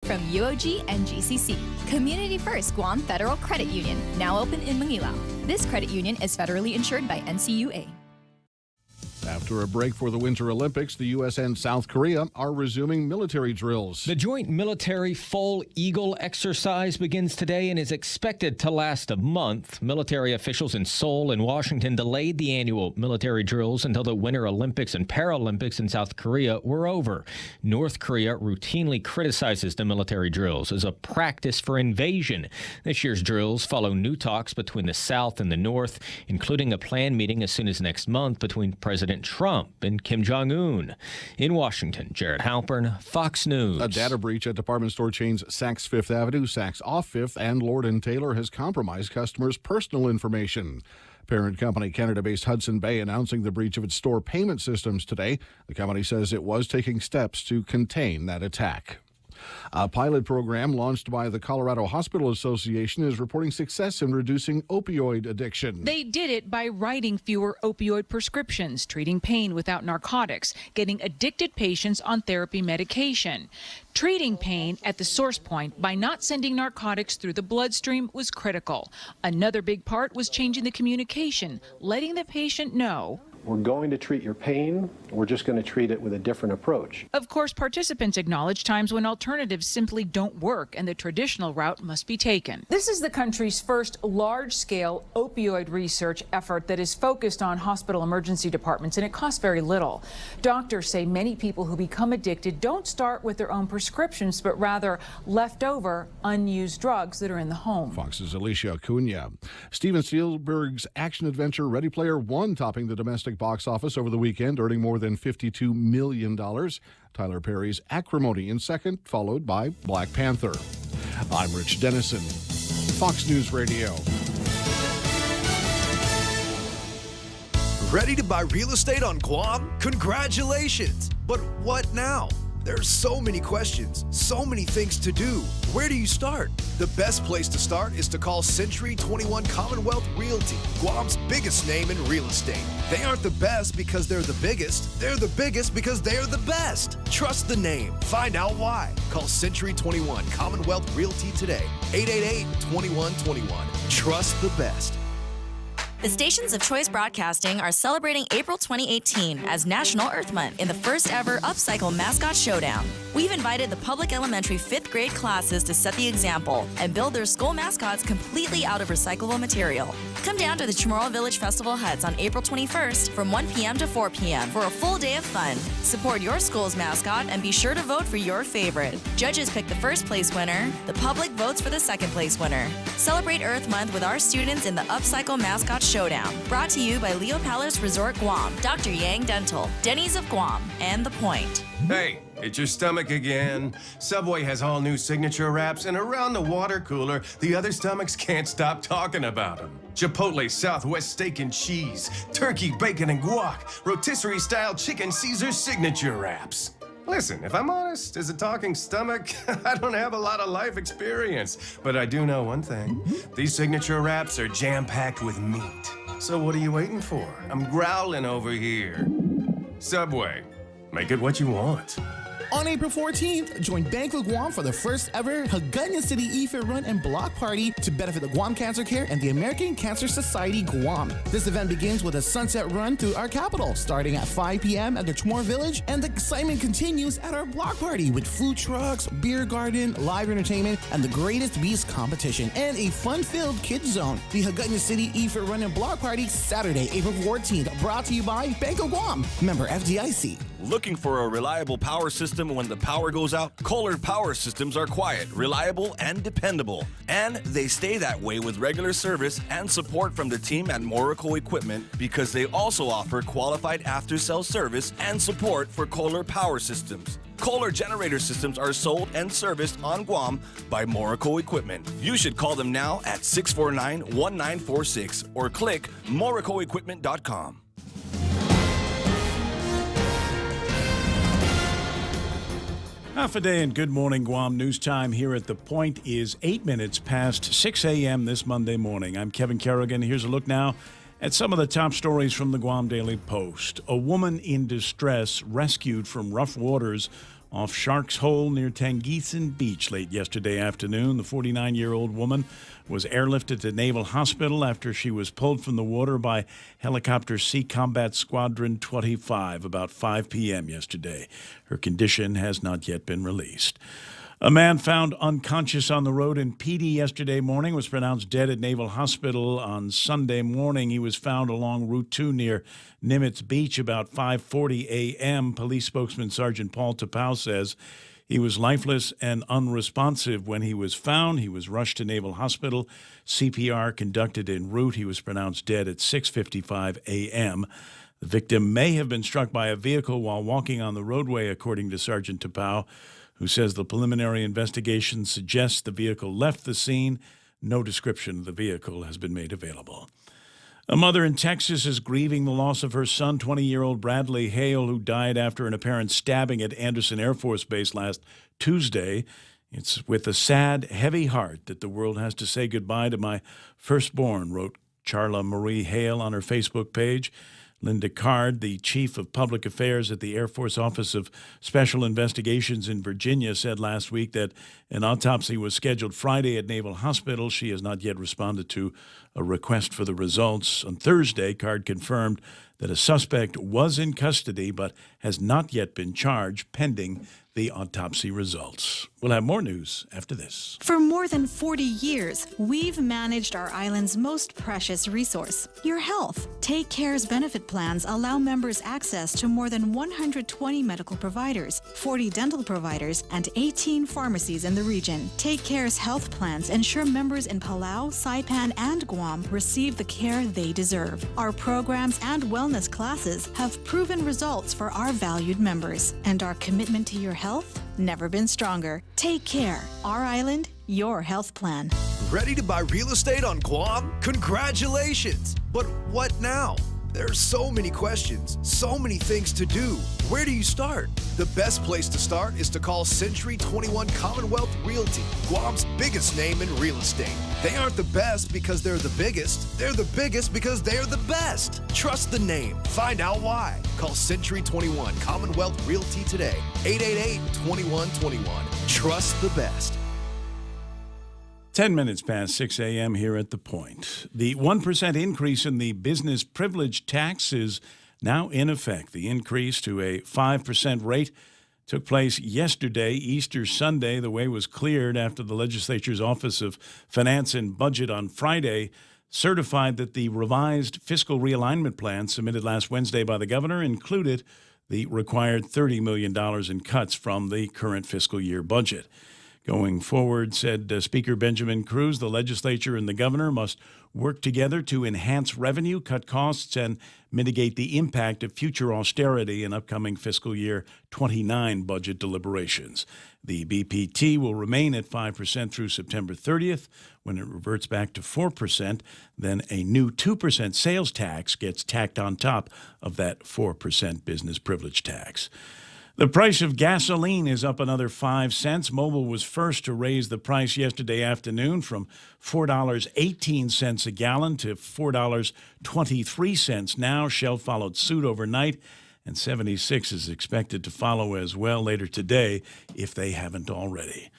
from UOG and GCC. Community First Guam Federal Credit Union, now open in Manila. This credit union is federally insured by NCUA. After a break for the Winter Olympics, the U.S. and South Korea are resuming military drills. The joint military Full Eagle exercise begins today and is expected to last a month. Military officials in Seoul and Washington delayed the annual military drills until the Winter Olympics and Paralympics in South Korea were over. North Korea routinely criticizes the military drills as a practice for invasion. This year's drills follow new talks between the South and the North, including a planned meeting as soon as next month between President Trump and Kim Jong-un. In Washington, Jared Halpern, Fox News. A data breach at department store chains Saks Fifth Avenue, Saks Off Fifth, and Lord & Taylor has compromised customers' personal information. Parent company Canada-based Hudson Bay announcing the breach of its store payment systems today. The company says it was taking steps to contain that attack. A pilot program launched by the Colorado Hospital Association is reporting success in reducing opioid addiction. They did it by writing fewer opioid prescriptions, treating pain without narcotics, getting addicted patients on therapy medication. Treating pain at the source point by not sending narcotics through the bloodstream was critical. Another big part was changing the communication, letting the patient know, we're going to treat your pain. We're just going to treat it with a different approach. Of course, participants acknowledge times when alternatives simply don't work and the traditional route must be taken. This is the country's first large-scale opioid research effort that is focused on hospital emergency departments, and it costs very little. Doctors say many people who become addicted don't start with their own prescriptions, but rather leftover, unused drugs that are in the home. Fox's Alicia Acuna. Steven Spielberg's action-adventure Ready Player One topping the domestic box office over the weekend, earning more than $52 million. Tyler Perry's Acrimony in second, followed by Black Panther. I'm Rich Dennison, Fox News Radio. Ready to buy real estate on Guam? Congratulations! But what now? There's so many questions, so many things to do. Where do you start? The best place to start is to call Century 21 Commonwealth Realty, Guam's biggest name in real estate. They aren't the best because they're the biggest. They're the biggest because they're the best. Trust the name. Find out why. Call Century 21 Commonwealth Realty today. 888-2121. Trust the best. The stations of Choice Broadcasting are celebrating April 2018 as National Earth Month in the first ever Upcycle Mascot Showdown. We've invited the public elementary 5th grade classes to set the example and build their school mascots completely out of recyclable material. Come down to the Chamorro Village Festival Huts on April 21st from 1 p.m. to 4 p.m. for a full day of fun. Support your school's mascot and be sure to vote for your favorite. Judges pick the first place winner. The public votes for the second place winner. Celebrate Earth Month with our students in the Upcycle Mascot Showdown. Brought to you by Leo Palace Resort Guam, Dr. Yang Dental, Denny's of Guam, and The Point. Hey, it's your stomach again. Subway has all new signature wraps, and around the water cooler, the other stomachs can't stop talking about them. Chipotle Southwest Steak and Cheese, Turkey, Bacon, and Guac, Rotisserie-style Chicken Caesar signature wraps. Listen, if I'm honest, as a talking stomach, I don't have a lot of life experience. But I do know one thing. These signature wraps are jam-packed with meat. So what are you waiting for? I'm growling over here. Subway, make it what you want. On April 14th, join Bank Guam for the first ever Hagåtña City E-Fit Run and Block Party to benefit the Guam Cancer Care and the American Cancer Society Guam. This event begins with a sunset run through our capital, starting at 5 p.m. at the Chamorro Village, and the excitement continues at our block party with food trucks, beer garden, live entertainment, and the greatest beast competition, and a fun-filled kids zone. The Hagåtña City E-Fit Run and Block Party, Saturday, April 14th, brought to you by Bank of Guam, member FDIC. Looking for a reliable power system when the power goes out? Kohler Power Systems are quiet, reliable, and dependable. And they stay that way with regular service and support from the team at Morrico Equipment because they also offer qualified after-sales service and support for Kohler Power Systems. Kohler generator systems are sold and serviced on Guam by Morrico Equipment. You should call them now at 649-1946 or click morricoequipment.com. Half a day and good morning, Guam. News time here at The Point is 8 minutes past 6 a.m. this Monday morning. I'm Kevin Kerrigan. Here's a look now at some of the top stories from the Guam Daily Post. A woman in distress rescued from rough waters off Shark's Hole near Tangeesan Beach late yesterday afternoon. The 49-year-old woman was airlifted to Naval Hospital after she was pulled from the water by Helicopter Sea Combat Squadron 25 about 5 p.m. yesterday. Her condition has not yet been released. A man found unconscious on the road in Petey yesterday morning was pronounced dead at Naval Hospital on Sunday morning. He was found along Route 2 near Nimitz Beach about 5:40 a.m. Police spokesman Sergeant Paul Tapau says he was lifeless and unresponsive when he was found. He was rushed to Naval Hospital. CPR conducted en route. He was pronounced dead at 6:55 a.m. The victim may have been struck by a vehicle while walking on the roadway, according to Sergeant Tapau, who says the preliminary investigation suggests the vehicle left the scene. No description of the vehicle has been made available. A mother in Texas is grieving the loss of her son, 20-year-old Bradley Hale, who died after an apparent stabbing at Anderson Air Force Base last Tuesday. It's with a sad, heavy heart that the world has to say goodbye to my firstborn, wrote Charla Marie Hale on her Facebook page. Linda Card, the chief of public affairs at the Air Force Office of Special Investigations in Virginia, said last week that an autopsy was scheduled Friday at Naval Hospital. She has not yet responded to a request for the results. On Thursday, Card confirmed that a suspect was in custody but has not yet been charged, pending the autopsy results. We'll have more news after this. For more than 40 years, we've managed our island's most precious resource, your health. Take Care's benefit plans allow members access to more than 120 medical providers, 40 dental providers, and 18 pharmacies in the region. Take Care's health plans ensure members in Palau, Saipan, and Guam receive the care they deserve. Our programs and wellness classes have proven results for our valued members, and our commitment to your health never been stronger. Take Care. Our island, your health plan. Ready to buy real estate on Guam? Congratulations! But what now? There's so many questions, so many things to do. Where do you start? The best place to start is to call Century 21 Commonwealth Realty, Guam's biggest name in real estate. They aren't the best because they're the biggest. They're the biggest because they're the best. Trust the name. Find out why. Call Century 21 Commonwealth Realty today. 888-2121. Trust the best. 10 minutes past 6 a.m. here at The Point. The 1% increase in the business privilege tax is now in effect. The increase to a 5% rate took place yesterday, Easter Sunday. The way was cleared after the legislature's Office of Finance and Budget on Friday certified that the revised fiscal realignment plan submitted last Wednesday by the governor included the required $30 million in cuts from the current fiscal year budget. Going forward, said Speaker Benjamin Cruz, the legislature and the governor must work together to enhance revenue, cut costs, and mitigate the impact of future austerity in upcoming fiscal year 29 budget deliberations. The BPT will remain at 5% through September 30th. When it reverts back to 4%, then a new 2% sales tax gets tacked on top of that 4% business privilege tax. The price of gasoline is up another 5 cents. Mobil was first to raise the price yesterday afternoon from $4.18 a gallon to $4.23 now. Shell followed suit overnight, and 76 is expected to follow as well later today if they haven't already.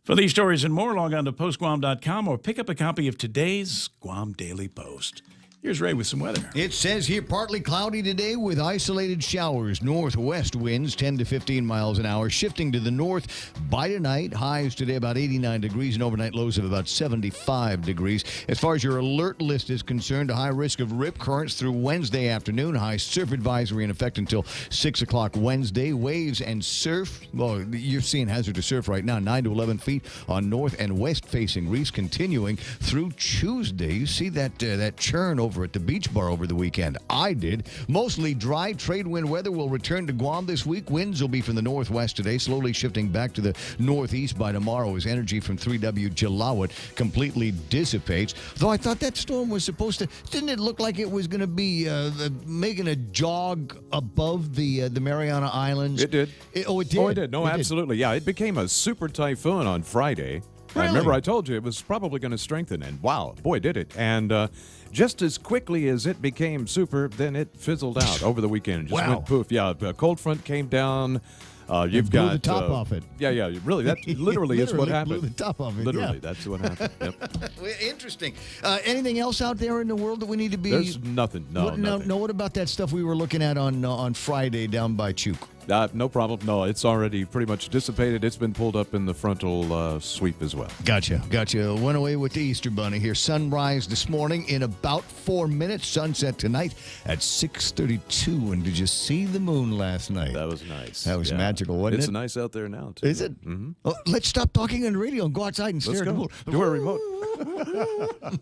For these stories and more, log on to postguam.com or pick up a copy of today's Guam Daily Post. Here's Ray with some weather. It says here partly cloudy today with isolated showers. Northwest winds 10 to 15 miles an hour, shifting to the north by tonight. Highs today about 89 degrees and overnight lows of about 75 degrees. As far as your alert list is concerned, a high risk of rip currents through Wednesday afternoon. High surf advisory in effect until 6 o'clock Wednesday. Waves and surf, well, you're seeing hazardous surf right now, 9 to 11 feet on north and west facing reefs, continuing through Tuesday. You see that churn over at the beach bar over the weekend. I did. Mostly dry trade wind weather will return to Guam this week. Winds will be from the northwest today, slowly shifting back to the northeast by tomorrow as energy from 3W Jalawat completely dissipates. Though I thought that storm was supposed to, didn't it look like it was going to be making a jog above the Mariana Islands? It did. It did? Oh, it did. No, absolutely. Yeah, it became a super typhoon on Friday. I remember I told you it was probably going to strengthen, and wow, boy, did it. And just as quickly as it became super, then it fizzled out over the weekend. Just went poof. Yeah, a cold front came down. You've blew got the top off it. Yeah. Really, that literally is what happened. Blew the top off it. Literally, that's what happened. Yep. Interesting. Anything else out there in the world that we need to be? There's nothing. Nothing. No. What about that stuff we were looking at on Friday down by Chuk? No problem. No, it's already pretty much dissipated. It's been pulled up in the frontal sweep as well. Gotcha. Went away with the Easter Bunny here. Sunrise this morning in about 4 minutes. Sunset tonight at 6:32. And did you see the moon last night? That was nice. That was magical, wasn't it? It's nice out there now, too. Is it? Mm-hmm. Oh, let's stop talking on the radio and go outside and stare at the moon. Do a remote.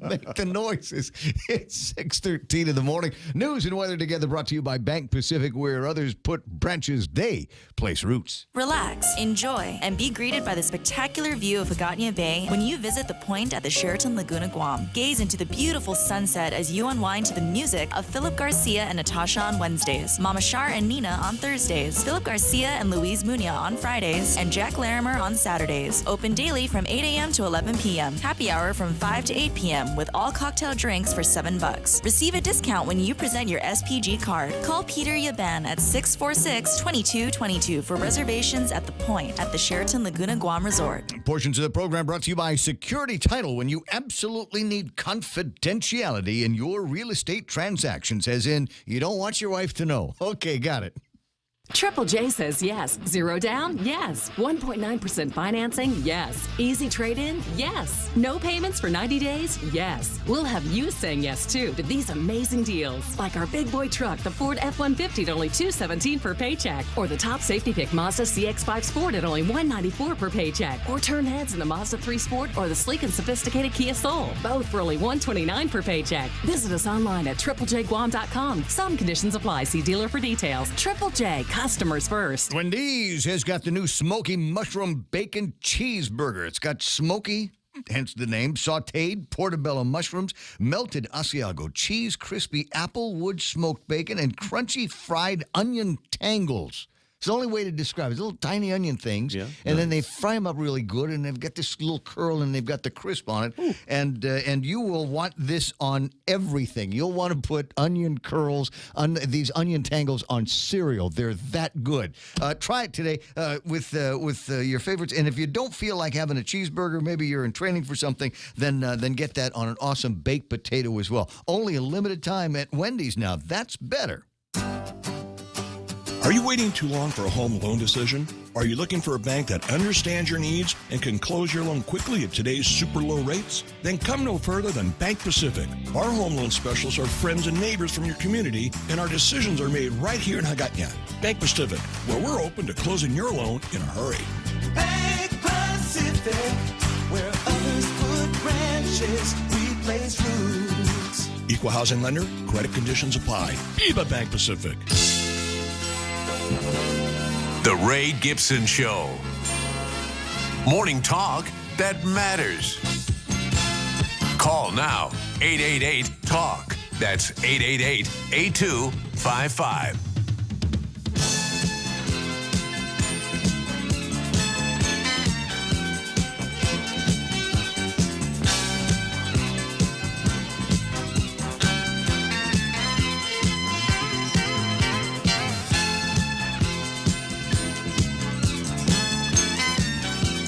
Make the noises. It's 6:13 in the morning. News and weather together brought to you by Bank Pacific, where others put branches, they place roots. Relax, enjoy, and be greeted by the spectacular view of Hagåtña Bay when you visit the point at the Sheraton Laguna Guam. Gaze into the beautiful sunset as you unwind to the music of Philip Garcia and Natasha on Wednesdays, Mama Shar and Nina on Thursdays, Philip Garcia and Louise Muña on Fridays, and Jack Larimer on Saturdays. Open daily from 8 a.m. to 11 p.m. Happy hour from 5 to 8 p.m. with all cocktail drinks for $7. Receive a discount when you present your SPG card. Call Peter Yaban at 646-2222 for reservations at the point at the Sheraton Laguna Guam Resort. Portions of the program brought to you by Security Title. When you absolutely need confidentiality in your real estate transactions, as in you don't want your wife to know. Okay, got it. Triple J says yes. Zero down? Yes. 1.9% financing? Yes. Easy trade-in? Yes. No payments for 90 days? Yes. We'll have you saying yes, too, to these amazing deals. Like our big boy truck, the Ford F-150 at only $217 per paycheck. Or the top safety pick Mazda CX-5 Sport at only $194 per paycheck. Or turn heads in the Mazda 3 Sport or the sleek and sophisticated Kia Soul. Both for only $129 per paycheck. Visit us online at triplejguam.com. Some conditions apply. See dealer for details. Triple J. Customers first. Wendy's has got the new smoky mushroom bacon cheeseburger. It's got smoky, hence the name, sautéed portobello mushrooms, melted Asiago cheese, crispy applewood smoked bacon, and crunchy fried onion tangles. It's the only way to describe it. It's little tiny onion things, and then they fry them up really good, and they've got this little curl, and they've got the crisp on it. And you will want this on everything. You'll want to put onion curls, these onion tangles on cereal. They're that good. Try it today with your favorites. And if you don't feel like having a cheeseburger, maybe you're in training for something, then get that on an awesome baked potato as well. Only a limited time at Wendy's now. That's better. Are you waiting too long for a home loan decision? Are you looking for a bank that understands your needs and can close your loan quickly at today's super low rates? Then come no further than Bank Pacific. Our home loan specialists are friends and neighbors from your community, and our decisions are made right here in Hagåtña. Bank Pacific, where we're open to closing your loan in a hurry. Bank Pacific, where others put branches, we place roots. Equal housing lender, credit conditions apply. Viva Bank Pacific. The Ray Gibson Show. Morning talk that matters. Call now, 888-TALK. That's 888-8255.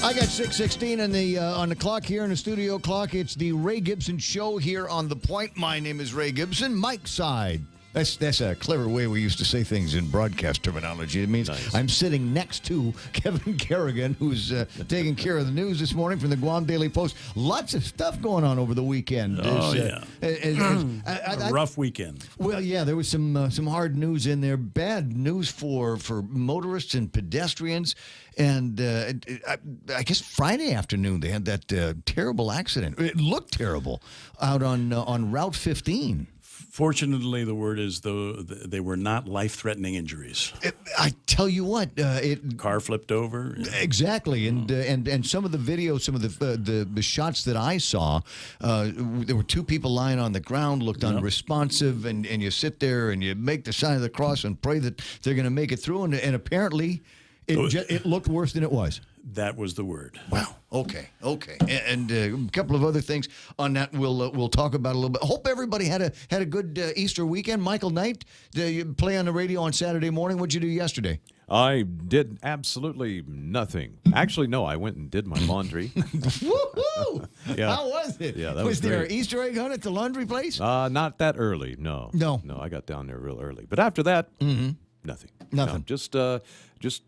I got 6:16 on the clock here in the studio clock. It's the Ray Gibson Show here on The Point. My name is Ray Gibson. Mike's side. That's a clever way we used to say things in broadcast terminology. It means I'm sitting next to Kevin Kerrigan, who's taking care of the news this morning from the Guam Daily Post. Lots of stuff going on over the weekend. A rough weekend. Well, yeah, there was some hard news in there. Bad news for motorists and pedestrians. And I guess Friday afternoon they had that terrible accident. It looked terrible out on Route 15. Fortunately, the word is they were not life-threatening injuries. I tell you what, car flipped over. Exactly, and some of the videos, some of the shots that I saw, there were two people lying on the ground, looked unresponsive, and you sit there and you make the sign of the cross and pray that they're going to make it through, and apparently it looked worse than it was. That was the word. Wow. Okay. And a couple of other things on that we'll talk about a little bit. Hope everybody had a good Easter weekend. Michael Knight, you play on the radio on Saturday morning. What'd you do yesterday? I did absolutely nothing. Actually, no, I went and did my laundry. Woo-hoo! Yeah. How was it? Yeah, that was there great. an Easter egg hunt at the laundry place? Not that early, no. No, I got down there real early. But after that, nothing. Nothing. No, just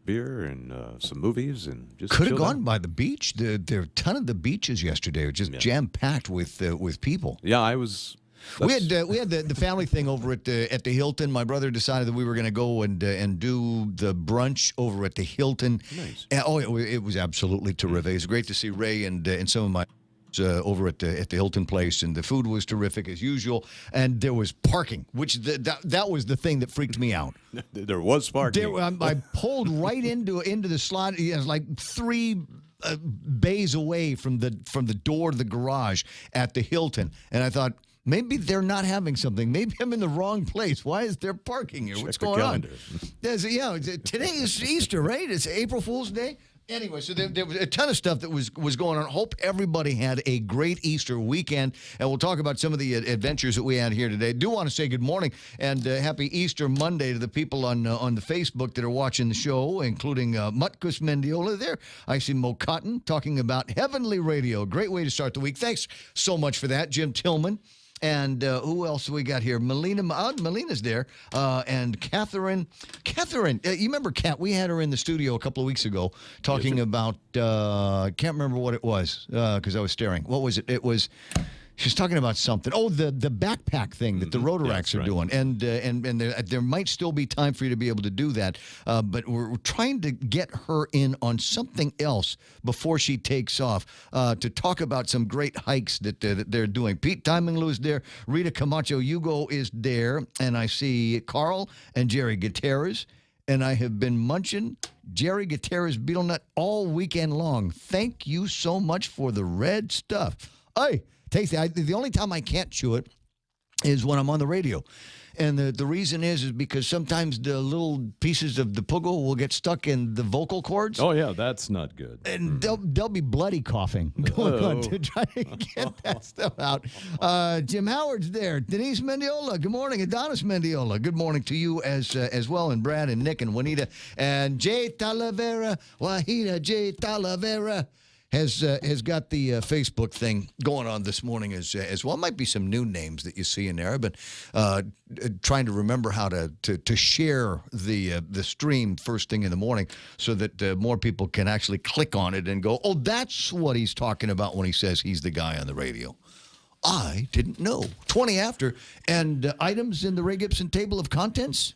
beer and some movies and just Could have chill gone out. by the beach. There were a ton of the beaches yesterday were just jam-packed with people. Yeah, I was... We had the family thing over at the Hilton. My brother decided that we were going to go and do the brunch over at the Hilton. Nice. And, it was absolutely terrific. It was great to see Ray and some of my over at the Hilton place, and the food was terrific as usual. And there was parking, which that was the thing that freaked me out. There was parking. I pulled right into the slot. It was like 3 bays away from the door to the garage at the Hilton, and I thought, maybe they're not having something. Maybe I'm in the wrong place. Why is there parking here? What's going on? Today is Easter, right? It's April Fool's Day. Anyway, so there was a ton of stuff that was going on. Hope everybody had a great Easter weekend, and we'll talk about some of the adventures that we had here today. Do want to say good morning and happy Easter Monday to the people on the Facebook that are watching the show, including Mutkus Mendiola there. I see Mo Cotton talking about Heavenly Radio. Great way to start the week. Thanks so much for that, Jim Tillman. And who else we got here? Melina's there. And Catherine. Catherine, you remember Kat? We had her in the studio a couple of weeks ago talking about, can't remember what it was because I was staring. What was it? It was... She's talking about something. Oh, the backpack thing that the Rotaracts are doing, and there might still be time for you to be able to do that. But we're trying to get her in on something else before she takes off to talk about some great hikes that they're doing. Pete Timinglu is there. Rita Camacho Hugo is there, and I see Carl and Jerry Gutierrez. And I have been munching Jerry Gutierrez beetle nut all weekend long. Thank you so much for the red stuff. Hey. Tasty. The only time I can't chew it is when I'm on the radio. And the reason is because sometimes the little pieces of the pugo will get stuck in the vocal cords. Oh, yeah, that's not good. And they'll be bloody coughing going on to try to get that stuff out. Jim Howard's there. Denise Mendiola, good morning. Adonis Mendiola, good morning to you as well. And Brad and Nick and Juanita. And Jay Talavera, Wahida Jay Talavera. Has got the Facebook thing going on this morning as well. Might be some new names that you see in there, but trying to remember how to share the stream first thing in the morning so that more people can actually click on it and go, oh, that's what he's talking about when he says he's the guy on the radio. I didn't know. 20 after, and items in the Ray Gibson table of contents?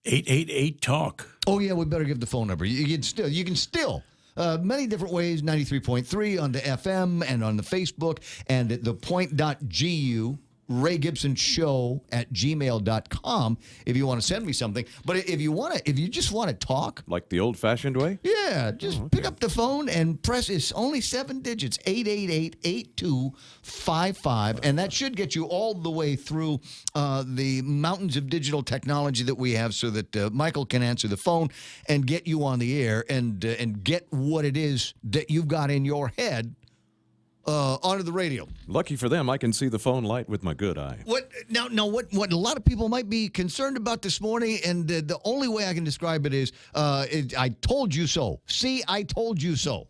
888-TALK. Oh, yeah, we better give the phone number. You can still. Many different ways, 93.3 on the FM and on the Facebook and at thepoint.gu, Ray Gibson Show at gmail.com if you want to send me something. But if you just want to talk. Like the old-fashioned way? Yeah, just pick up the phone and press, it's only 7 digits, 888-8255. And that should get you all the way through the mountains of digital technology that we have so that Michael can answer the phone and get you on the air and get what it is that you've got in your head onto the radio. Lucky for them, I can see the phone light with my good eye. What a lot of people might be concerned about this morning, and the only way I can describe it is, I told you so. See, I told you so.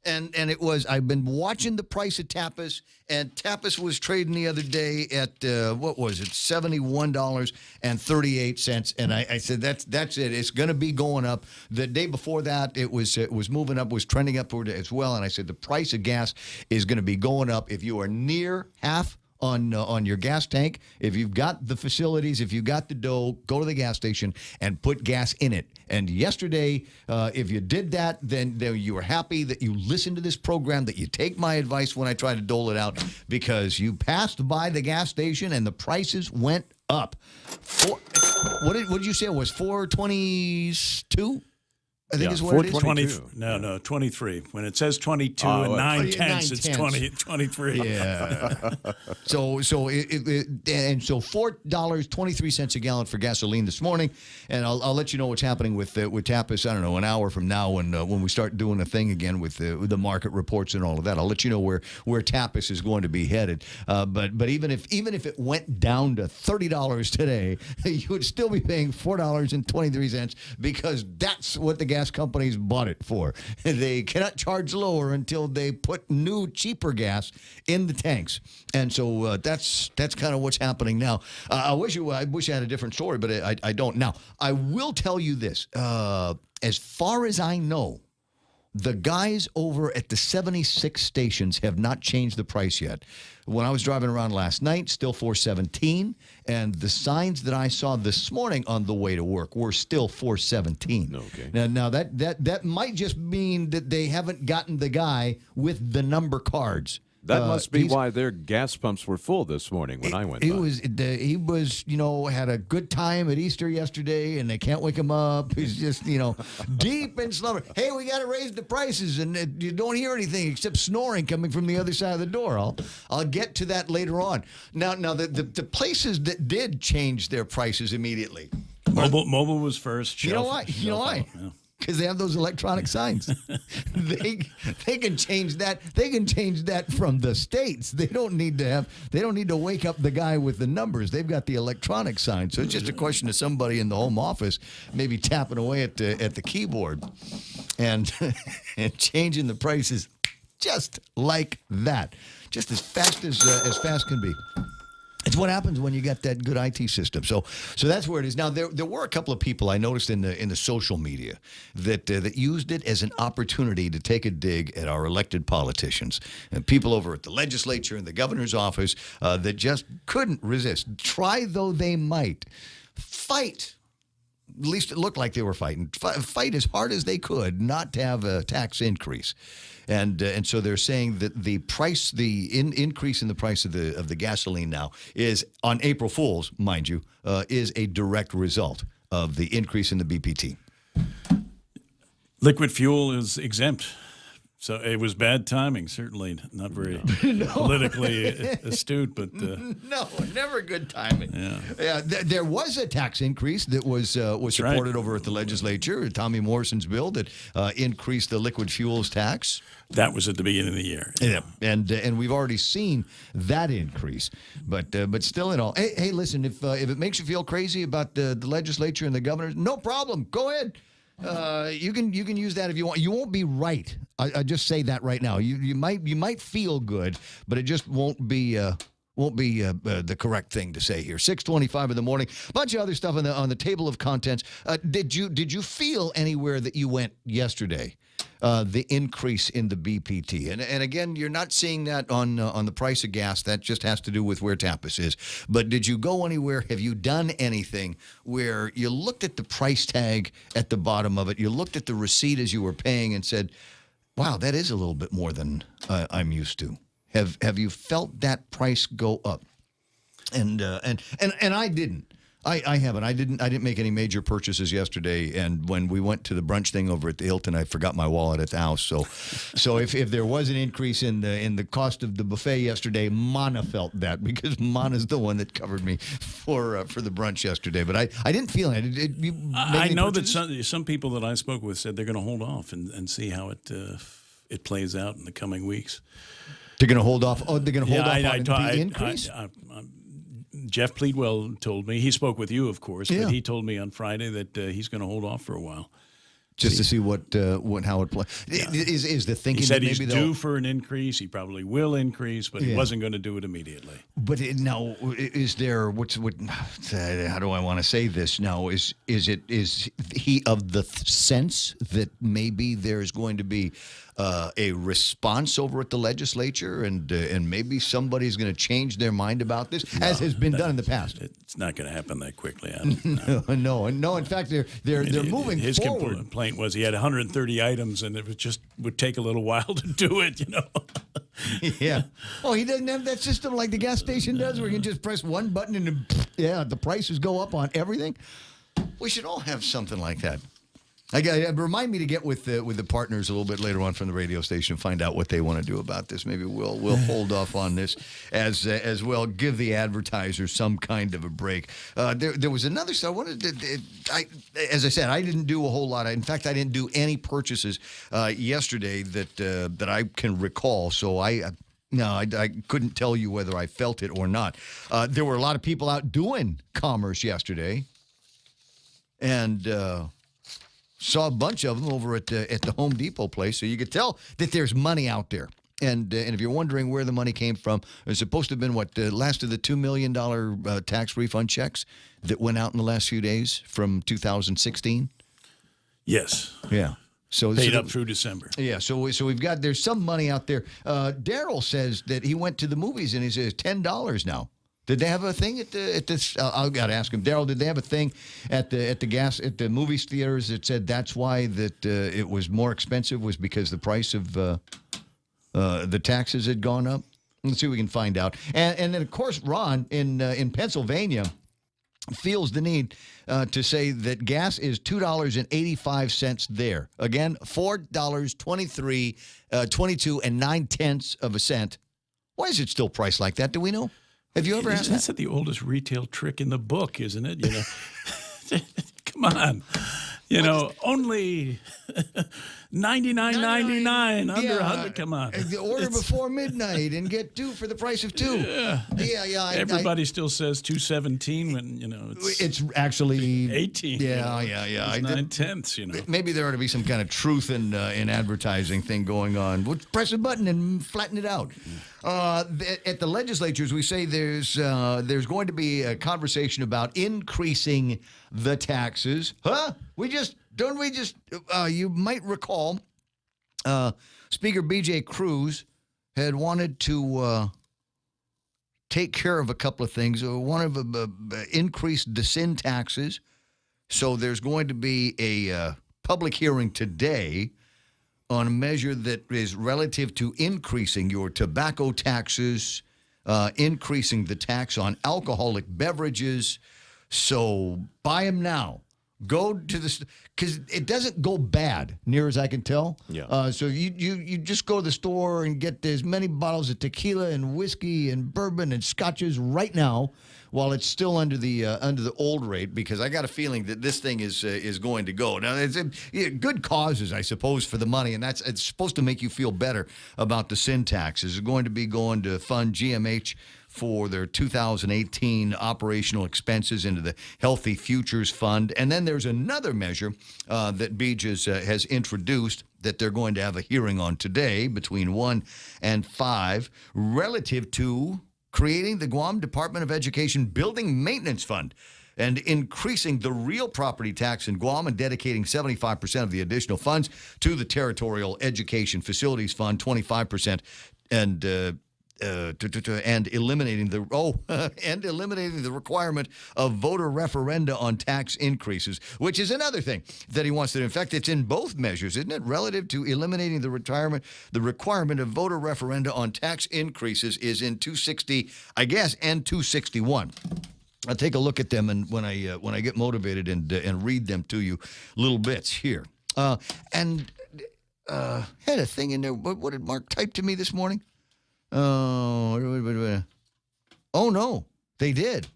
And it was, I've been watching the price of tapas, and tapas was trading the other day at, what was it, $71.38. And I said, that's it. It's going to be going up. The day before that, it was moving up, was trending upward as well. And I said, the price of gas is going to be going up. If you are near half on your gas tank, if you've got the facilities, if you've got the dough, go to the gas station and put gas in it. And yesterday, if you did that, then you were happy that you listened to this program, that you take my advice when I try to dole it out, because you passed by the gas station and the prices went up. What did you say it was? $4.22? I think is what it is. 23. When it says 22 and 9/10, it's 23. Yeah. so $4.23 a gallon for gasoline this morning, and I'll let you know what's happening with Tapas. I don't know, an hour from now when we start doing a thing again with the market reports and all of that. I'll let you know where Tapas is going to be headed. But even if it went down to $30 today, you would still be paying $4.23 because that's what the gas companies bought it for. They cannot charge lower until they put new, cheaper gas in the tanks, and so that's kind of what's happening now. I wish I had a different story, but I don't. Now, I will tell you this: as far as I know, the guys over at the 76 stations have not changed the price yet. When I was driving around last night, still $4.17, and the signs that I saw this morning on the way to work were still $4.17. Okay. Now that might just mean that they haven't gotten the guy with the number cards. That must be why their gas pumps were full this morning when I went by. He was, had a good time at Easter yesterday, and they can't wake him up. He's just, deep in slumber. Hey, we got to raise the prices, and you don't hear anything except snoring coming from the other side of the door. I'll get to that later on. Now the places that did change their prices immediately. Mobile was first. You know why? Yeah. Because they have those electronic signs. they can change that. They can change that from the states. They don't need to wake up the guy with the numbers. They've got the electronic sign. So it's just a question of somebody in the home office maybe tapping away at the keyboard and changing the prices just like that, just as fast can be. It's what happens when you got that good IT system. So that's where it is. Now, there were a couple of people I noticed in the social media that used it as an opportunity to take a dig at our elected politicians and people over at the legislature and the governor's office that just couldn't resist. Try though they might, fight. At least it looked like they were fighting. Fight as hard as they could not to have a tax increase. And so they're saying that the price, increase in the price of the gasoline now is, on April Fool's, mind you, is a direct result of the increase in the BPT. Liquid fuel is exempt. So it was bad timing, certainly not very politically astute, but no, never good timing. Yeah. There was a tax increase that was supported over at the legislature. Tommy Morrison's bill that increased the liquid fuels tax. That was at the beginning of the year. Yeah, and we've already seen that increase, but still in all, hey, listen, if it makes you feel crazy about the legislature and the governors, no problem, go ahead. You can use that if you want. You won't be right. I just say that right now. You might feel good, but it just won't be the correct thing to say here. 6:25 in the morning. Bunch of other stuff on the table of contents. Did you feel anywhere that you went yesterday? The increase in the BPT, and again, you're not seeing that on the price of gas. That just has to do with where Tapas is. But did you go anywhere? Have you done anything where you looked at the price tag at the bottom of it, you looked at the receipt as you were paying, and said, "Wow, that is a little bit more than I'm used to." Have you felt that price go up? And I didn't. I haven't. I didn't make any major purchases yesterday, and when we went to the brunch thing over at the Hilton, I forgot my wallet at the house. So if there was an increase in the cost of the buffet yesterday, Mana felt that because Mana's the one that covered me for the brunch yesterday. But I didn't feel it. I know that some people that I spoke with said they're going to hold off and see how it plays out in the coming weeks. They're going to hold off. Oh, they're going to hold off on the increase? Jeff Pleadwell told me. He spoke with you, of course, but he told me on Friday that he's going to hold off for a while. Just to see how it plays. Yeah. Is the thinking? He said that he's maybe due for an increase. He probably will increase, but he wasn't going to do it immediately. But now, is there how do I want to say this? Now, is he of the sense that maybe there's going to be a response over at the legislature, and maybe somebody's going to change their mind about this, as has been done in the past? It's not going to happen that quickly. No. In fact, they're moving his forward. His complaint was he had 130 items, and it would take a little while to do it. Yeah. Oh, he doesn't have that system like the gas station does, where you can just press one button and the prices go up on everything. We should all have something like that. Remind me to get with the partners a little bit later on from the radio station and find out what they want to do about this. Maybe we'll hold off on this as well. Give the advertisers some kind of a break. There was another stuff. As I said, I didn't do a whole lot. In fact, I didn't do any purchases yesterday that I can recall. So I couldn't tell you whether I felt it or not. There were a lot of people out doing commerce yesterday, and saw a bunch of them over at the Home Depot place, so you could tell that there's money out there. And if you're wondering where the money came from, it's supposed to have been last of the $2 million tax refund checks that went out in the last few days from 2016. Yes. Yeah. So paid up through December. Yeah. So there's some money out there. Daryl says that he went to the movies and he says $10 now. Did they have a thing at this? I've got to ask him, Daryl. Did they have a thing at the movie theaters that said that's why that it was more expensive, was because the price of the taxes had gone up? Let's see if we can find out. And then of course Ron in Pennsylvania feels the need to say that gas is $2.85 there. Again, $4.22 cents. Why is it still priced like that? Do we know? Have you ever asked that? That's the oldest retail trick in the book, isn't it? You know, come on. You know, only $99.99 under $100. Come on. Order before midnight and get 2 for the price of 2. Yeah. Everybody still says $2.17 when, you know, it's actually 18. Yeah. It's 9/10. You know, maybe there ought to be some kind of truth in advertising thing going on. We'll press a button and flatten it out. At the legislatures, we say there's going to be a conversation about increasing the taxes. You might recall, Speaker B.J. Cruz had wanted to take care of a couple of things. One of increase the sin taxes. So there's going to be a public hearing today on a measure that is relative to increasing your tobacco taxes, increasing the tax on alcoholic beverages. So buy them now. Go to the because it doesn't go bad, near as I can tell. Yeah. So you just go to the store and get as many bottles of tequila and whiskey and bourbon and scotches right now, while it's still under the old rate, because I got a feeling that this thing is going to go. Now, it's good causes, I suppose, for the money, and it's supposed to make you feel better about the sin taxes. It's going to be going to fund GMH for their 2018 operational expenses into the Healthy Futures Fund. And then there's another measure that BJ has introduced that they're going to have a hearing on today between 1 and 5 relative to creating the Guam Department of Education Building Maintenance Fund and increasing the real property tax in Guam and dedicating 75% of the additional funds to the Territorial Education Facilities Fund, 25%, and eliminating the requirement of voter referenda on tax increases, which is another thing that he wants to do. In fact, it's in both measures, isn't it? Relative to eliminating the requirement of voter referenda on tax increases is in 260, I guess, and 261. I'll take a look at them, and when I get motivated and read them to you, little bits here. Had a thing in there. What did Mark type to me this morning? Oh no, they did.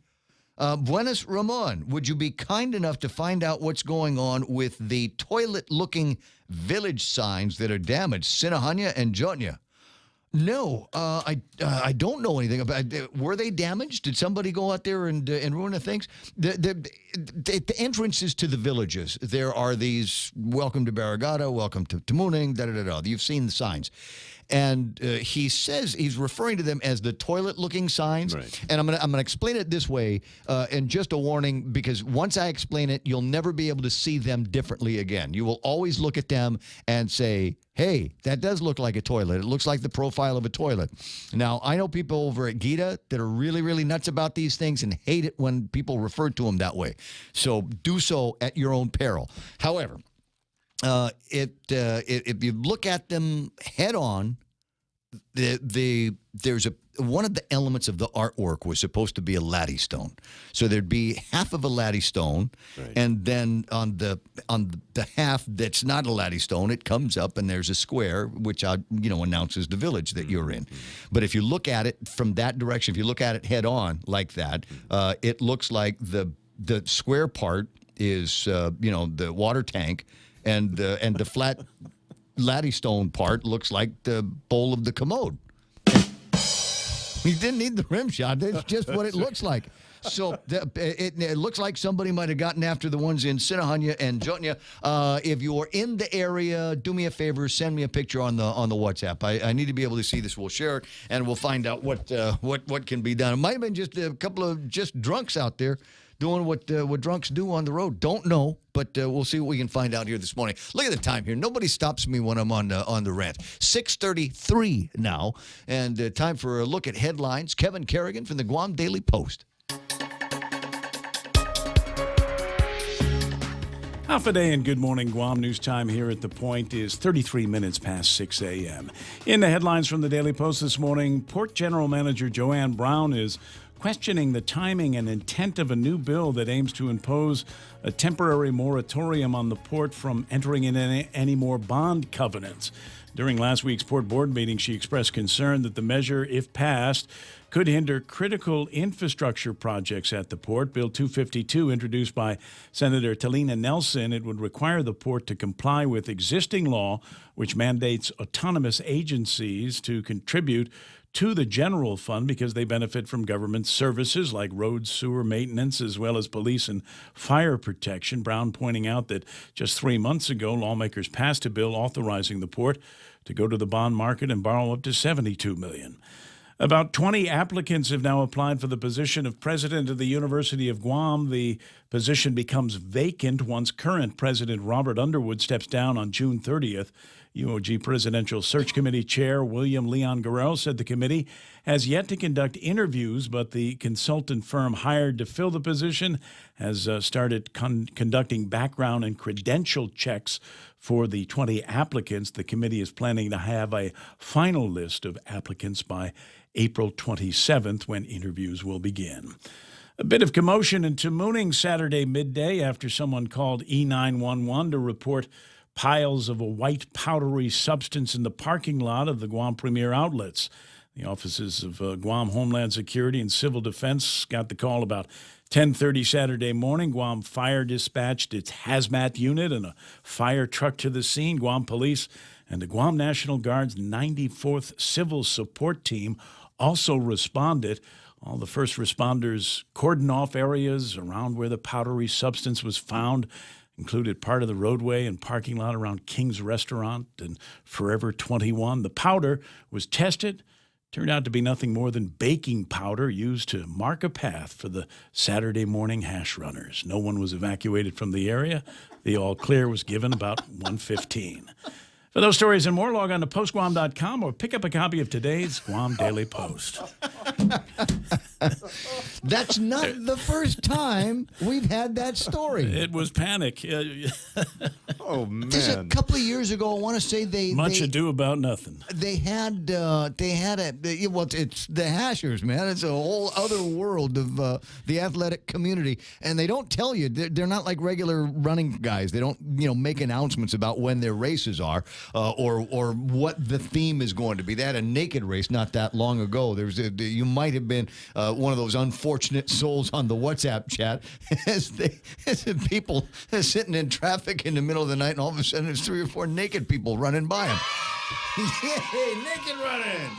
Buenos Ramon, would you be kind enough to find out what's going on with the toilet-looking village signs that are damaged, Sinahanya and Jotnya? No, I don't know anything about it. Were they damaged? Did somebody go out there and ruin the things? The entrances to the villages, there are these, welcome to Barrigada, welcome to Tamuning, da-da-da-da. You've seen the signs. And he says he's referring to them as the toilet-looking signs. Right. And I'm gonna explain it this way, and just a warning, because once I explain it, you'll never be able to see them differently again. You will always look at them and say, hey, that does look like a toilet. It looks like the profile of a toilet. Now, I know people over at Gita that are really, really nuts about these things and hate it when people refer to them that way. So do so at your own peril. However, if you look at them head on, there's a one of the elements of the artwork was supposed to be a laddie stone. So there'd be half of a laddie stone, and then on the half that's not a laddie stone, it comes up and there's a square, which announces the village that you're in. But if you look at it from that direction, if you look at it head on like that, it looks like the square part is the water tank, and the flat laddie stone part looks like the bowl of the commode. You didn't need the rim shot. That's just what it looks like. So it looks like somebody might have gotten after the ones in Sinahanya and Jotnya. If you're in the area, do me a favor, send me a picture on the WhatsApp. I need to be able to see this. We'll share it, and we'll find out what can be done. It might have been just a couple of just drunks out there doing what drunks do on the road. Don't know, but we'll see what we can find out here this morning. Look at the time here. Nobody stops me when I'm on the rant. 6:33 now, and time for a look at headlines. Kevin Kerrigan from the Guam Daily Post. Half a day and good morning, Guam. News time here at The Point is 33 minutes past 6 a.m. In the headlines from the Daily Post this morning, Port General Manager Joanne Brown is questioning the timing and intent of a new bill that aims to impose a temporary moratorium on the port from entering in any more bond covenants. During last week's port board meeting, she expressed concern that the measure, if passed, could hinder critical infrastructure projects at the port. Bill 252, introduced by Senator Talina Nelson, it would require the port to comply with existing law, which mandates autonomous agencies to contribute to the general fund because they benefit from government services like road, sewer maintenance, as well as police and fire protection. Brown pointing out that just 3 months ago, lawmakers passed a bill authorizing the port to go to the bond market and borrow up to $72 million. About 20 applicants have now applied for the position of president of the University of Guam. The position becomes vacant once current President Robert Underwood steps down on June 30th. UOG Presidential Search Committee Chair William Leon Guerrero said the committee has yet to conduct interviews, but the consultant firm hired to fill the position has started conducting background and credential checks for the 20 applicants. The committee is planning to have a final list of applicants by April 27th, when interviews will begin. A bit of commotion in Tamuning Saturday midday after someone called E911 to report piles of a white powdery substance in the parking lot of the Guam Premier Outlets. The offices of Guam Homeland Security and Civil Defense got the call about 10:30 Saturday morning. Guam Fire dispatched its hazmat unit and a fire truck to the scene. Guam Police and the Guam National Guard's 94th Civil Support Team also responded. All the first responders cordoned off areas around where the powdery substance was found, included part of the roadway and parking lot around King's Restaurant and Forever 21. The powder was tested, turned out to be nothing more than baking powder used to mark a path for the Saturday morning hash runners. No one was evacuated from the area. The all clear was given about 1:15. For those stories and more, log on to postguam.com or pick up a copy of today's Guam Daily Post. That's not the first time we've had that story. It was panic. Oh, man. Just a couple of years ago, I want to say Much ado about nothing. It's the hashers, man. It's a whole other world of the athletic community, and they don't tell you. They're not like regular running guys. They don't, make announcements about when their races are or what the theme is going to be. They had a naked race not that long ago. You might have been one of those unfortunate souls on the WhatsApp chat as people sitting in traffic in the middle of the night, and all of a sudden there's 3 or 4 naked people running by them. Yay, naked running!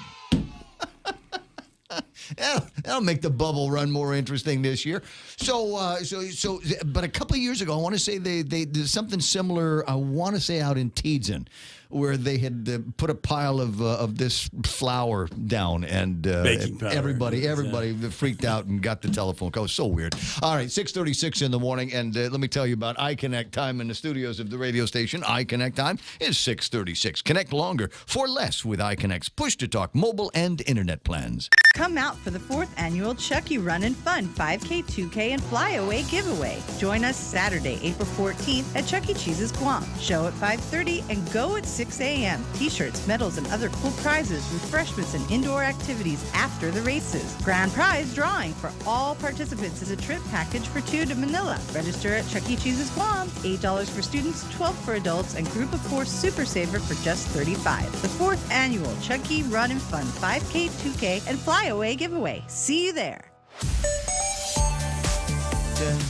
That'll make the bubble run more interesting this year. But a couple of years ago, I want to say they did something similar. I want to say out in Tiedzen, where they had put a pile of this flour down, and everybody freaked out and got the telephone call. So weird. All right, 6:36 in the morning, and let me tell you about iConnect time in the studios of the radio station. iConnect time is 6:36. Connect longer for less with iConnect's push-to-talk mobile and internet plans. Come out for the 4th annual Chucky Run and Fun 5K, 2K, and Flyaway giveaway. Join us Saturday, April 14th at Chuck E. Cheese's Guam. Show at 5:30 and go at 6. 6 a.m. T-shirts, medals, and other cool prizes, refreshments, and indoor activities after the races. Grand prize drawing for all participants is a trip package for 2 to Manila. Register at Chuck E. Cheese's Guam. $8 for students, $12 for adults, and Group of 4 Super Saver for just $35. The 4th annual Chuck E. Run and Fun 5K, 2K, and Flyaway giveaway. See you there.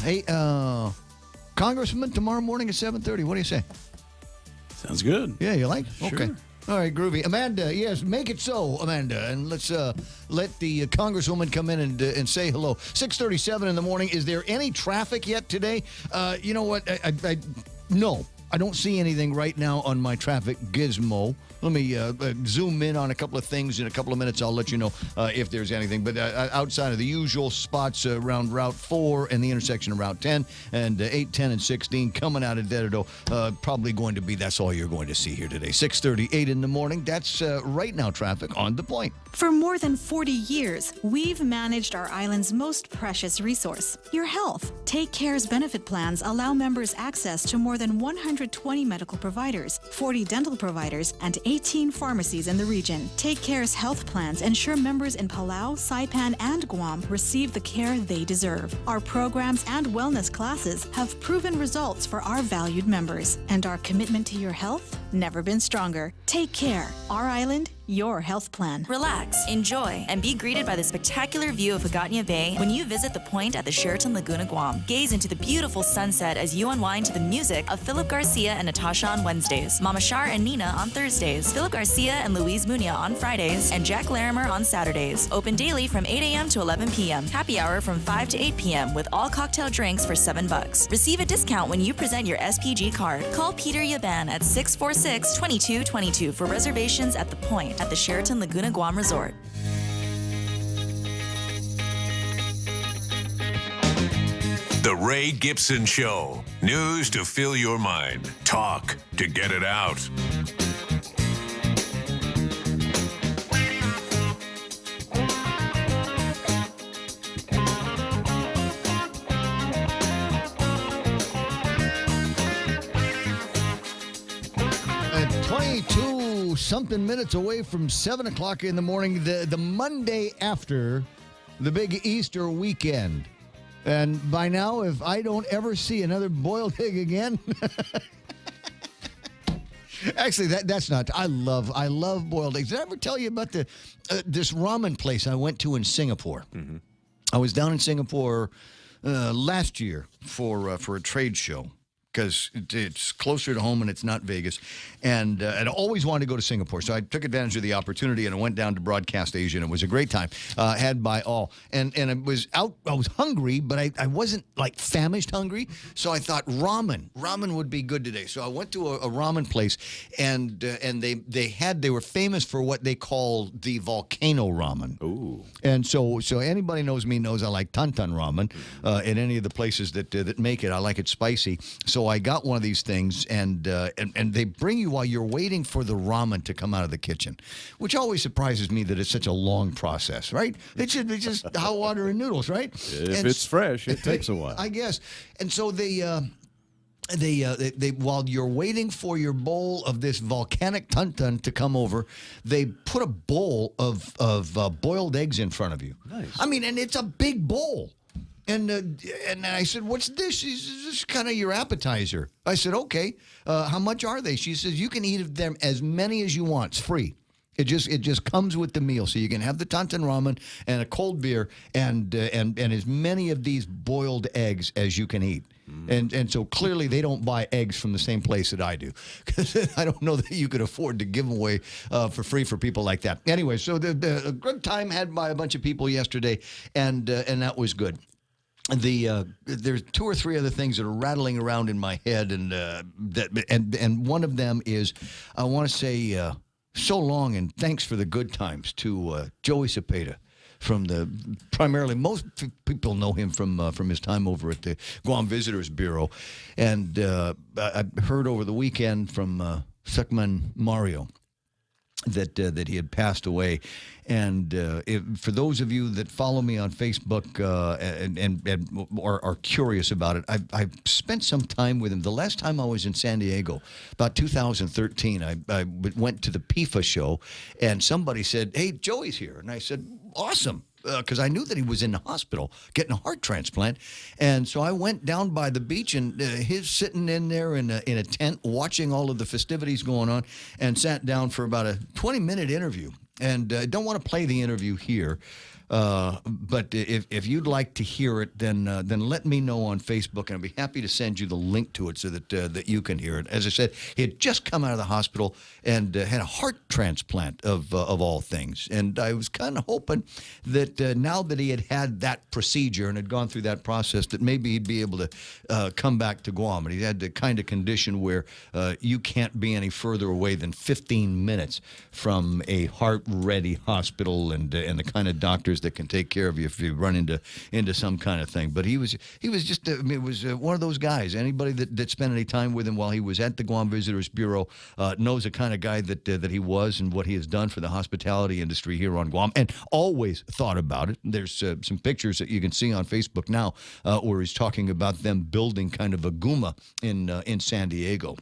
Hey, Congressman, tomorrow morning at 7:30. What do you say? Sounds good. Yeah, you like? Sure. Okay. All right, groovy. Amanda, yes, make it so, Amanda. And let's let the Congresswoman come in and say hello. 6:37 in the morning. Is there any traffic yet today? You know what? No. I don't see anything right now on my traffic gizmo. Let me zoom in on a couple of things. In a couple of minutes, I'll let you know if there's anything. But outside of the usual spots around Route 4 and the intersection of Route 10 and 8, 10, and 16 coming out of Dededo, probably going to be, that's all you're going to see here today. 6:38 in the morning. That's right now traffic on the point. For more than 40 years, we've managed our island's most precious resource, your health. Take Care's benefit plans allow members access to more than 120 medical providers, 40 dental providers, and 18 pharmacies in the region. Take Care's health plans ensure members in Palau, Saipan, and Guam receive the care they deserve. Our programs and wellness classes have proven results for our valued members, and our commitment to your health never been stronger. Take Care, our island, your health plan. Relax, enjoy, and be greeted by the spectacular view of Hagåtña Bay when you visit the point at the Sheraton Laguna Guam. Gaze into the beautiful sunset as you unwind to the music of Philip Garcia and Natasha on Wednesdays, Mama Shar and Nina on Thursdays, Philip Garcia and Luis Munia on Fridays, and Jack Larimer on Saturdays. Open daily from 8 a.m. to 11 p.m. Happy hour from 5 to 8 p.m. with all cocktail drinks for $7. Receive a discount when you present your SPG card. Call Peter Yaban at 646-2222 for reservations at the point at the Sheraton Laguna Guam Resort. The Ray Gibson Show. News to fill your mind. Talk to get it out. At 22 something minutes away from 7 o'clock in the morning, the Monday after the big Easter weekend. And by now, if I don't ever see another boiled egg again, actually, that's not. I love boiled eggs. Did I ever tell you about this ramen place I went to in Singapore? Mm-hmm. I was down in Singapore last year for a trade show, because it's closer to home and it's not Vegas. And I'd always wanted to go to Singapore. So I took advantage of the opportunity and I went down to Broadcast Asia, and it was a great time, had by all. And it was out, I was hungry, but I wasn't like famished hungry. So I thought ramen would be good today. So I went to a ramen place, and they were famous for what they call the volcano ramen. Ooh. And so anybody knows me knows I like tantan ramen at any of the places that make it. I like it spicy. So I got one of these things, and they bring you while you're waiting for the ramen to come out of the kitchen, which always surprises me that it's such a long process, right? It's just hot water and noodles, right? If it's fresh, it takes a while. I guess. And so they while you're waiting for your bowl of this volcanic tantan to come over, they put a bowl of boiled eggs in front of you. Nice. I mean, and it's a big bowl. And I said, "What's this?" She says, "This is kind of your appetizer." I said, "Okay. How much are they?" She says, "You can eat them as many as you want. It's free. It just comes with the meal, so you can have the tantan ramen and a cold beer and as many of these boiled eggs as you can eat." And so clearly they don't buy eggs from the same place that I do, because I don't know that you could afford to give them away for free for people like that. Anyway, so a good time had by a bunch of people yesterday, and that was good. There's two or three other things that are rattling around in my head, and one of them is I want to say so long and thanks for the good times to Joey Cepeda from primarily most people know him from his time over at the Guam Visitors Bureau, and I heard over the weekend from Suckman Mario. that he had passed away. And for those of you that follow me on Facebook and are curious about it, I've spent some time with him. The last time I was in San Diego, about 2013, I went to the PIFA show, and somebody said, "Hey, Joey's here." And I said, "Awesome." Because I knew that he was in the hospital getting a heart transplant. And so I went down by the beach, and he's sitting in there in a tent watching all of the festivities going on, and sat down for about a 20-minute interview. And I don't want to play the interview here, but if you'd like to hear it, then let me know on Facebook, and I'd be happy to send you the link to it so that you can hear it. As I said, he had just come out of the hospital and had a heart transplant of all things. And I was kind of hoping that now that he had that procedure and had gone through that process, that maybe he'd be able to come back to Guam. And he had the kind of condition where you can't be any further away than 15 minutes from a heart-ready hospital and the kind of doctors that can take care of you if you run into some kind of thing. But he was just one of those guys. Anybody that spent any time with him while he was at the Guam Visitors Bureau knows the kind of guy that he was and what he has done for the hospitality industry here on Guam, and always thought about it. There's some pictures that you can see on Facebook now where he's talking about them building kind of a Guma in San Diego,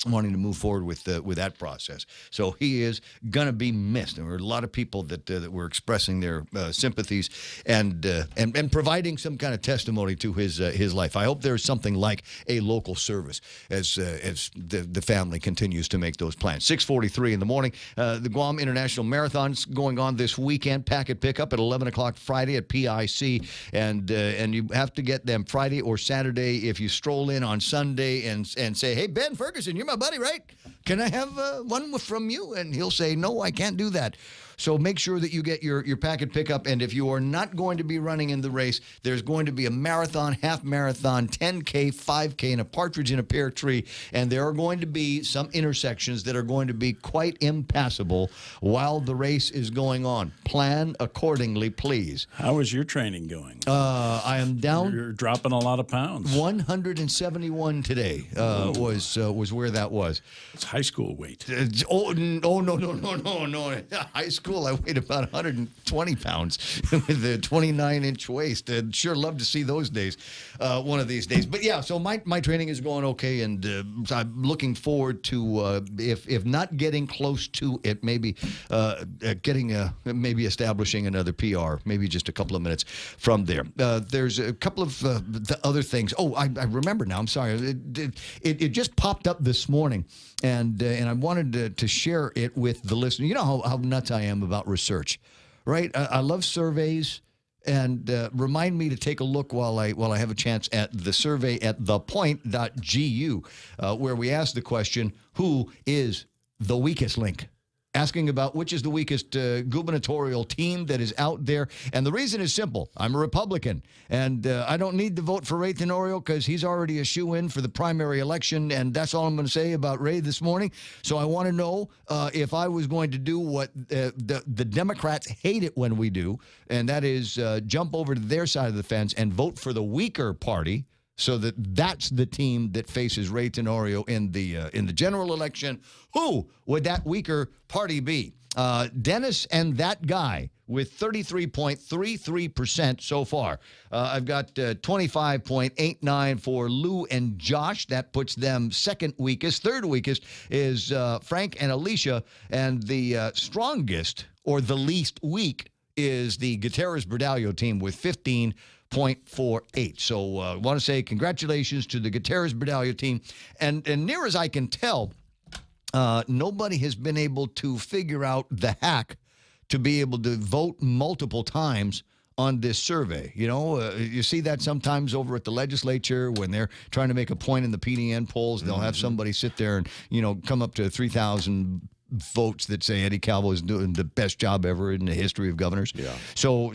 wanting to move forward with that process. So he is going to be missed. There were a lot of people that were expressing their sympathies and providing some kind of testimony to his life. I hope there's something like a local service as the family continues to make those plans. 6:43 in the morning. The Guam International Marathon's going on this weekend. Packet pickup at 11 o'clock Friday at PIC, and you have to get them Friday or Saturday. If you stroll in on Sunday and say, "Hey, Ben Ferguson, you're my buddy, right? Can I have one from you?" And he'll say, "No, I can't do that." So make sure that you get your packet pickup. And if you are not going to be running in the race, there's going to be a marathon, half marathon, 10K, 5K, and a partridge in a pear tree. And there are going to be some intersections that are going to be quite impassable while the race is going on. Plan accordingly, please. How is your training going? I am down. You're dropping a lot of pounds. 171 today was where that was. It's high school weight. No. High school, I weighed about 120 pounds with a 29-inch waist. I'd sure love to see those days one of these days. But yeah, so my training is going okay, and I'm looking forward to, if not getting close to it, maybe maybe establishing another PR, maybe just a couple of minutes from there. There's a couple of the other things. Oh, I remember now. I'm sorry. It just popped up this morning, and I wanted to share it with the listener. You know how nuts I am about research, right? I love surveys, and remind me to take a look while I have a chance at the survey at thepoint.gu, where we ask the question, who is the weakest link? Asking about which is the weakest gubernatorial team that is out there. And the reason is simple. I'm a Republican, and I don't need to vote for Ray Tenorio because he's already a shoo-in for the primary election, and that's all I'm going to say about Ray this morning. So I want to know if I was going to do what the Democrats hate it when we do, and that is jump over to their side of the fence and vote for the weaker party, so that's the team that faces Ray Tenorio in the general election. Who would that weaker party be? Dennis and that guy with 33.33% so far. I've got 25.89 for Lou and Josh. That puts them second weakest. Third weakest is Frank and Alicia. And the strongest, or the least weak, is the Gutierrez-Berdallo team with 15.48. So I want to say congratulations to the Gutierrez-Berdallo team. And near as I can tell, nobody has been able to figure out the hack to be able to vote multiple times on this survey. You know, you see that sometimes over at the legislature when they're trying to make a point in the PDN polls. They'll have somebody sit there and, come up to 3,000 votes that say Eddie Calvo is doing the best job ever in the history of governors. Yeah. So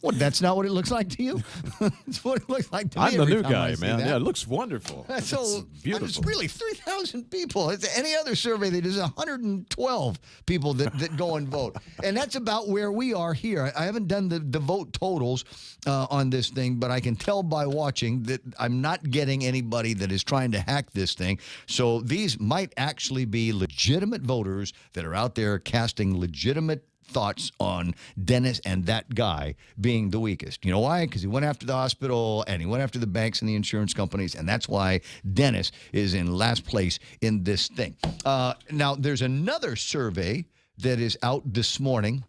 What? That's not what it looks like to you? That's what it looks like to me. I'm the every new time I guy, see man. that. Yeah, it looks wonderful. So It's beautiful. It's really 3,000 people. It's any other survey, there's 112 people that go and vote. And that's about where we are here. I haven't done the vote totals on this thing, but I can tell by watching that I'm not getting anybody that is trying to hack this thing. So these might actually be legitimate voters that are out there casting legitimate thoughts on Dennis and that guy being the weakest. You know why? Because he went after the hospital and he went after the banks and the insurance companies, and that's why Dennis is in last place in this thing. Now, there's another survey that is out this morning,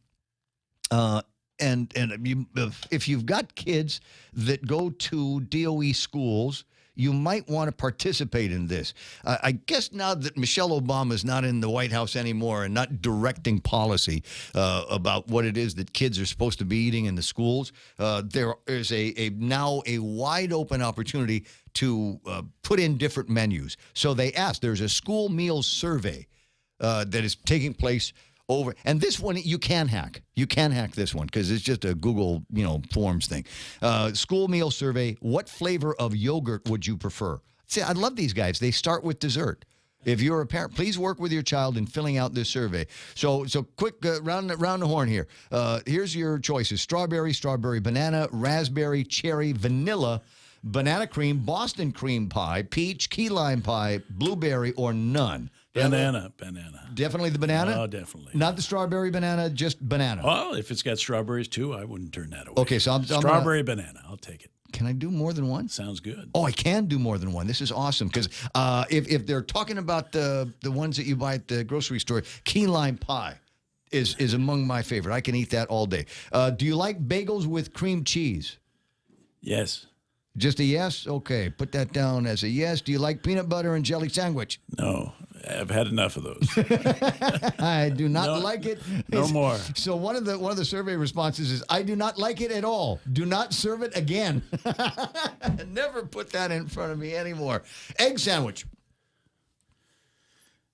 and if you've got kids that go to DOE schools, you might want to participate in this. I guess now that Michelle Obama is not in the White House anymore and not directing policy about what it is that kids are supposed to be eating in the schools, there is now a wide open opportunity to put in different menus. So they asked, there's a school meals survey that is taking place over, and this one you can hack. You can hack this one because it's just a Google, Forms thing. School meal survey. What flavor of yogurt would you prefer? See, I love these guys. They start with dessert. If you're a parent, please work with your child in filling out this survey. So quick round the horn here. Here's your choices: strawberry, banana, raspberry, cherry, vanilla, banana cream, Boston cream pie, peach, key lime pie, blueberry, or none. Banana. Definitely the banana? Oh, definitely. Not the strawberry banana, just banana. Well, if it's got strawberries too, I wouldn't turn that away. Okay, so I'm strawberry banana. I'll take it. Can I do more than one? Sounds good. Oh, I can do more than one. This is awesome because if they're talking about the ones that you buy at the grocery store, key lime pie is among my favorite. I can eat that all day. Do you like bagels with cream cheese? Yes. Just a yes? Okay, put that down as a yes. Do you like peanut butter and jelly sandwich? No, I've had enough of those. I do not like it. No more. So one of the survey responses is, I do not like it at all. Do not serve it again. Never put that in front of me anymore. Egg sandwich.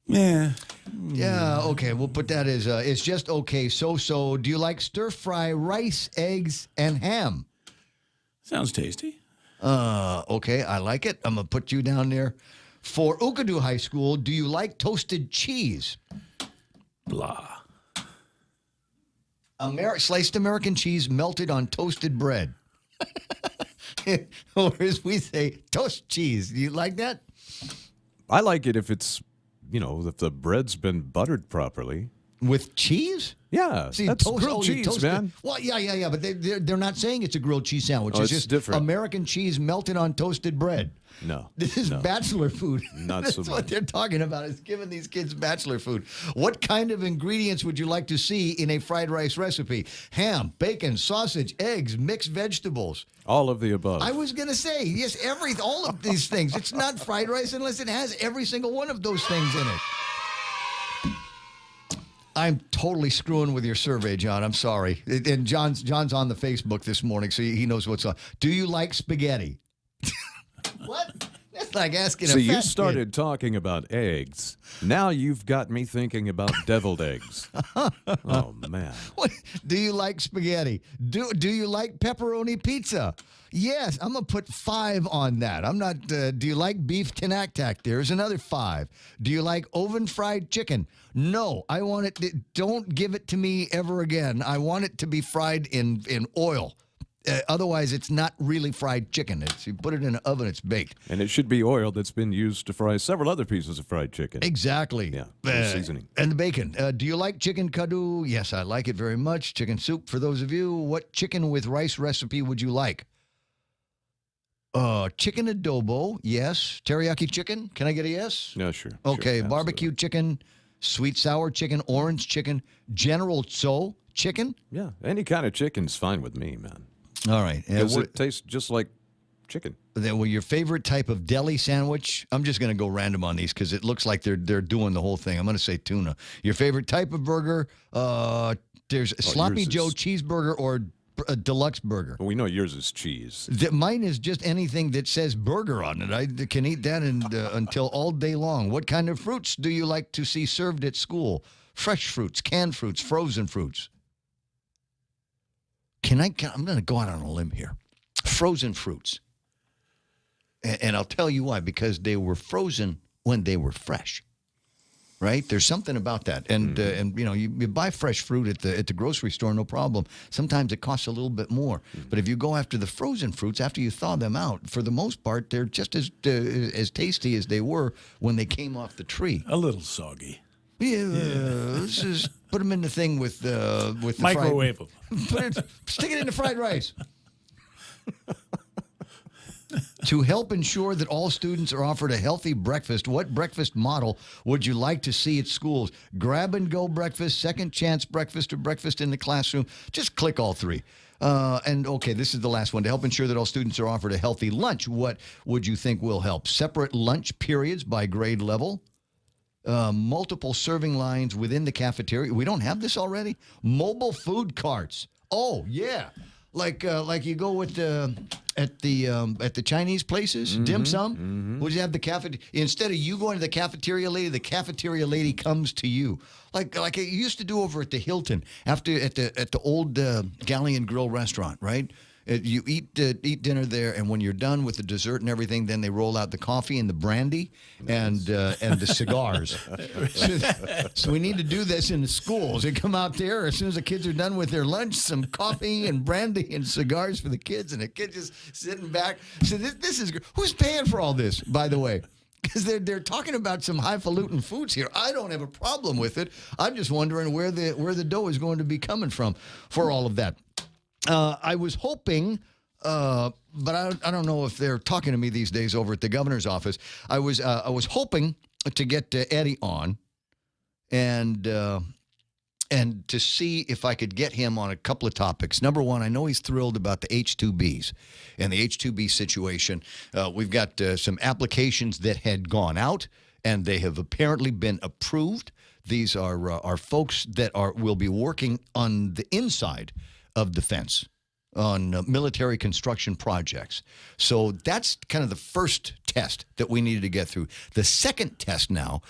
Yeah. Yeah, okay. We'll put that as it's just okay. So do you like stir fry rice, eggs, and ham? Sounds tasty. Okay, I like it. I'm going to put you down there. For Ukadu High School, do you like toasted cheese? Blah. Sliced American cheese melted on toasted bread. Or as we say, toast cheese. Do you like that? I like it if it's, if the bread's been buttered properly. With cheese? Yeah, See, that's grilled cheese, man. Well, yeah, but they're not saying it's a grilled cheese sandwich. Oh, it's it's just different. American cheese melted on toasted bread. No. This is bachelor food. Not That's so what much. they're talking about, is giving these kids bachelor food. What kind of ingredients would you like to see in a fried rice recipe? Ham, bacon, sausage, eggs, mixed vegetables. All of the above. I was going to say, yes, all of these things. It's not fried rice unless it has every single one of those things in it. I'm totally screwing with your survey, John. I'm sorry. And John's on the Facebook this morning, so he knows what's on. Do you like spaghetti? What? That's like asking So a fat you kid. started talking about eggs. Now you've got me thinking about deviled eggs. Oh, man. What? Do you like spaghetti? Do you like pepperoni pizza? Yes, I'm going to put 5 on that. I'm not, do you like beef tenactac? There's another 5. Do you like oven fried chicken? No, I want it, don't give it to me ever again. I want it to be fried in oil. Otherwise, it's not really fried chicken. You put it in an oven, it's baked. And it should be oil that's been used to fry several other pieces of fried chicken. Exactly. Yeah, seasoning. And the bacon. Do you like chicken kaddu? Yes, I like it very much. Chicken soup, for those of you. What chicken with rice recipe would you like? Chicken adobo, yes. Teriyaki chicken, can I get a yes? Yeah, sure. Okay, Sure, barbecue chicken, sweet sour chicken, orange chicken, General Tso chicken? Yeah, any kind of chicken's fine with me, man. All right. Because it tastes just like chicken. Then, your favorite type of deli sandwich? I'm just going to go random on these because it looks like they're doing the whole thing. I'm going to say tuna. Your favorite type of burger? There's Sloppy Joe cheeseburger or a deluxe burger. Well, we know yours is cheese. Mine is just anything that says burger on it. I can eat that until all day long. What kind of fruits do you like to see served at school? Fresh fruits, canned fruits, frozen fruits. I'm going to go out on a limb here. Frozen fruits. And I'll tell you why. Because they were frozen when they were fresh. Right? There's something about that. And you know, you buy fresh fruit at the grocery store, no problem. Sometimes it costs a little bit more. But if you go after the frozen fruits, after you thaw them out, for the most part, they're just as tasty as they were when they came off the tree. A little soggy. Yeah, let's just put them in the thing with the microwave them. Stick it in the fried rice. To help ensure that all students are offered a healthy breakfast, what breakfast model would you like to see at schools? Grab-and-go breakfast, second chance breakfast, or breakfast in the classroom? Just click all three. And, okay, this is the last one. To help ensure that all students are offered a healthy lunch, what would you think will help? Separate lunch periods by grade level? Multiple serving lines within the cafeteria. We don't have this already? Mobile food carts. Oh, yeah. Like you go with at the Chinese places, dim sum. Would you have the cafeteria instead of you going to the cafeteria lady comes to you, like it used to do over at the Hilton at the old Galleon Grill restaurant, right? You eat dinner there, and when you're done with the dessert and everything, then they roll out the coffee and the brandy and the cigars. So we need to do this in the schools. They come out there as soon as the kids are done with their lunch, some coffee and brandy and cigars for the kids, and the kids just sitting back. So this is who's paying for all this, by the way? Because they're talking about some highfalutin foods here. I don't have a problem with it. I'm just wondering where the dough is going to be coming from for all of that. I was hoping, but I don't know if they're talking to me these days over at the governor's office. I was hoping to get Eddie on, and to see if I could get him on a couple of topics. Number one, I know he's thrilled about the H-2Bs and the H-2B situation. We've got some applications that had gone out, and they have apparently been approved. These are folks that will be working on the inside of defense on military construction projects. So that's kind of the first test that we needed to get through. The second test now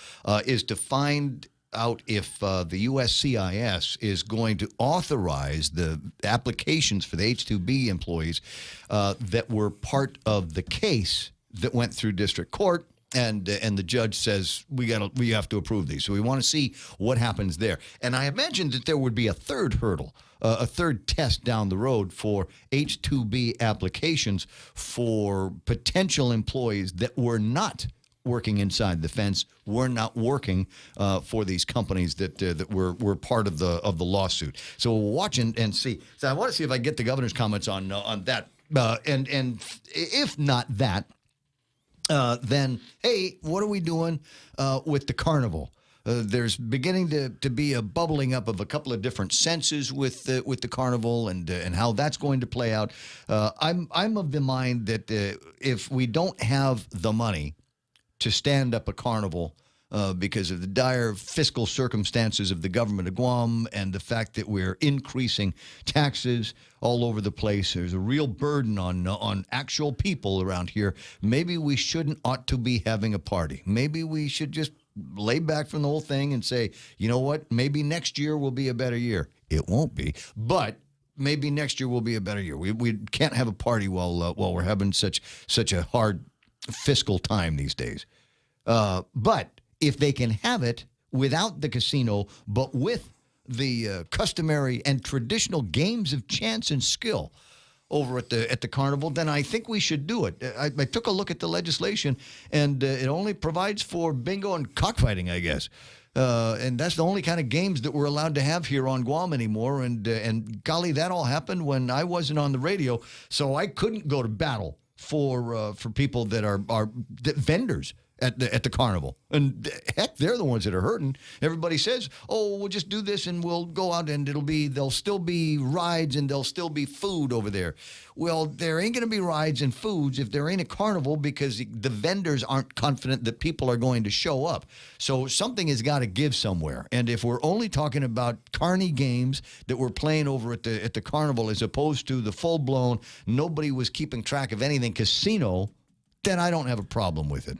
is to find out if the USCIS is going to authorize the applications for the H-2B employees that were part of the case that went through district court. And the judge says we have to approve these. So we want to see what happens there. And I imagined that there would be a third hurdle, a third test down the road for H-2B applications for potential employees that were not working inside the fence, were not working for these companies that were part of the lawsuit. So we'll watch and see. So I want to see if I get the governor's comments on that. And if not that. Then, hey, what are we doing with the carnival? There's beginning to be a bubbling up of a couple of different senses with the carnival and how that's going to play out. I'm of the mind that if we don't have the money to stand up a carnival because of the dire fiscal circumstances of the government of Guam and the fact that we're increasing taxes all over the place. There's a real burden on actual people around here. Maybe we ought to be having a party. Maybe we should just lay back from the whole thing and say, you know what, maybe next year will be a better year. It won't be, but maybe next year will be a better year. We can't have a party while we're having such a hard fiscal time these days. But if they can have it without the casino, but with the customary and traditional games of chance and skill over at the carnival, then I think we should do it. I took a look at the legislation, and it only provides for bingo and cockfighting, I guess. And that's the only kind of games that we're allowed to have here on Guam anymore. And golly, that all happened when I wasn't on the radio, so I couldn't go to battle for people that are vendors at the carnival. And heck, they're the ones that are hurting. Everybody says, oh, we'll just do this and we'll go out and there'll still be rides and there'll still be food over there. Well, there ain't going to be rides and foods if there ain't a carnival because the vendors aren't confident that people are going to show up. So something has got to give somewhere. And if we're only talking about carny games that we're playing over at the carnival as opposed to the full-blown, nobody was keeping track of anything casino, then I don't have a problem with it.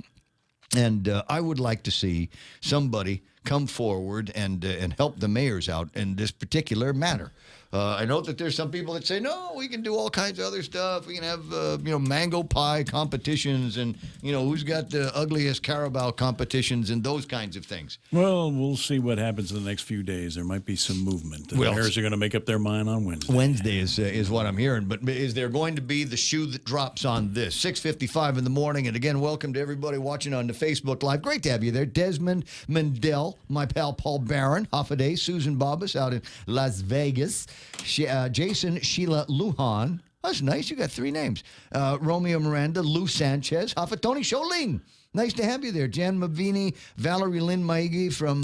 And I would like to see somebody come forward and help the mayors out in this particular matter. I know that there's some people that say, no, we can do all kinds of other stuff. We can have, mango pie competitions and, who's got the ugliest Carabao competitions and those kinds of things. Well, we'll see what happens in the next few days. There might be some movement. The mayors are going to make up their mind on Wednesday. Wednesday is what I'm hearing. But is there going to be the shoe that drops on this? 6:55 in the morning. And again, welcome to everybody watching on the Facebook Live. Great to have you there. Desmond Mendel, my pal Paul Barron, Hoffaday, Susan Bobbas out in Las Vegas. Jason Sheila Lujan. That's nice. You got 3 names. Romeo Miranda, Lou Sanchez, Tony Scholing. Nice to have you there. Jan Mavini, Valerie Lynn Maigi from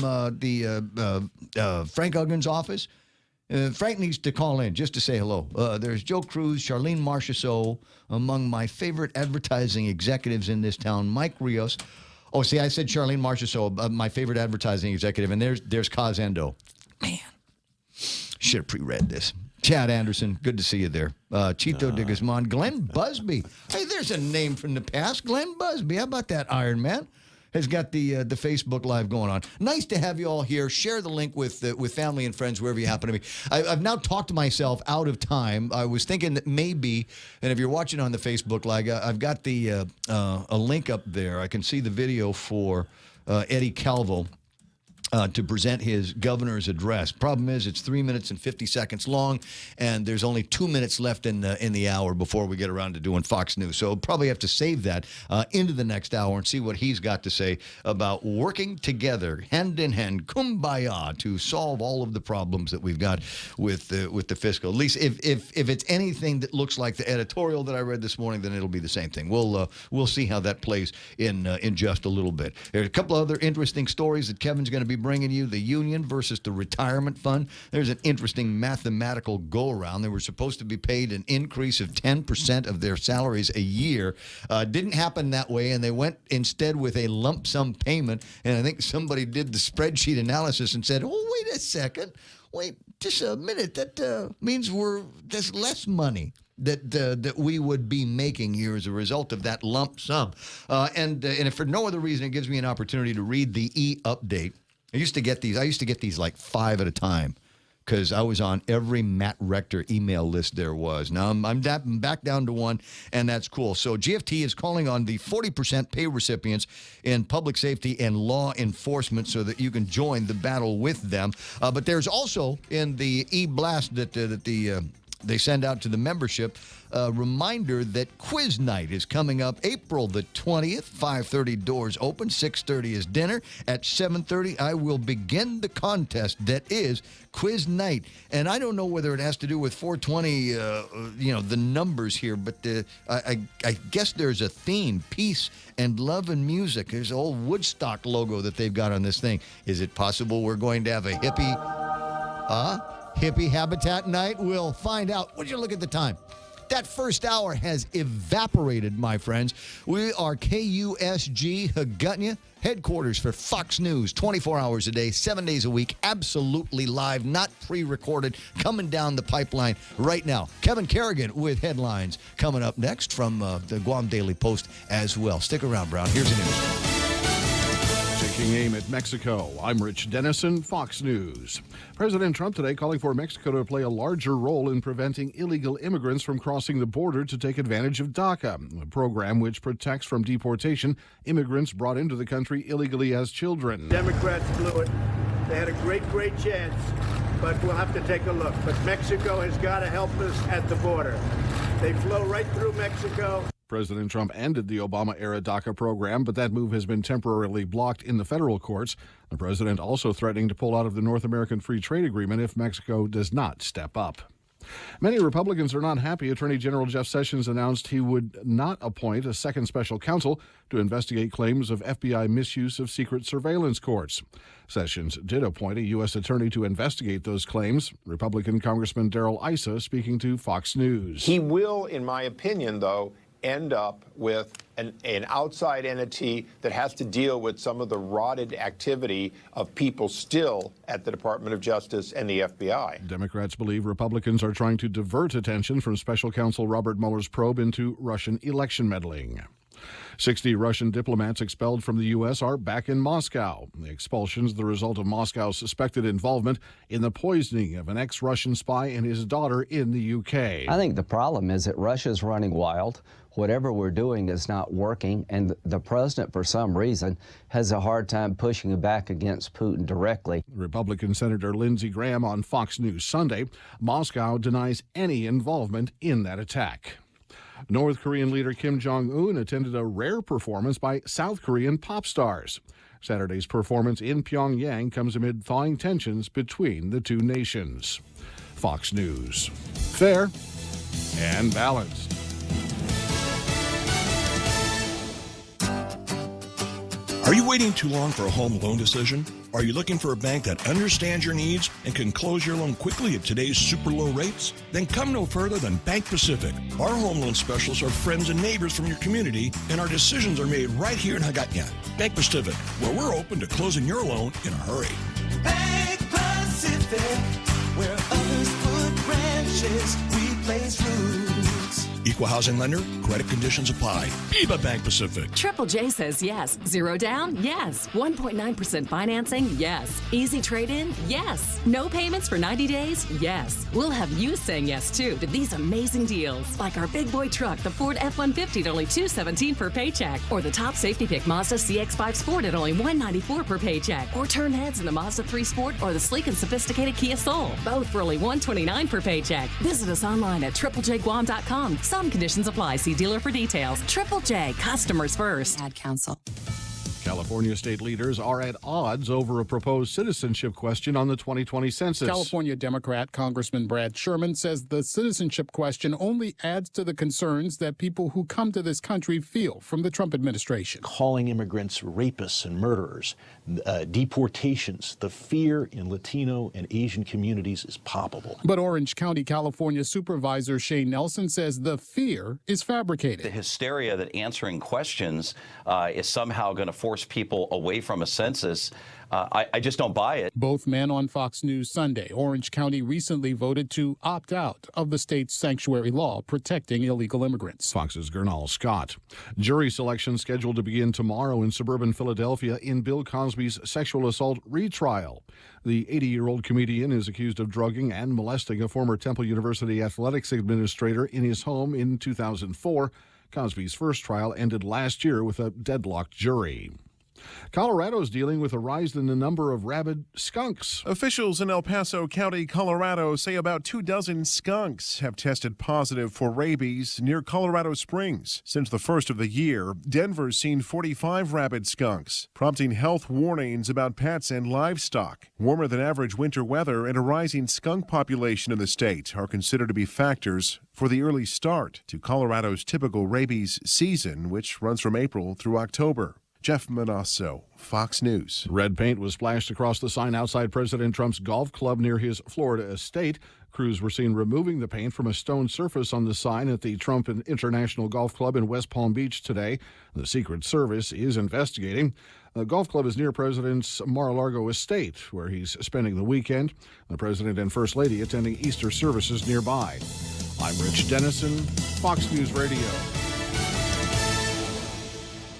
Frank Uggen's office. Frank needs to call in just to say hello. There's Joe Cruz, Charlene Marchessault, among my favorite advertising executives in this town, Mike Rios. Oh, see, I said Charlene Marchessault, my favorite advertising executive, and there's Kaz Endo. Man. Should have pre-read this. Chad Anderson, good to see you there. Chito de Guzman, Glenn Busby. Hey, there's a name from the past. Glenn Busby. How about that, Iron Man? Has got the Facebook Live going on. Nice to have you all here. Share the link with family and friends wherever you happen to be. I've now talked myself out of time. I was thinking that maybe, and if you're watching on the Facebook Live, I've got the a link up there. I can see the video for Eddie Calvo. To present his governor's address. Problem is, it's 3 minutes and 50 seconds long, and there's only 2 minutes left in the hour before we get around to doing Fox News. So probably have to save that into the next hour and see what he's got to say about working together, hand in hand, kumbaya, to solve all of the problems that we've got with the fiscal. At least if it's anything that looks like the editorial that I read this morning, then it'll be the same thing. We'll see how that plays in just a little bit. There's a couple other interesting stories that Kevin's going to be bringing you. The union versus the retirement fund. There's an interesting mathematical go-around. They were supposed to be paid an increase of 10% of their salaries a year. Didn't happen that way, and they went instead with a lump sum payment. And I think somebody did the spreadsheet analysis and said, oh, wait a second. Wait just a minute. That means there's less money that we would be making here as a result of that lump sum. And if for no other reason, it gives me an opportunity to read the e-update. I used to get these like 5 at a time because I was on every Matt Rector email list there was. Now I'm back down to 1, and that's cool. So GFT is calling on the 40% pay recipients in public safety and law enforcement so that you can join the battle with them. But there's also in the e-blast that they send out to the membership a reminder that quiz night is coming up April the 20th, 5:30 doors open, 6:30 is dinner. At 7:30, I will begin the contest that is quiz night. And I don't know whether it has to do with 420, the numbers here, but I guess there's a theme, peace and love and music. There's an old Woodstock logo that they've got on this thing. Is it possible we're going to have a hippie habitat night? We'll find out. Would you look at the time? That first hour has evaporated, my friends. We are KUSG Hagutnia, headquarters for Fox News, 24 hours a day, 7 days a week, absolutely live, not pre-recorded, coming down the pipeline right now. Kevin Kerrigan with headlines coming up next from the Guam Daily Post as well. Stick around, Brown. Here's the news. Taking aim at Mexico, I'm Rich Dennison, Fox News. President Trump today calling for Mexico to play a larger role in preventing illegal immigrants from crossing the border to take advantage of DACA, a program which protects from deportation immigrants brought into the country illegally as children. Democrats blew it. They had a great chance, but we'll have to take a look. But Mexico has got to help us at the border. They flow right through Mexico. President Trump ended the Obama-era DACA program, but that move has been temporarily blocked in the federal courts. The president also threatening to pull out of the North American Free Trade Agreement if Mexico does not step up. Many Republicans are not happy Attorney General Jeff Sessions announced he would not appoint a second special counsel to investigate claims of FBI misuse of secret surveillance courts. Sessions did appoint a U.S. attorney to investigate those claims. Republican Congressman Darrell Issa speaking to Fox News. He will, in my opinion, though, end up with an outside entity that has to deal with some of the rotted activity of people still at the Department of Justice and the FBI. Democrats believe Republicans are trying to divert attention from special counsel Robert Mueller's probe into Russian election meddling. 60 Russian diplomats expelled from the U.S. are back in Moscow. The expulsions are the result of Moscow's suspected involvement in the poisoning of an ex-Russian spy and his daughter in the U.K. I think the problem is that Russia's running wild. Whatever we're doing is not working, and the president, for some reason, has a hard time pushing back against Putin directly. Republican Senator Lindsey Graham on Fox News Sunday. Moscow denies any involvement in that attack. North Korean leader Kim Jong-un attended a rare performance by South Korean pop stars. Saturday's performance in Pyongyang comes amid thawing tensions between the two nations. Fox News. Fair and balanced. Are you waiting too long for a home loan decision? Are you looking for a bank that understands your needs and can close your loan quickly at today's super low rates? Then come no further than Bank Pacific. Our home loan specialists are friends and neighbors from your community, and our decisions are made right here in Hagåtña. Bank Pacific, where we're open to closing your loan in a hurry. Bank Pacific, where others put branches, we place roots. Equal housing lender, credit conditions apply. Viva Bank Pacific. Triple J says yes. Zero down? Yes. 1.9% financing? Yes. Easy trade-in? Yes. No payments for 90 days? Yes. We'll have you saying yes, too, to these amazing deals. Like our big boy truck, the Ford F-150 at only $217 per paycheck. Or the top safety pick Mazda CX-5 Sport at only $194 per paycheck. Or turn heads in the Mazda 3 Sport or the sleek and sophisticated Kia Soul. Both for only $129 per paycheck. Visit us online at triplejguam.com. Some conditions apply. See dealer for details. Triple J, customers first. Ad Council. California state leaders are at odds over a proposed citizenship question on the 2020 census. California Democrat Congressman Brad Sherman says the citizenship question only adds to the concerns that people who come to this country feel from the Trump administration. Calling immigrants rapists and murderers, deportations, the fear in Latino and Asian communities is palpable. But Orange County, California Supervisor Shane Nelson says the fear is fabricated. The hysteria that answering questions is somehow going to force people away from a census, I just don't buy it. Both men on Fox News Sunday. Orange County recently voted to opt out of the state's sanctuary law protecting illegal immigrants. Fox's Gernal Scott. Jury selection scheduled to begin tomorrow in suburban Philadelphia in Bill Cosby's sexual assault retrial. The 80-year-old comedian is accused of drugging and molesting a former Temple University athletics administrator in his home in 2004. Cosby's first trial ended last year with a deadlocked jury. Colorado's dealing with a rise in the number of rabid skunks. Officials in El Paso County, Colorado, say about 24 skunks have tested positive for rabies near Colorado Springs. Since the first of the year, Denver's seen 45 rabid skunks, prompting health warnings about pets and livestock. Warmer than average winter weather and a rising skunk population in the state are considered to be factors for the early start to Colorado's typical rabies season, which runs from April through October. Jeff Manasso, Fox News. Red paint was splashed across the sign outside President Trump's golf club near his Florida estate. Crews were seen removing the paint from a stone surface on the sign at the Trump International Golf Club in West Palm Beach today. The Secret Service is investigating. The golf club is near President's Mar-a-Lago estate, where he's spending the weekend. The President and First Lady attending Easter services nearby. I'm Rich Dennison, Fox News Radio.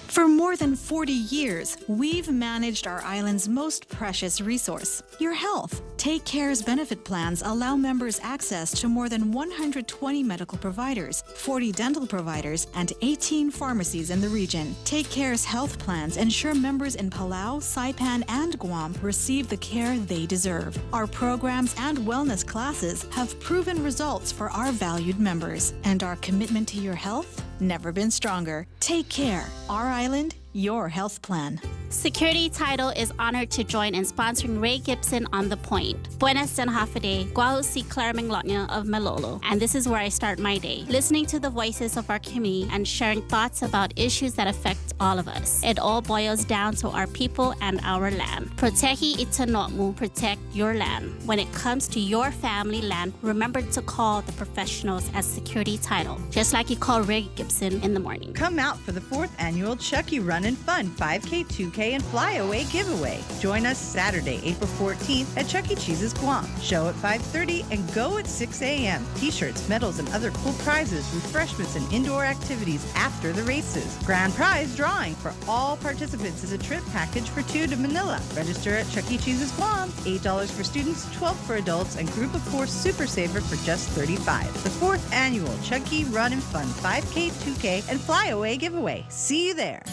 For more than 40 years, we've managed our island's most precious resource, your health. Take Care's benefit plans allow members access to more than 120 medical providers, 40 dental providers, and 18 pharmacies in the region. Take Care's health plans ensure members in Palau, Saipan, and Guam receive the care they deserve. Our programs and wellness classes have proven results for our valued members, and our commitment to your health never been stronger. Take Care, our island, your health plan. Security Title is honored to join in sponsoring Ray Gibson on The Point. Buenas din hafade, Guahusi Clareming Lotnya of Malolo. And this is where I start my day, listening to the voices of our community and sharing thoughts about issues that affect all of us. It all boils down to our people and our land. Protehi itanotmu, protect your land. When it comes to your family land, remember to call the professionals at Security Title, just like you call Ray Gibson in the morning. Come out for the 4th annual Chucky Run and Fun 5K, 2K, 2K and Flyaway giveaway. Join us Saturday, April 14th at Chuck E. Cheese's Guam. Show at 5:30 and go at 6 a.m. T-shirts, medals, and other cool prizes, refreshments, and indoor activities after the races. Grand prize drawing for all participants is a trip package for 2 to Manila. Register at Chuck E. Cheese's Guam. $8 for students, $12 for adults, and Group of 4 Super Saver for just $35. The 4th annual Chuck E. Run and Fun 5K, 2K, and Flyaway giveaway. See you there.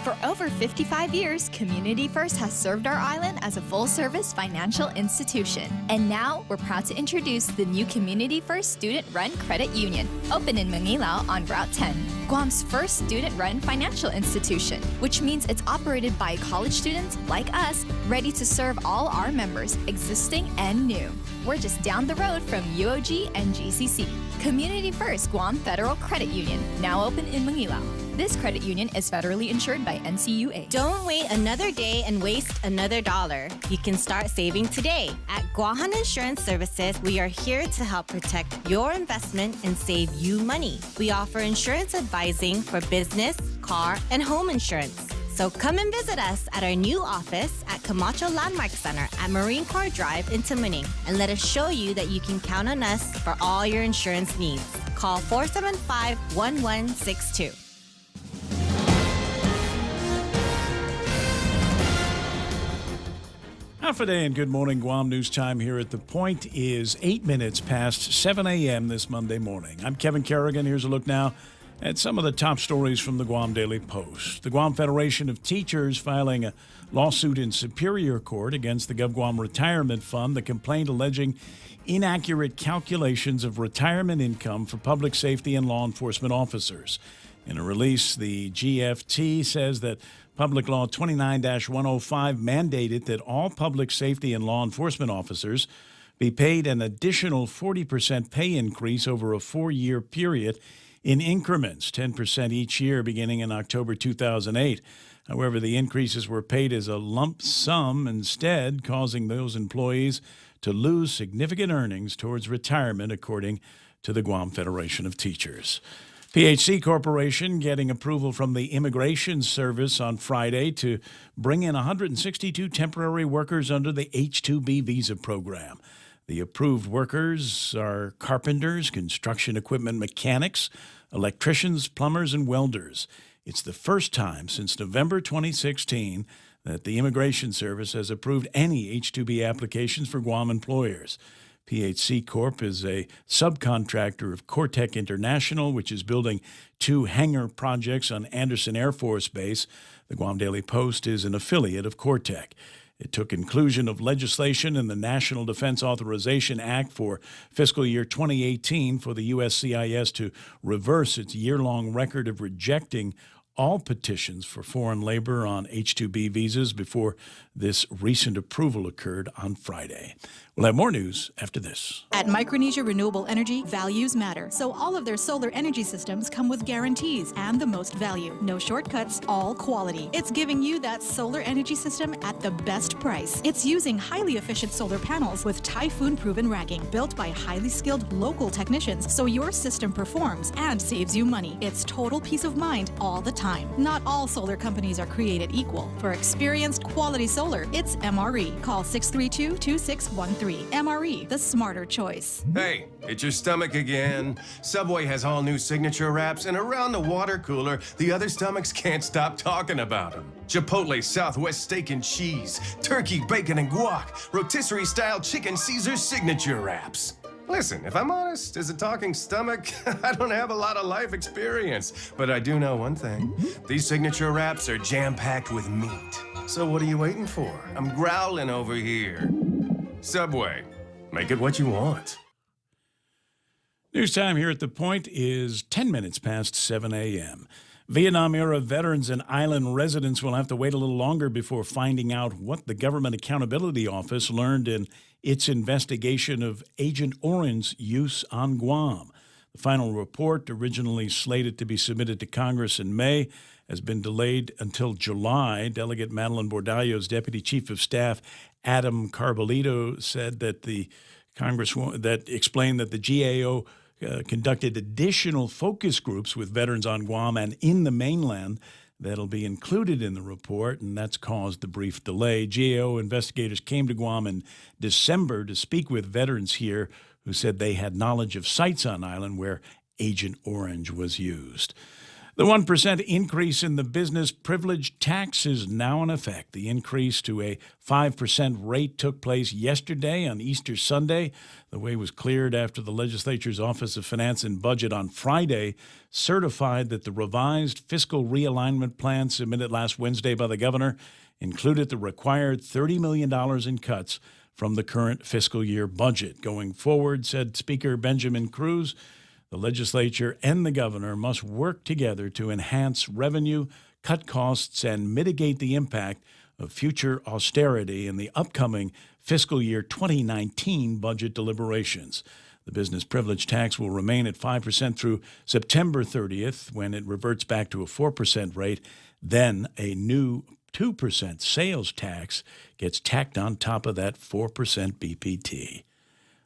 For over 55 years, Community First has served our island as a full-service financial institution. And now, we're proud to introduce the new Community First Student-Run Credit Union, open in Manila on Route 10, Guam's first student-run financial institution, which means it's operated by college students like us, ready to serve all our members, existing and new. We're just down the road from UOG and GCC. Community First Guam Federal Credit Union, now open in Manila. This credit union is federally insured by NCUA. Don't wait another day and waste another dollar. You can start saving today. At Guahan Insurance Services, we are here to help protect your investment and save you money. We offer insurance advising for business, car, and home insurance. So come and visit us at our new office at Camacho Landmark Center at Marine Corps Drive in Tamuning, and let us show you that you can count on us for all your insurance needs. Call 475-1162. Half a day and good morning, Guam. News time here at The Point is 8 minutes past 7 a.m. this Monday morning. I'm Kevin Kerrigan. Here's a look now at some of the top stories from the Guam Daily Post. The Guam Federation of Teachers filing a lawsuit in Superior Court against the GovGuam Retirement Fund. The complaint alleging inaccurate calculations of retirement income for public safety and law enforcement officers. In a release, the GFT says that Public Law 29-105 mandated that all public safety and law enforcement officers be paid an additional 40% pay increase over a 4-year period in increments, 10% each year beginning in October 2008. However, the increases were paid as a lump sum instead, causing those employees to lose significant earnings towards retirement, according to the Guam Federation of Teachers. PHC Corporation getting approval from the Immigration Service on Friday to bring in 162 temporary workers under the H-2B visa program. The approved workers are carpenters, construction equipment mechanics, electricians, plumbers, and welders. It's the first time since November 2016 that the Immigration Service has approved any H-2B applications for Guam employers. PHC Corp is a subcontractor of Cortec International, which is building 2 hangar projects on Andersen Air Force Base. The Guam Daily Post is an affiliate of Cortec. It took inclusion of legislation in the National Defense Authorization Act for fiscal year 2018 for the USCIS to reverse its year-long record of rejecting all petitions for foreign labor on H-2B visas before this recent approval occurred on Friday. We'll have more news after this. At Micronesia Renewable Energy, values matter. So all of their solar energy systems come with guarantees and the most value. No shortcuts, all quality. It's giving you that solar energy system at the best price. It's using highly efficient solar panels with typhoon-proven racking, built by highly skilled local technicians, so your system performs and saves you money. It's total peace of mind all the time. Not all solar companies are created equal. For experienced quality solar, it's MRE. Call 632-2613. MRE, the smarter choice. Hey, it's your stomach again. Subway has all new signature wraps, and around the water cooler, the other stomachs can't stop talking about them. Chipotle Southwest steak and cheese, turkey, bacon, and guac, rotisserie-style chicken Caesar signature wraps. Listen, if I'm honest, as a talking stomach, I don't have a lot of life experience. But I do know one thing. These signature wraps are jam-packed with meat. So what are you waiting for? I'm growling over here. Subway, make it what you want. News time here at The Point is 10 minutes past 7 a.m. Vietnam-era veterans and island residents will have to wait a little longer before finding out what the Government Accountability Office learned in its investigation of Agent Orange's use on Guam. The final report, originally slated to be submitted to Congress in May, has been delayed until July. Delegate Madeline Bordallo's Deputy Chief of Staff, Adam Carbolito, said that the Congresswoman that explained that the GAO conducted additional focus groups with veterans on Guam and in the mainland that'll be included in the report, and that's caused the brief delay. GAO investigators came to Guam in December to speak with veterans here who said they had knowledge of sites on island where Agent Orange was used. The 1% increase in the business privilege tax is now in effect. The increase to a 5% rate took place yesterday on Easter Sunday. The way was cleared after the legislature's Office of Finance and Budget on Friday certified that the revised fiscal realignment plan submitted last Wednesday by the governor included the required $30 million in cuts from the current fiscal year budget. Going forward, said Speaker Benjamin Cruz, the legislature and the governor must work together to enhance revenue, cut costs, and mitigate the impact of future austerity in the upcoming fiscal year 2019 budget deliberations. The business privilege tax will remain at 5% through September 30th, when it reverts back to a 4% rate. Then a new 2% sales tax gets tacked on top of that 4% BPT.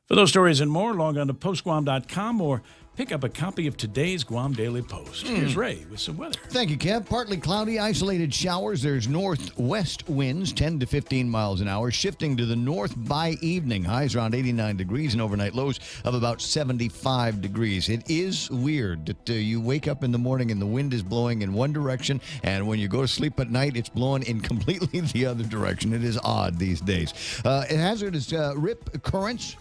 For those stories and more, log on to postguam.com or pick up a copy of today's Guam Daily Post. Here's Ray with some weather. Thank you, Kev. Partly cloudy, isolated showers. There's northwest winds, 10 to 15 miles an hour, shifting to the north by evening. Highs around 89 degrees and overnight lows of about 75 degrees. It is weird that you wake up in the morning and the wind is blowing in one direction, and when you go to sleep at night, it's blowing in completely the other direction. It is odd these days. Hazardous rip currents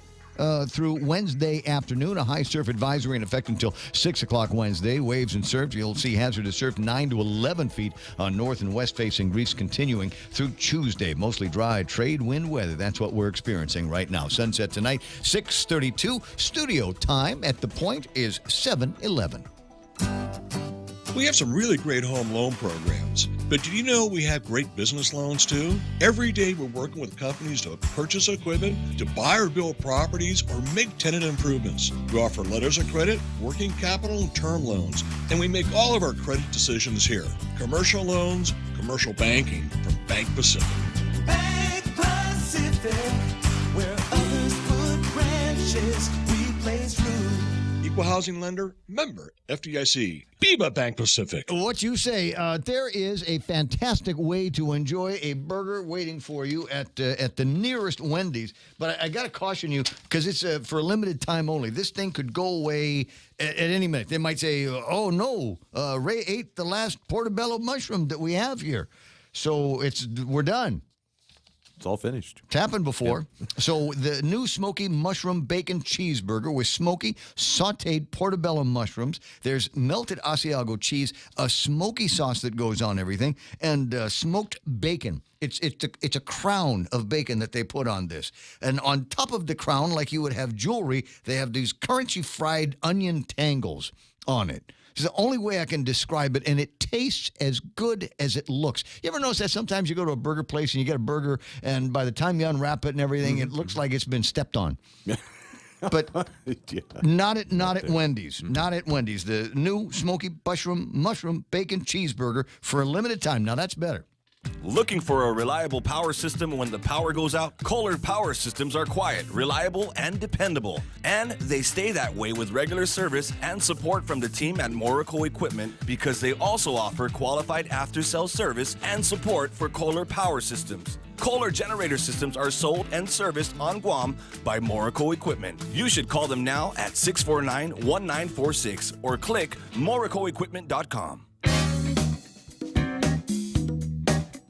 through Wednesday afternoon. A high surf advisory in effect until 6 o'clock Wednesday. Waves and surf, you'll see hazardous surf 9 to 11 feet on north and west facing reefs continuing through Tuesday. Mostly dry trade wind weather. That's what we're experiencing right now. Sunset tonight, 6:32. Studio time at the Point is 7:11. We have some really great home loan programs, but did you know we have great business loans too? Every day we're working with companies to purchase equipment, to buy or build properties, or make tenant improvements. We offer letters of credit, working capital, and term loans, and we make all of our credit decisions here. Commercial loans, commercial banking from Bank Pacific. Bank Pacific, where others put branches, we place roots. Equal housing lender, member FDIC. Biba Bank Pacific. What you say, there is a fantastic way to enjoy a burger waiting for you at the nearest Wendy's. But I got to caution you, because it's for a limited time only. This thing could go away at any minute. They might say, oh, no, Ray ate the last portobello mushroom that we have here. So we're done. It's all finished. It's happened before. Yeah. So the new smoky mushroom bacon cheeseburger with smoky sauteed portobello mushrooms. There's melted Asiago cheese, a smoky sauce that goes on everything, and smoked bacon. It's a crown of bacon that they put on this. And on top of the crown, like you would have jewelry, they have these crunchy fried onion tangles on it. It's the only way I can describe it, and it tastes as good as it looks. You ever notice that sometimes you go to a burger place and you get a burger, and by the time you unwrap it and everything, it looks like it's been stepped on? But yeah. not at Wendy's. Not at Wendy's. The new smoky mushroom bacon cheeseburger for a limited time. Now that's better. Looking for a reliable power system when the power goes out? Kohler Power Systems are quiet, reliable, and dependable. And they stay that way with regular service and support from the team at Morrico Equipment, because they also offer qualified after-sales service and support for Kohler Power Systems. Kohler generator systems are sold and serviced on Guam by Morrico Equipment. You should call them now at 649-1946 or click morricoequipment.com.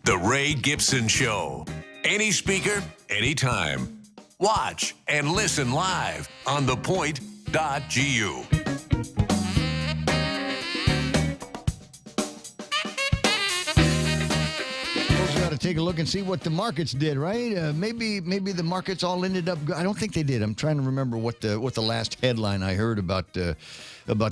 The Ray Gibson Show. Any speaker, anytime. Watch and listen live on thepoint.gu. Got to take a look and see what the markets did, right? Maybe the markets all ended up. I don't think they did. I'm trying to remember what the last headline I heard about the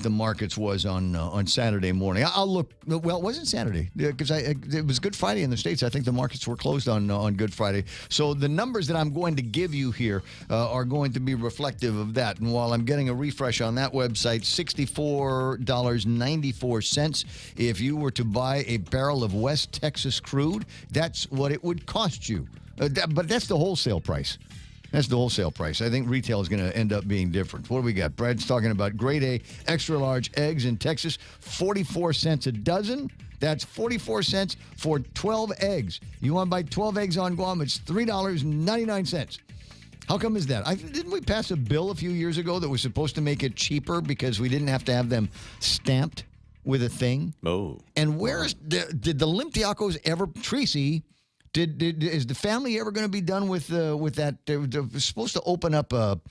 markets was on Saturday morning. I'll look. Well, it wasn't Saturday because it was Good Friday in the States. I think the markets were closed on Good Friday. So the numbers that I'm going to give you here are going to be reflective of that. And while I'm getting a refresh on that website, $64.94 if you were to buy a barrel of West Texas crude. That's what it would cost you. But that's the wholesale price. That's the wholesale price. I think retail is going to end up being different. What do we got? Brad's talking about grade A extra large eggs in Texas, 44 cents a dozen. That's 44 cents for 12 eggs. You want to buy 12 eggs on Guam, it's $3.99. How come is that? Didn't we pass a bill a few years ago that was supposed to make it cheaper because we didn't have to have them stamped with a thing? Oh. And did the Limtiacos ever, Tracy, is the family ever going to be done with that? They're supposed to open up a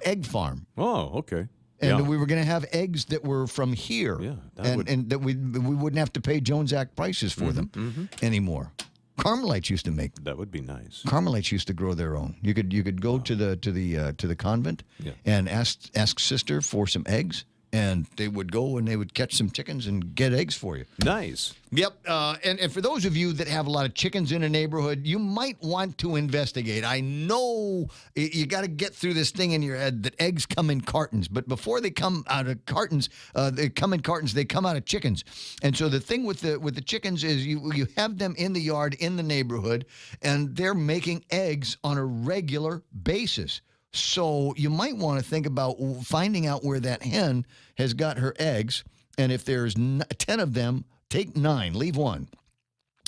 egg farm. Oh, okay. And we were going to have eggs that were from here. Yeah, and that we wouldn't have to pay Jones Act prices for them anymore. Carmelites used to make. That would be nice. Carmelites used to grow their own. You could go to the convent and ask sister for some eggs, and they would go and they would catch some chickens and get eggs for you. Nice. Yep. And for those of you that have a lot of chickens in a neighborhood, you might want to investigate. I know you got to get through this thing in your head that eggs come in cartons, but before they come out of cartons, they come in cartons. They come out of chickens. And so the thing with the chickens is you have them in the yard in the neighborhood, and they're making eggs on a regular basis. So you might want to think about finding out where that hen has got her eggs, and if there's 10 of them, take 9, leave 1.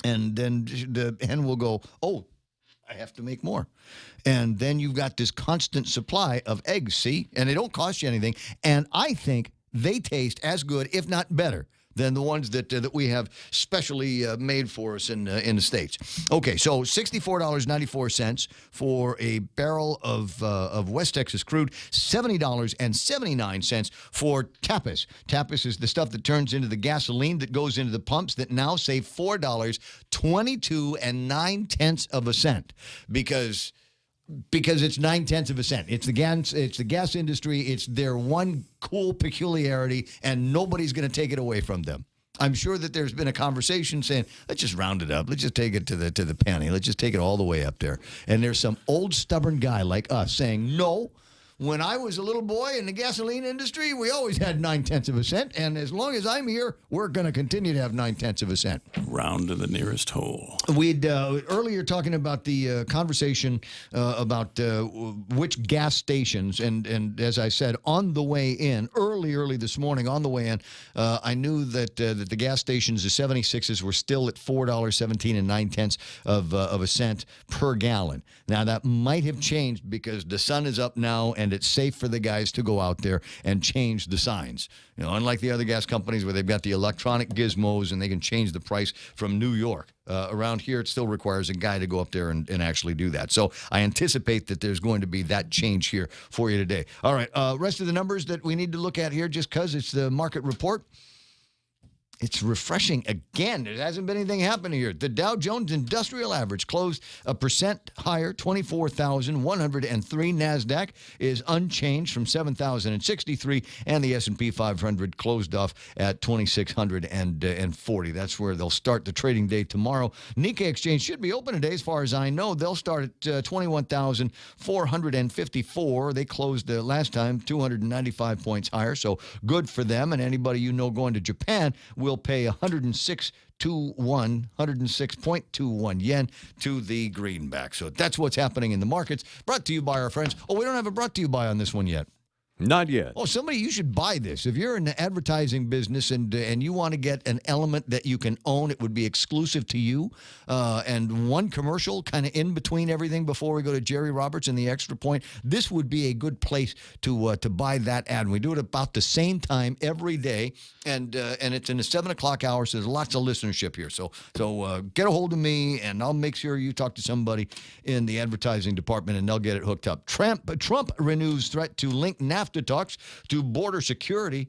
And then the hen will go, oh, I have to make more. And then you've got this constant supply of eggs, see? And they don't cost you anything. And I think they taste as good, if not better, than the ones that we have specially made for us in the States. Okay, so $64.94 for a barrel of West Texas crude, $70.79 for tapas. Tapas is the stuff that turns into the gasoline that goes into the pumps that now save $4.22 9/10 because it's 9/10 cent. It's the gas industry. It's their one cool peculiarity, and nobody's going to take it away from them. I'm sure that there's been a conversation saying, let's just round it up. Let's just take it to the penny. Let's just take it all the way up there. And there's some old stubborn guy like us saying, no. When I was a little boy in the gasoline industry, we always had 9/10 cent, and as long as I'm here, we're going to continue to have 9/10 cent. Round to the nearest hole. We'd earlier talking about the conversation about which gas stations, and as I said, on the way in, early this morning, on the way in, I knew that the gas stations, the 76s, were still at $4.17 9/10 cent per gallon. Now, that might have changed because the sun is up now, and it's safe for the guys to go out there and change the signs. You know, unlike the other gas companies where they've got the electronic gizmos and they can change the price from New York. Around here, it still requires a guy to go up there and actually do that. So I anticipate that there's going to be that change here for you today. All right, rest of the numbers that we need to look at here, just because it's the market report. It's refreshing again. There hasn't been anything happening here. The Dow Jones Industrial Average closed 1% higher, 24,103. NASDAQ is unchanged from 7,063. And the S&P 500 closed off at 2,640. That's where they'll start the trading day tomorrow. Nikkei Exchange should be open today, as far as I know. They'll start at 21,454. They closed last time 295 points higher, so good for them. And anybody you know going to Japan will pay 106.21 yen to the greenback. So that's what's happening in the markets. Brought to you by our friends. Oh, we don't have a brought to you by on this one yet. Not yet. Oh, you should buy this. If you're in the advertising business and you want to get an element that you can own, it would be exclusive to you. And one commercial kind of in between everything before we go to Jerry Roberts and the Extra Point. This would be a good place to buy that ad. And we do it about the same time every day. And it's in the 7 o'clock hour, so there's lots of listenership here. So get a hold of me, and I'll make sure you talk to somebody in the advertising department, and they'll get it hooked up. Trump renews threat to link NAFTA talks to border security.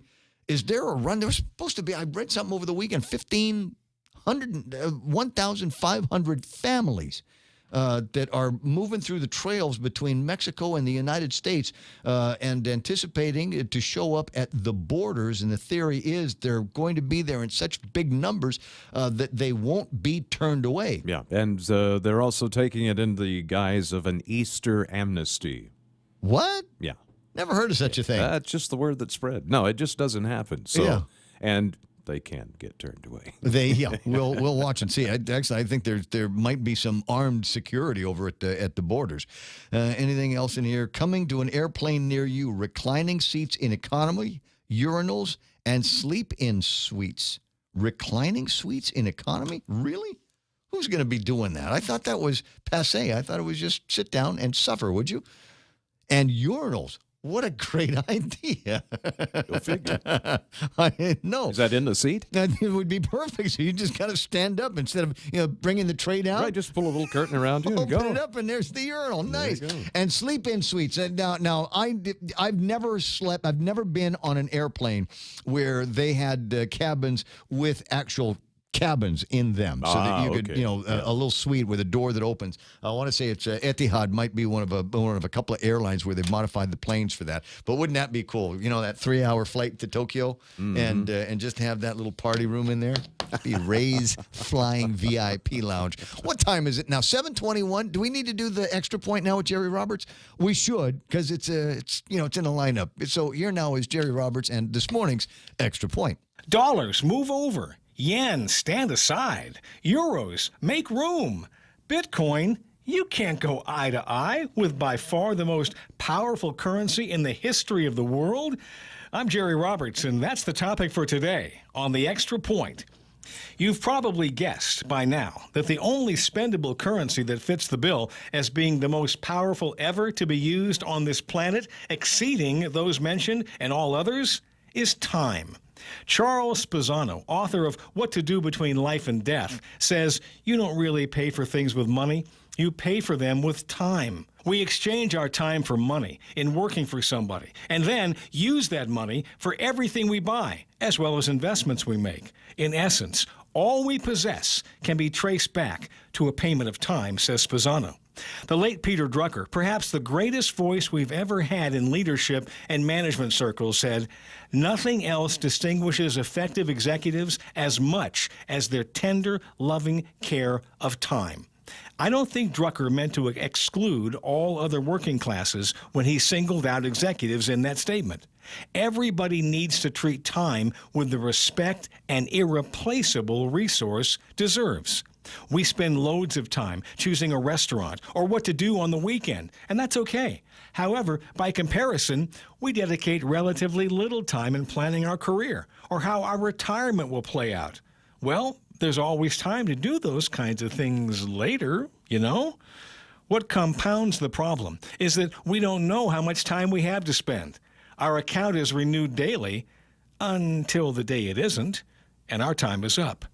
Is there a run? There was supposed to be, I read something over the weekend, 1,500 families that are moving through the trails between Mexico and the United States and anticipating to show up at the borders. And the theory is they're going to be there in such big numbers that they won't be turned away. Yeah, and they're also taking it in the guise of an Easter amnesty. What? Yeah. Never heard of such a thing. That's just the word that spread. No, it just doesn't happen. So, yeah. And they can get turned away. We'll watch and see. Actually, I think there might be some armed security over at the borders. Anything else in here? Coming to an airplane near you, reclining seats in economy, urinals, and sleep-in suites. Reclining suites in economy? Really? Who's going to be doing that? I thought that was passé. I thought it was just sit down and suffer, would you? And urinals. What a great idea. Go figure. I didn't know. Is that in the seat? It would be perfect. So you just kind of stand up instead of bringing the tray down. Right, just pull a little curtain around you and Open go. it up, and there's the urinal. Nice. There you go. And sleep-in suites. Now, I've never slept. I've never been on an airplane where they had cabins with actual cabins in them, so that you could, a little suite with a door that opens. I want to say it's Etihad might be one of a couple of airlines where they've modified the planes for that. But wouldn't that be cool? That 3-hour flight to Tokyo, and just have that little party room in there. Be Ray's Flying VIP Lounge. What time is it now? 7:21. Do we need to do the extra point now with Jerry Roberts? We should, because it's in a lineup. So here now is Jerry Roberts and this morning's extra point. Dollars, move over. Yen, stand aside. Euros, make room. Bitcoin, you can't go eye to eye with by far the most powerful currency in the history of the world. I'm Jerry Roberts, and that's the topic for today on The Extra Point. You've probably guessed by now that the only spendable currency that fits the bill as being the most powerful ever to be used on this planet, exceeding those mentioned and all others, is time. Charles Spezzano, author of What to Do Between Life and Death, says you don't really pay for things with money, you pay for them with time. We exchange our time for money in working for somebody, and then use that money for everything we buy, as well as investments we make. In essence, all we possess can be traced back to a payment of time, says Spezzano. The late Peter Drucker, perhaps the greatest voice we've ever had in leadership and management circles, said, "Nothing else distinguishes effective executives as much as their tender, loving care of time." I don't think Drucker meant to exclude all other working classes when he singled out executives in that statement. Everybody needs to treat time with the respect an irreplaceable resource deserves. We spend loads of time choosing a restaurant or what to do on the weekend, and that's okay. However, by comparison, we dedicate relatively little time in planning our career or how our retirement will play out. Well, there's always time to do those kinds of things later, What compounds the problem is that we don't know how much time we have to spend. Our account is renewed daily until the day it isn't, and our time is up.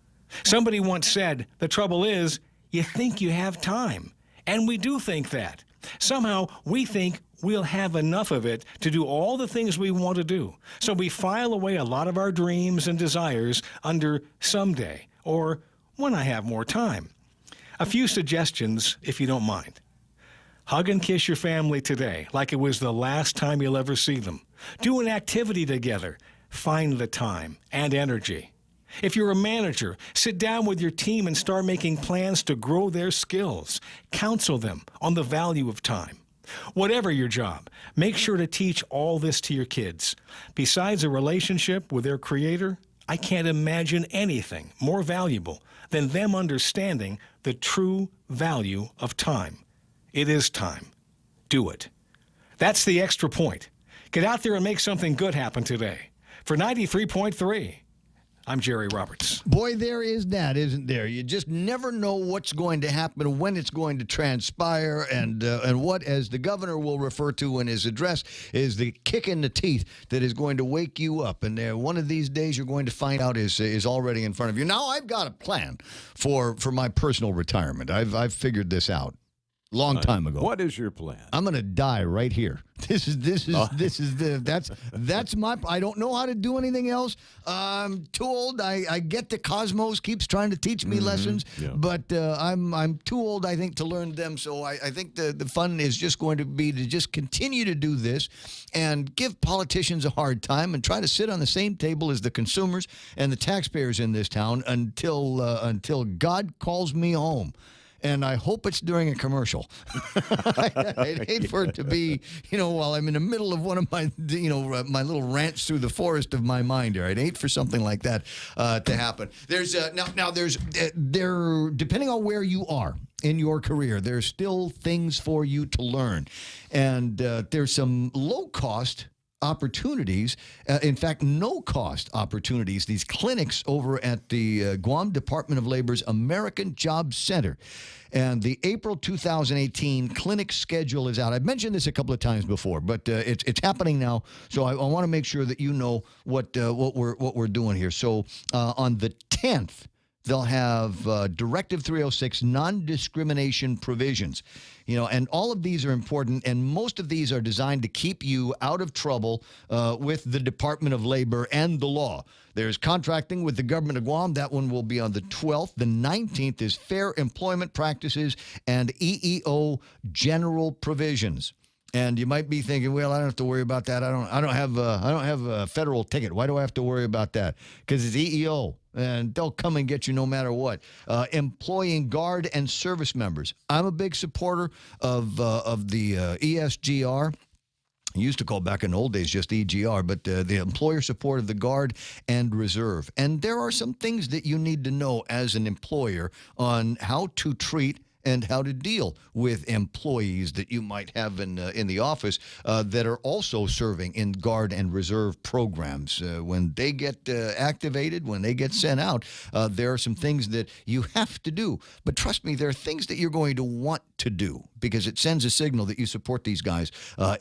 Somebody once said, the trouble is, you think you have time. And we do think that. Somehow, we think we'll have enough of it to do all the things we want to do. So we file away a lot of our dreams and desires under someday, or when I have more time. A few suggestions, if you don't mind. Hug and kiss your family today, like it was the last time you'll ever see them. Do an activity together. Find the time and energy. If you're a manager, sit down with your team and start making plans to grow their skills. Counsel them on the value of time. Whatever your job, make sure to teach all this to your kids. Besides a relationship with their creator, I can't imagine anything more valuable than them understanding the true value of time. It is time. Do it. That's the extra point. Get out there and make something good happen today. For 93.3, I'm Jerry Roberts. Boy, there is that, isn't there? You just never know what's going to happen, when it's going to transpire, and what, as the governor will refer to in his address, is the kick in the teeth that is going to wake you up. And one of these days you're going to find out is already in front of you. Now, I've got a plan for my personal retirement. I've figured this out. Long time ago. What is your plan? I'm going to die right here. That's my, I don't know how to do anything else. I'm too old. I get the Cosmos keeps trying to teach me lessons, but I'm too old, I think, to learn them. So I think the fun is just going to be to just continue to do this and give politicians a hard time and try to sit on the same table as the consumers and the taxpayers in this town until God calls me home. And I hope it's during a commercial. I'd hate for it to be, while I'm in the middle of one of my, my little rants through the forest of my mind here. I'd hate for something like that to happen. There's depending on where you are in your career, there's still things for you to learn, and there's some low cost opportunities, in fact, no-cost opportunities, these clinics over at the Guam Department of Labor's American Job Center. And the April 2018 clinic schedule is out. I've mentioned this a couple of times before, but it's happening now. So I want to make sure that you know what we're doing here. So on the 10th, they'll have Directive 306 non-discrimination provisions. And all of these are important, and most of these are designed to keep you out of trouble with the Department of Labor and the law. There's contracting with the government of Guam. That one will be on the 12th. The 19th is fair employment practices and EEO general provisions. And you might be thinking, well, I don't have to worry about that. I don't have a federal ticket. Why do I have to worry about that? Because it's EEO, and they'll come and get you no matter what. Employing guard and service members. I'm a big supporter of the ESGR. Used to call back in the old days just EGR, but the employer support of the Guard and Reserve. And there are some things that you need to know as an employer on how to treat and how to deal with employees that you might have in the office that are also serving in Guard and Reserve programs. When they get activated, when they get sent out, there are some things that you have to do. But trust me, there are things that you're going to want to do because it sends a signal that you support these guys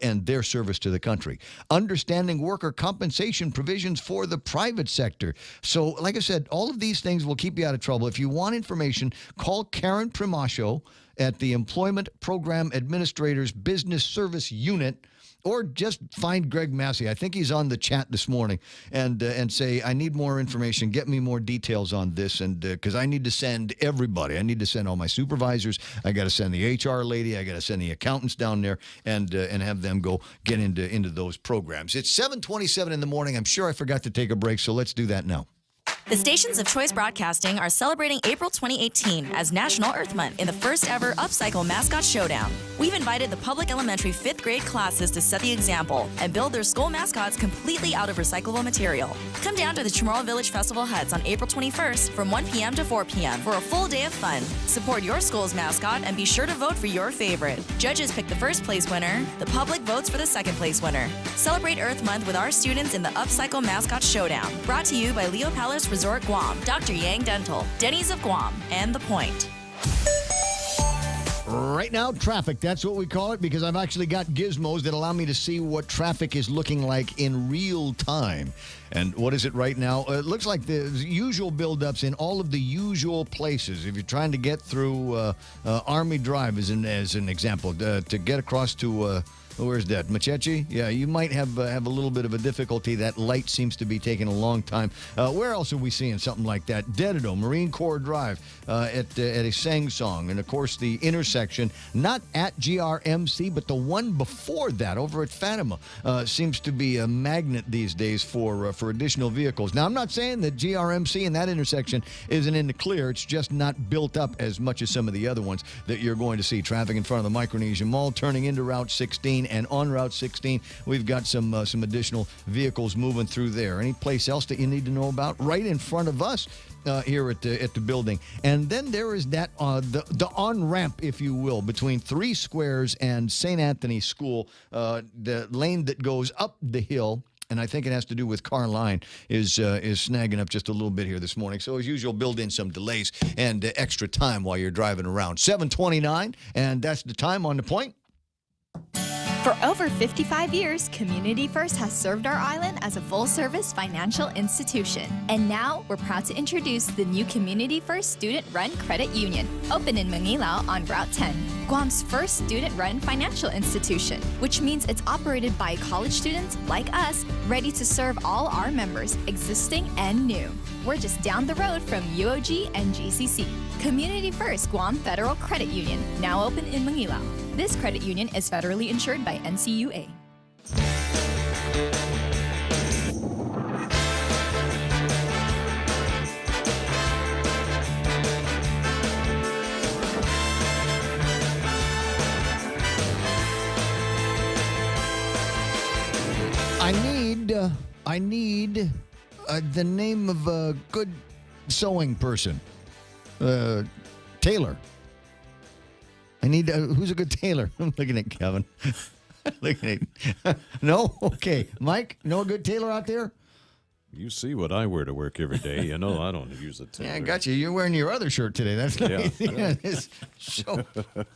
and their service to the country. Understanding worker compensation provisions for the private sector. So, like I said, all of these things will keep you out of trouble. If you want information, call Karen Primacio at the Employment Program Administrators Business Service Unit, or just find Greg Massey. I think he's on the chat this morning, and say, I need more information. Get me more details on this, and because I need to send everybody. I need to send all my supervisors. I got to send the HR lady. I got to send the accountants down there, and have them go get into those programs. It's 7:27 in the morning. I'm sure I forgot to take a break, so let's do that now. The stations of Choice Broadcasting are celebrating April 2018 as National Earth Month in the first ever Upcycle Mascot Showdown. We've invited the public elementary 5th grade classes to set the example and build their school mascots completely out of recyclable material. Come down to the Chamorro Village Festival Huts on April 21st from 1 p.m. to 4 p.m. for a full day of fun. Support your school's mascot and be sure to vote for your favorite. Judges pick the first place winner. The public votes for the second place winner. Celebrate Earth Month with our students in the Upcycle Mascot Showdown. Brought to you by Leo Palace Resort Guam, Dr. Yang Dental, Denny's of Guam, and The Point. Right now, traffic. That's what we call it because I've actually got gizmos that allow me to see what traffic is looking like in real time. And what is it right now? It looks like the usual buildups in all of the usual places. If you're trying to get through Army Drive, as an example, to get across to... where's that? Machechi? Yeah, you might have a little bit of a difficulty. That light seems to be taking a long time. Where else are we seeing something like that? Dededo, Marine Corps Drive, at a Sangsong. And, of course, the intersection, not at GRMC, but the one before that, over at Fatima, seems to be a magnet these days for additional vehicles. Now, I'm not saying that GRMC and that intersection isn't in the clear. It's just not built up as much as some of the other ones that you're going to see. Traffic in front of the Micronesia Mall turning into Route 16. And on Route 16, we've got some additional vehicles moving through there. Any place else that you need to know about? Right in front of us here at the building. And then there is that the on-ramp, if you will, between 3 Squares and St. Anthony School, the lane that goes up the hill. And I think it has to do with Carline is snagging up just a little bit here this morning. So as usual, build in some delays and extra time while you're driving around. 7:29, and that's the time on The Point. For over 55 years, Community First has served our island as a full-service financial institution. And now, we're proud to introduce the new Community First Student-Run Credit Union, open in Mangilao on Route 10, Guam's first student-run financial institution, which means it's operated by college students like us, ready to serve all our members, existing and new. We're just down the road from UOG and GCC. Community First Guam Federal Credit Union, now open in Mangilao. This credit union is federally insured by NCUA. I need the name of a good sewing person. Tailor. I need who's a good tailor? I'm looking at Kevin. Look at it. No? Okay. Mike, no good tailor out there? You see what I wear to work every day. You know I don't use a tailor. Yeah, I got you. You're wearing your other shirt today. That's nice. So,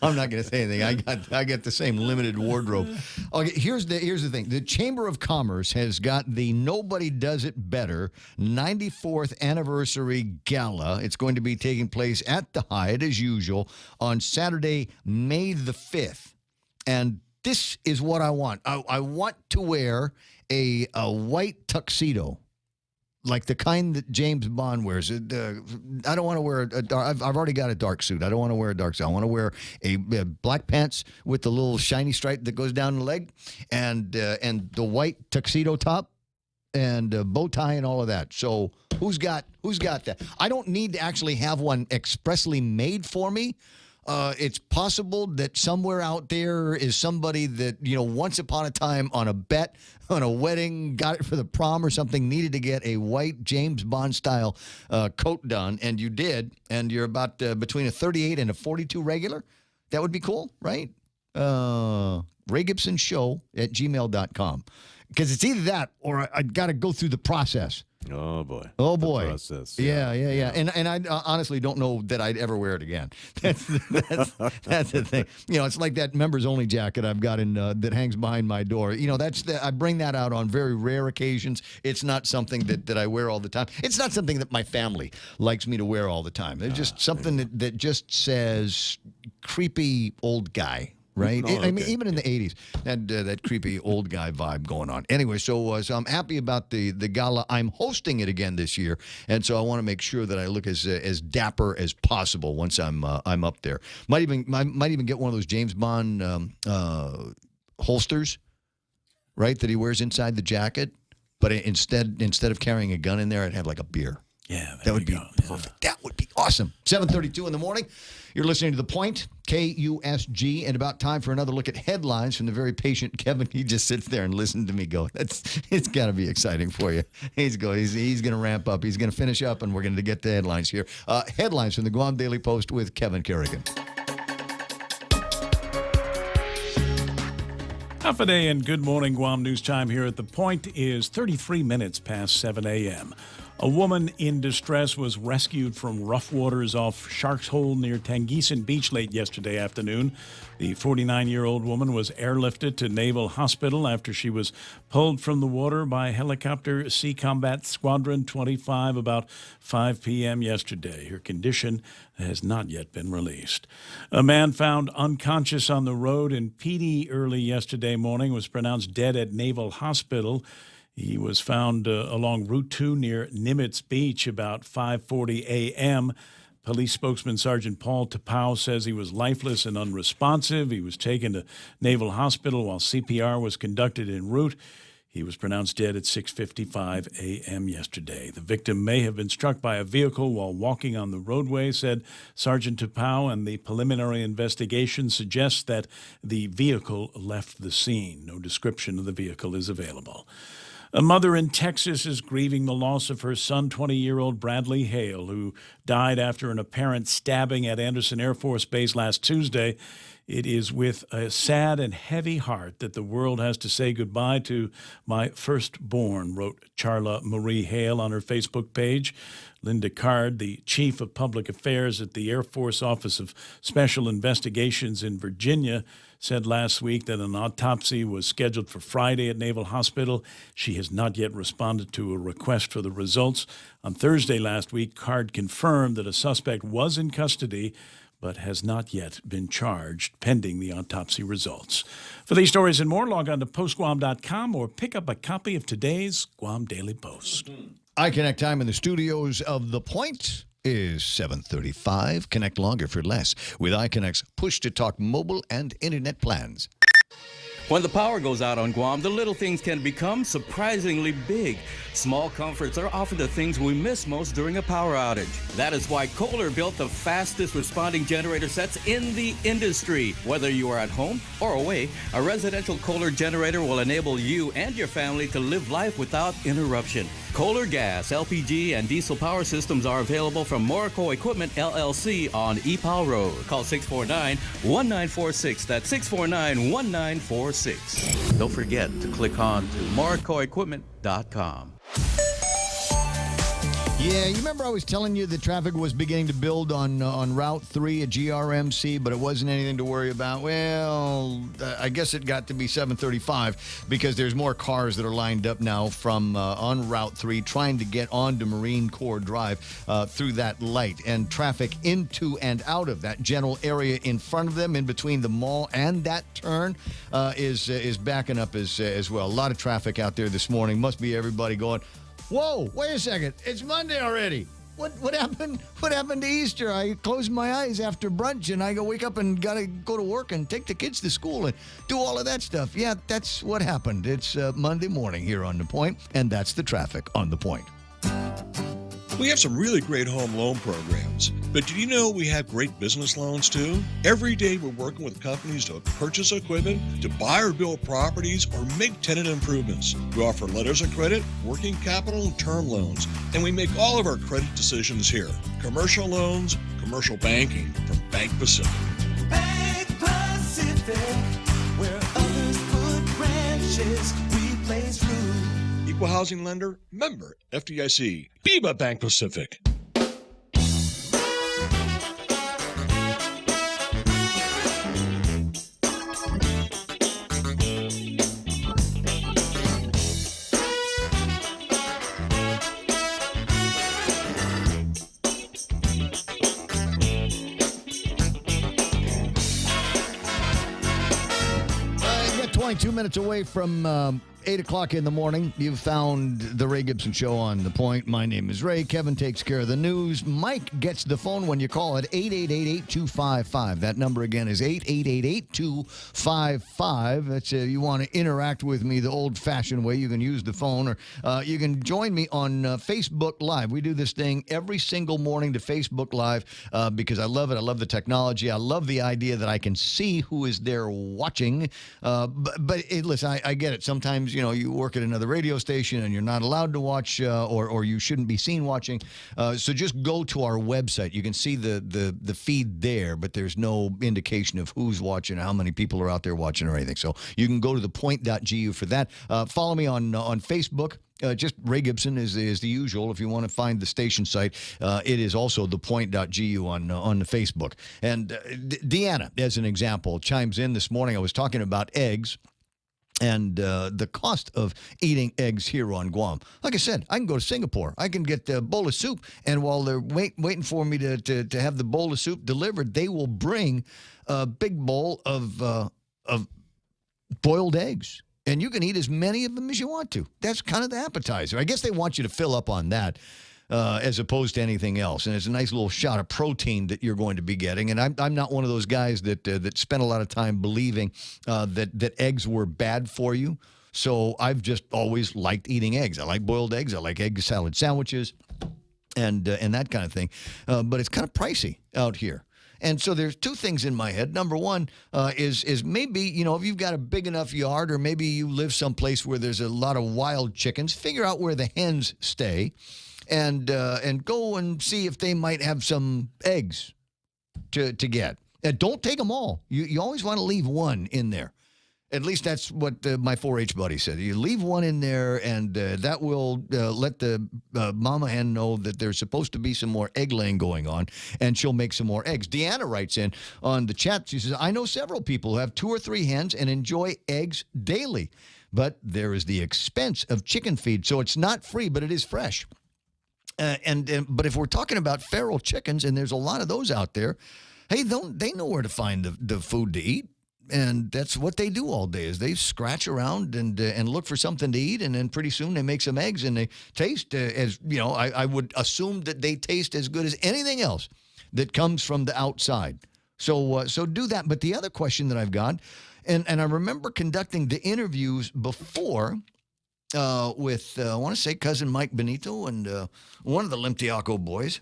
I'm not going to say anything. I got the same limited wardrobe. Okay, here's the thing. The Chamber of Commerce has got the Nobody Does It Better 94th anniversary gala. It's going to be taking place at the Hyatt as usual on Saturday, May the 5th. And this is what I want. I want to wear a white tuxedo. Like the kind that James Bond wears. I don't want to wear a dark. I've already got a dark suit. I don't want to wear a dark suit. I want to wear a black pants with the little shiny stripe that goes down the leg, and the white tuxedo top, and bow tie and all of that. So who's got that? I don't need to actually have one expressly made for me. It's possible that somewhere out there is somebody that, once upon a time on a bet, on a wedding, got it for the prom or something, needed to get a white James Bond style coat done, and you did, and you're about between a 38 and a 42 regular. That would be cool, right? RayGibsonShow@gmail.com. Because it's either that or I got to go through the process. Oh, boy. Oh, boy. The process. Yeah. And I honestly don't know that I'd ever wear it again. That's the thing. It's like that members-only jacket I've got in that hangs behind my door. I bring that out on very rare occasions. It's not something that I wear all the time. It's not something that my family likes me to wear all the time. It's just something that just says creepy old guy. Right? Oh, okay. I mean, even in the 80s, that creepy old guy vibe going on. Anyway, so I'm happy about the gala. I'm hosting it again this year, and so I want to make sure that I look as dapper as possible once I'm up there. Might even get one of those James Bond holsters, right, that he wears inside the jacket. But instead of carrying a gun in there, I'd have like a beer. Yeah, that would be perfect. That would be awesome. 7:32 in the morning. You're listening to The Point, KUSG, and about time for another look at headlines from the very patient Kevin. He just sits there and listens to me go. It's got to be exciting for you. He's going to ramp up. He's going to finish up, and we're going to get the headlines here. Headlines from the Guam Daily Post with Kevin Kerrigan. Half a day and good morning, Guam News Time here at The Point is 33 minutes past 7 a.m. A woman in distress was rescued from rough waters off Shark's Hole near Tangisan Beach late yesterday afternoon. The 49-year-old woman was airlifted to Naval Hospital after she was pulled from the water by helicopter Sea Combat Squadron 25 about 5 p.m. yesterday. Her condition has not yet been released. A man found unconscious on the road in Pidi early yesterday morning was pronounced dead at Naval Hospital. He was found along Route 2 near Nimitz Beach about 5:40 a.m. Police spokesman Sergeant Paul Tapau says he was lifeless and unresponsive. He was taken to Naval Hospital while CPR was conducted en route. He was pronounced dead at 6:55 a.m. yesterday. The victim may have been struck by a vehicle while walking on the roadway, said Sergeant Tapau, and the preliminary investigation suggests that the vehicle left the scene. No description of the vehicle is available. A mother in Texas is grieving the loss of her son, 20-year-old Bradley Hale, who died after an apparent stabbing at Anderson Air Force Base last Tuesday. It is with a sad and heavy heart that the world has to say goodbye to my firstborn, wrote Charla Marie Hale on her Facebook page. Linda Card, the chief of public affairs at the Air Force Office of Special Investigations in Virginia, said last week that an autopsy was scheduled for Friday at Naval Hospital. She has not yet responded to a request for the results. On Thursday last week, Card confirmed that a suspect was in custody but has not yet been charged, pending the autopsy results. For these stories and more, log on to postguam.com or pick up a copy of today's Guam Daily Post. iConnect time in the studios of The Point is 7:35. Connect longer for less with iConnect's push-to-talk mobile and internet plans. When the power goes out on Guam, the little things can become surprisingly big. Small comforts are often the things we miss most during a power outage. That is why Kohler built the fastest responding generator sets in the industry. Whether you are at home or away, a residential Kohler generator will enable you and your family to live life without interruption. Kohler Gas, LPG, and diesel power systems are available from Morrico Equipment LLC on EPAL Road. Call 649-1946. That's 649-1946. Don't forget to click on to morricoequipment.com. Yeah, you remember I was telling you the traffic was beginning to build on Route 3 at GRMC, but it wasn't anything to worry about. Well, I guess it got to be 7:35 because there's more cars that are lined up now from on Route 3 trying to get onto Marine Corps Drive through that light. And traffic into and out of that general area in front of them, in between the mall and that turn, is backing up as well. A lot of traffic out there this morning. Must be everybody going, whoa, wait a second. It's Monday already. What happened? What happened to Easter? I closed my eyes after brunch and I go wake up and got to go to work and take the kids to school and do all of that stuff. Yeah, that's what happened. It's Monday morning here on The Point, and that's the traffic on The Point. We have some really great home loan programs, but did you know we have great business loans too? Every day we're working with companies to purchase equipment, to buy or build properties, or make tenant improvements. We offer letters of credit, working capital, and term loans, and we make all of our credit decisions here. Commercial loans, commercial banking from Bank Pacific. Bank Pacific, where others put branches, we place roots. Equal housing lender, member FDIC. BIBA Bank Pacific. Got 22 minutes away from 8 o'clock in the morning. You've found the Ray Gibson Show on The Point. My name is Ray. Kevin takes care of the news. Mike gets the phone when you call at 888-8255. That number again is 888-8255. That's you want to interact with me the old-fashioned way. You can use the phone, or you can join me on Facebook Live. We do this thing every single morning to Facebook Live because I love it. I love the technology. I love the idea that I can see who is there watching. But listen, I get it. Sometimes, you know, you work at another radio station and you're not allowed to watch or you shouldn't be seen watching. So just go to our website. You can see the feed there, but there's no indication of who's watching, how many people are out there watching or anything. So you can go to thepoint.gu for that. Follow me on Facebook. Just Ray Gibson is the usual. If you want to find the station site, it is also thepoint.gu on the Facebook. And Deanna, as an example, chimes in this morning. I was talking about eggs and the cost of eating eggs here on Guam. Like I said, I can go to Singapore. I can get a bowl of soup, and while they're waiting for me to have the bowl of soup delivered, they will bring a big bowl of boiled eggs. And you can eat as many of them as you want to. That's kind of the appetizer. I guess they want you to fill up on that as opposed to anything else. And it's a nice little shot of protein that you're going to be getting. And I'm not one of those guys that spent a lot of time believing that eggs were bad for you. So I've just always liked eating eggs. I like boiled eggs. I like egg salad sandwiches and that kind of thing. But it's kind of pricey out here. And so there's two things in my head. Number one is maybe, you know, if you've got a big enough yard, or maybe you live someplace where there's a lot of wild chickens, figure out where the hens stay and go and see if they might have some eggs to get. And don't take them all. You always want to leave one in there. At least that's what my 4-H buddy said. You leave one in there, and that will let the mama hen know that there's supposed to be some more egg laying going on, and she'll make some more eggs. Deanna writes in on the chat. She says, I know several people who have 2 or 3 hens and enjoy eggs daily, but there is the expense of chicken feed, so it's not free, but it is fresh. But if we're talking about feral chickens, and there's a lot of those out there, hey, they know where to find the food to eat. And that's what they do all day, is they scratch around and look for something to eat, and then pretty soon they make some eggs, and they taste as, you know, I would assume that they taste as good as anything else that comes from the outside. So do that. But the other question that I've got, and I remember conducting the interviews before with, I want to say, cousin Mike Benito and one of the Limtiaco boys,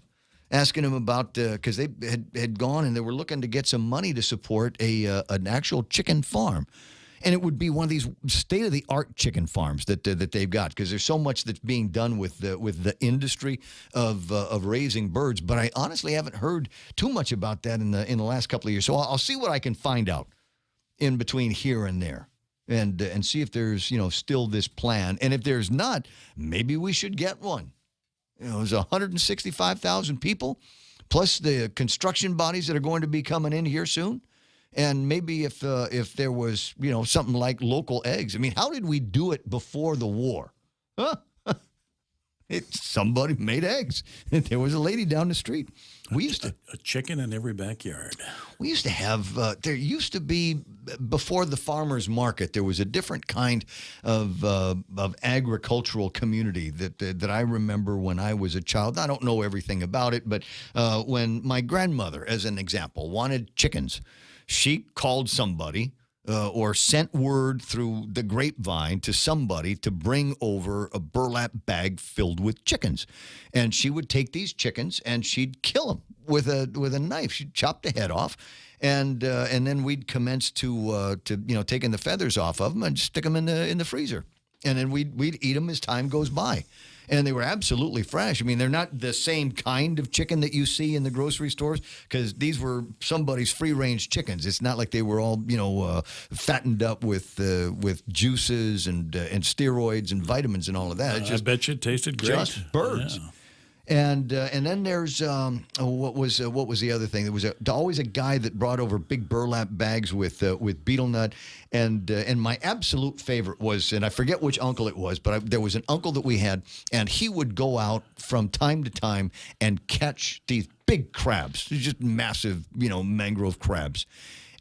asking him about, because they had gone and they were looking to get some money to support an actual chicken farm. And it would be one of these state-of-the-art chicken farms that they've got, because there's so much that's being done with the industry of raising birds. But I honestly haven't heard too much about that in the last couple of years. So I'll see what I can find out in between here and there, and see if there's still this plan. And if there's not, maybe we should get one. There's 165,000 people, plus the construction bodies that are going to be coming in here soon. And maybe if there was, something like local eggs. I mean, how did we do it before the war? Huh? Somebody made eggs. There was a lady down the street. We used to a chicken in every backyard. We used to have. There used to be, before the farmers market, there was a different kind of agricultural community that I remember when I was a child. I don't know everything about it, but when my grandmother, as an example, wanted chickens, she called somebody or sent word through the grapevine to somebody to bring over a burlap bag filled with chickens. And she would take these chickens and she'd kill them with a knife. She'd chop the head off. And then we'd commence to taking the feathers off of them and stick them in the freezer. And then we'd eat them as time goes by. And they were absolutely fresh. I mean, they're not the same kind of chicken that you see in the grocery stores, because these were somebody's free-range chickens. It's not like they were all, fattened up with juices and steroids and vitamins and all of that. I bet you it tasted great. Just birds. Yeah. And then there's what was the other thing? There was always a guy that brought over big burlap bags with betel nut, and my absolute favorite was, and I forget which uncle it was, but there was an uncle that we had, and he would go out from time to time and catch these big crabs, just massive, mangrove crabs,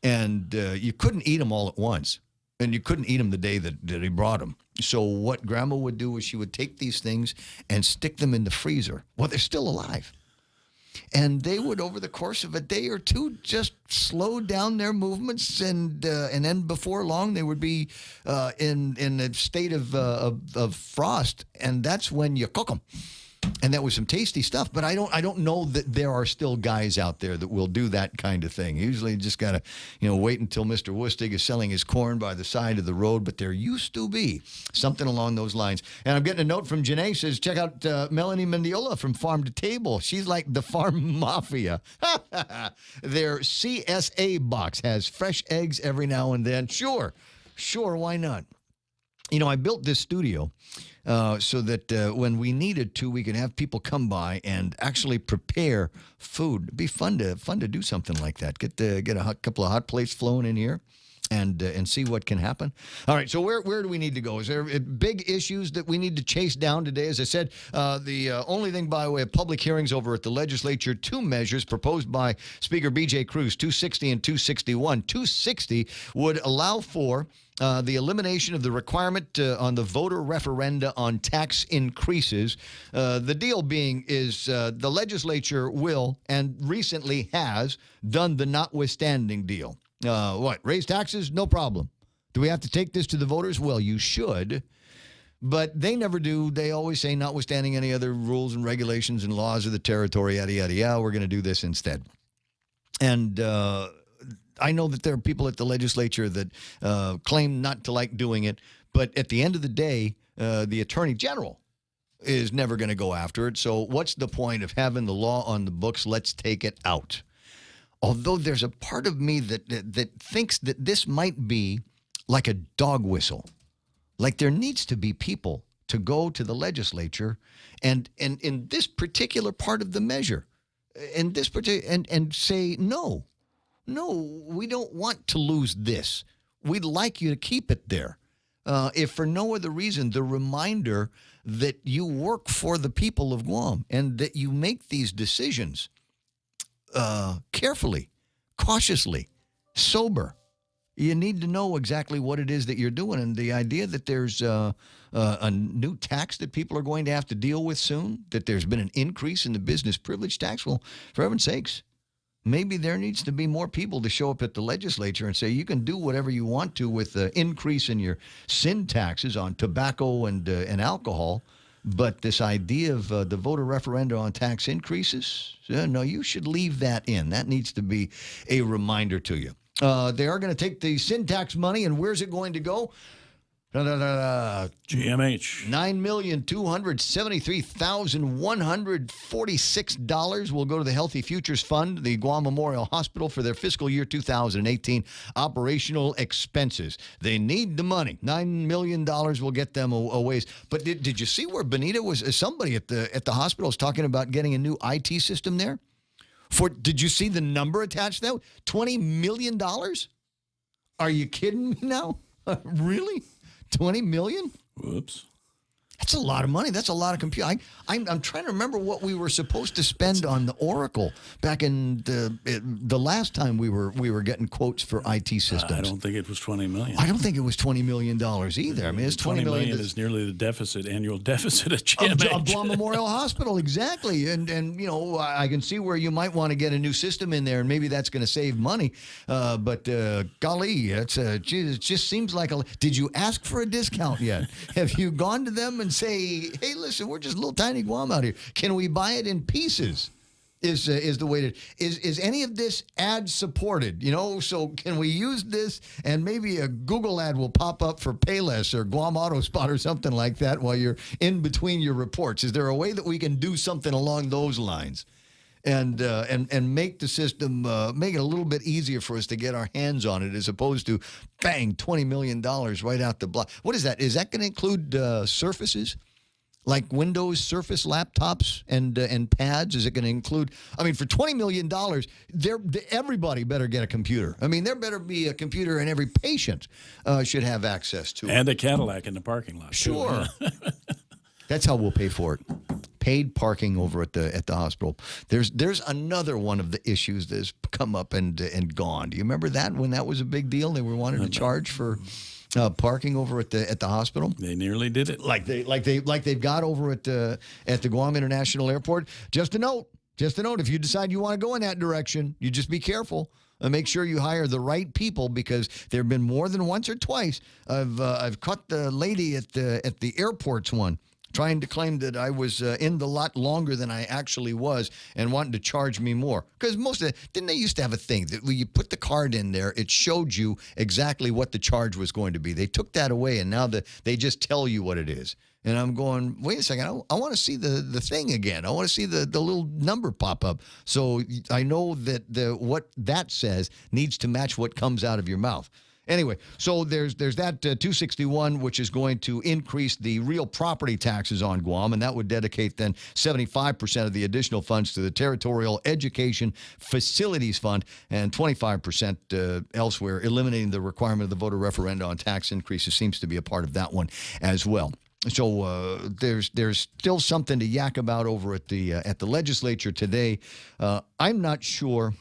and you couldn't eat them all at once. And you couldn't eat them the day that he brought them. So what Grandma would do is she would take these things and stick them in the freezer while they're still alive. And they would, over the course of a day or two, just slow down their movements, and then before long they would be in a state of frost, and that's when you cook them. And that was some tasty stuff, but I don't know that there are still guys out there that will do that kind of thing. Usually you just got to, wait until Mr. Wustig is selling his corn by the side of the road, but there used to be something along those lines. And I'm getting a note from Janae, says, check out Melanie Mendiola from Farm to Table. She's like the farm mafia. Their CSA box has fresh eggs every now and then. Sure, why not? I built this studio so that when we needed to, we could have people come by and actually prepare food. It'd be fun to do something like that. Get a couple of hot plates flowing in here, and see what can happen. All right, so where do we need to go? Is there big issues that we need to chase down today? As I said, the only thing by way of public hearings over at the legislature, two measures proposed by Speaker B.J. Cruz, 260 and 261. 260 would allow for the elimination of the requirement on the voter referenda on tax increases. The deal being is the legislature will, and recently has, done the notwithstanding deal. Raise taxes? No problem. Do we have to take this to the voters? Well, you should. But they never do. They always say, notwithstanding any other rules and regulations and laws of the territory, yada, yada, yada, we're going to do this instead. And I know that there are people at the legislature that claim not to like doing it, but at the end of the day, the Attorney General is never going to go after it. So what's the point of having the law on the books? Let's take it out. Although there's a part of me that thinks that this might be like a dog whistle. Like there needs to be people to go to the legislature and in this particular part of the measure, in this particular, and say, no, we don't want to lose this. We'd like you to keep it there. If for no other reason, the reminder that you work for the people of Guam and that you make these decisions carefully, cautiously, sober. You need to know exactly what it is that you're doing. And the idea that there's a new tax that people are going to have to deal with soon, that there's been an increase in the business privilege tax, well, for heaven's sakes, maybe there needs to be more people to show up at the legislature and say you can do whatever you want to with the increase in your sin taxes on tobacco and alcohol. But this idea of the voter referendum on tax increases, no, you should leave that in. That needs to be a reminder to you. They are going to take the sin tax money, and where's it going to go? GMH. $9,273,146 will go to the Healthy Futures Fund, the Guam Memorial Hospital, for their fiscal year 2018 operational expenses. They need the money. $9 million will get them a ways. But did you see where Benita was? Somebody at the hospital was talking about getting a new IT system there. Did you see the number attached to that? $20 million? Are you kidding me now? Really? $20 million? Whoops. That's a lot of money. That's a lot of computer. I'm trying to remember what we were supposed to spend on the Oracle back in the last time we were getting quotes for IT systems. I don't think it was $20 million. I don't think it was $20 million either. I mean, it's $20 million is nearly the annual deficit at GMH. Of Guam Memorial Hospital, exactly. And you know, I can see where you might want to get a new system in there, and maybe that's going to save money. But golly, it just seems like did you ask for a discount yet? Have you gone to them and say, hey, listen, we're just a little tiny Guam out here. Can we buy it in pieces? Is the way is any of this ad supported? You know, so can we use this, and maybe a Google ad will pop up for Payless or Guam Auto Spot or something like that while you're in between your reports? Is there a way that we can do something along those lines? And make the system, make it a little bit easier for us to get our hands on it, as opposed to, bang, $20 million right out the block. What is that? Is that going to include Surfaces? Like Windows Surface laptops and pads? Is it going to include? I mean, for $20 million, everybody better get a computer. I mean, there better be a computer, and every patient should have access to it. And a Cadillac in the parking lot. Sure. That's how we'll pay for it. Paid parking over at the hospital. There's another one of the issues that's come up and gone. Do you remember that, when that was a big deal? They were wanting to charge for parking over at the hospital. They nearly did it. Like they've got over at the Guam International Airport. Just a note. If you decide you want to go in that direction, you just be careful. Make sure you hire the right people, because there have been more than once or twice I've caught the lady at the airports trying to claim that I was in the lot longer than I actually was, and wanting to charge me more. Because didn't they used to have a thing that when you put the card in there, it showed you exactly what the charge was going to be? They took that away, and now they just tell you what it is. And I'm going, wait a second, I want to see the thing again. I want to see the little number pop up, so I know that what that says needs to match what comes out of your mouth. Anyway, so there's that 261, which is going to increase the real property taxes on Guam, and that would dedicate then 75% of the additional funds to the Territorial Education Facilities Fund, and 25% elsewhere. Eliminating the requirement of the voter referenda on tax increases seems to be a part of that one as well. So there's still something to yak about over at the legislature today. I'm not sure.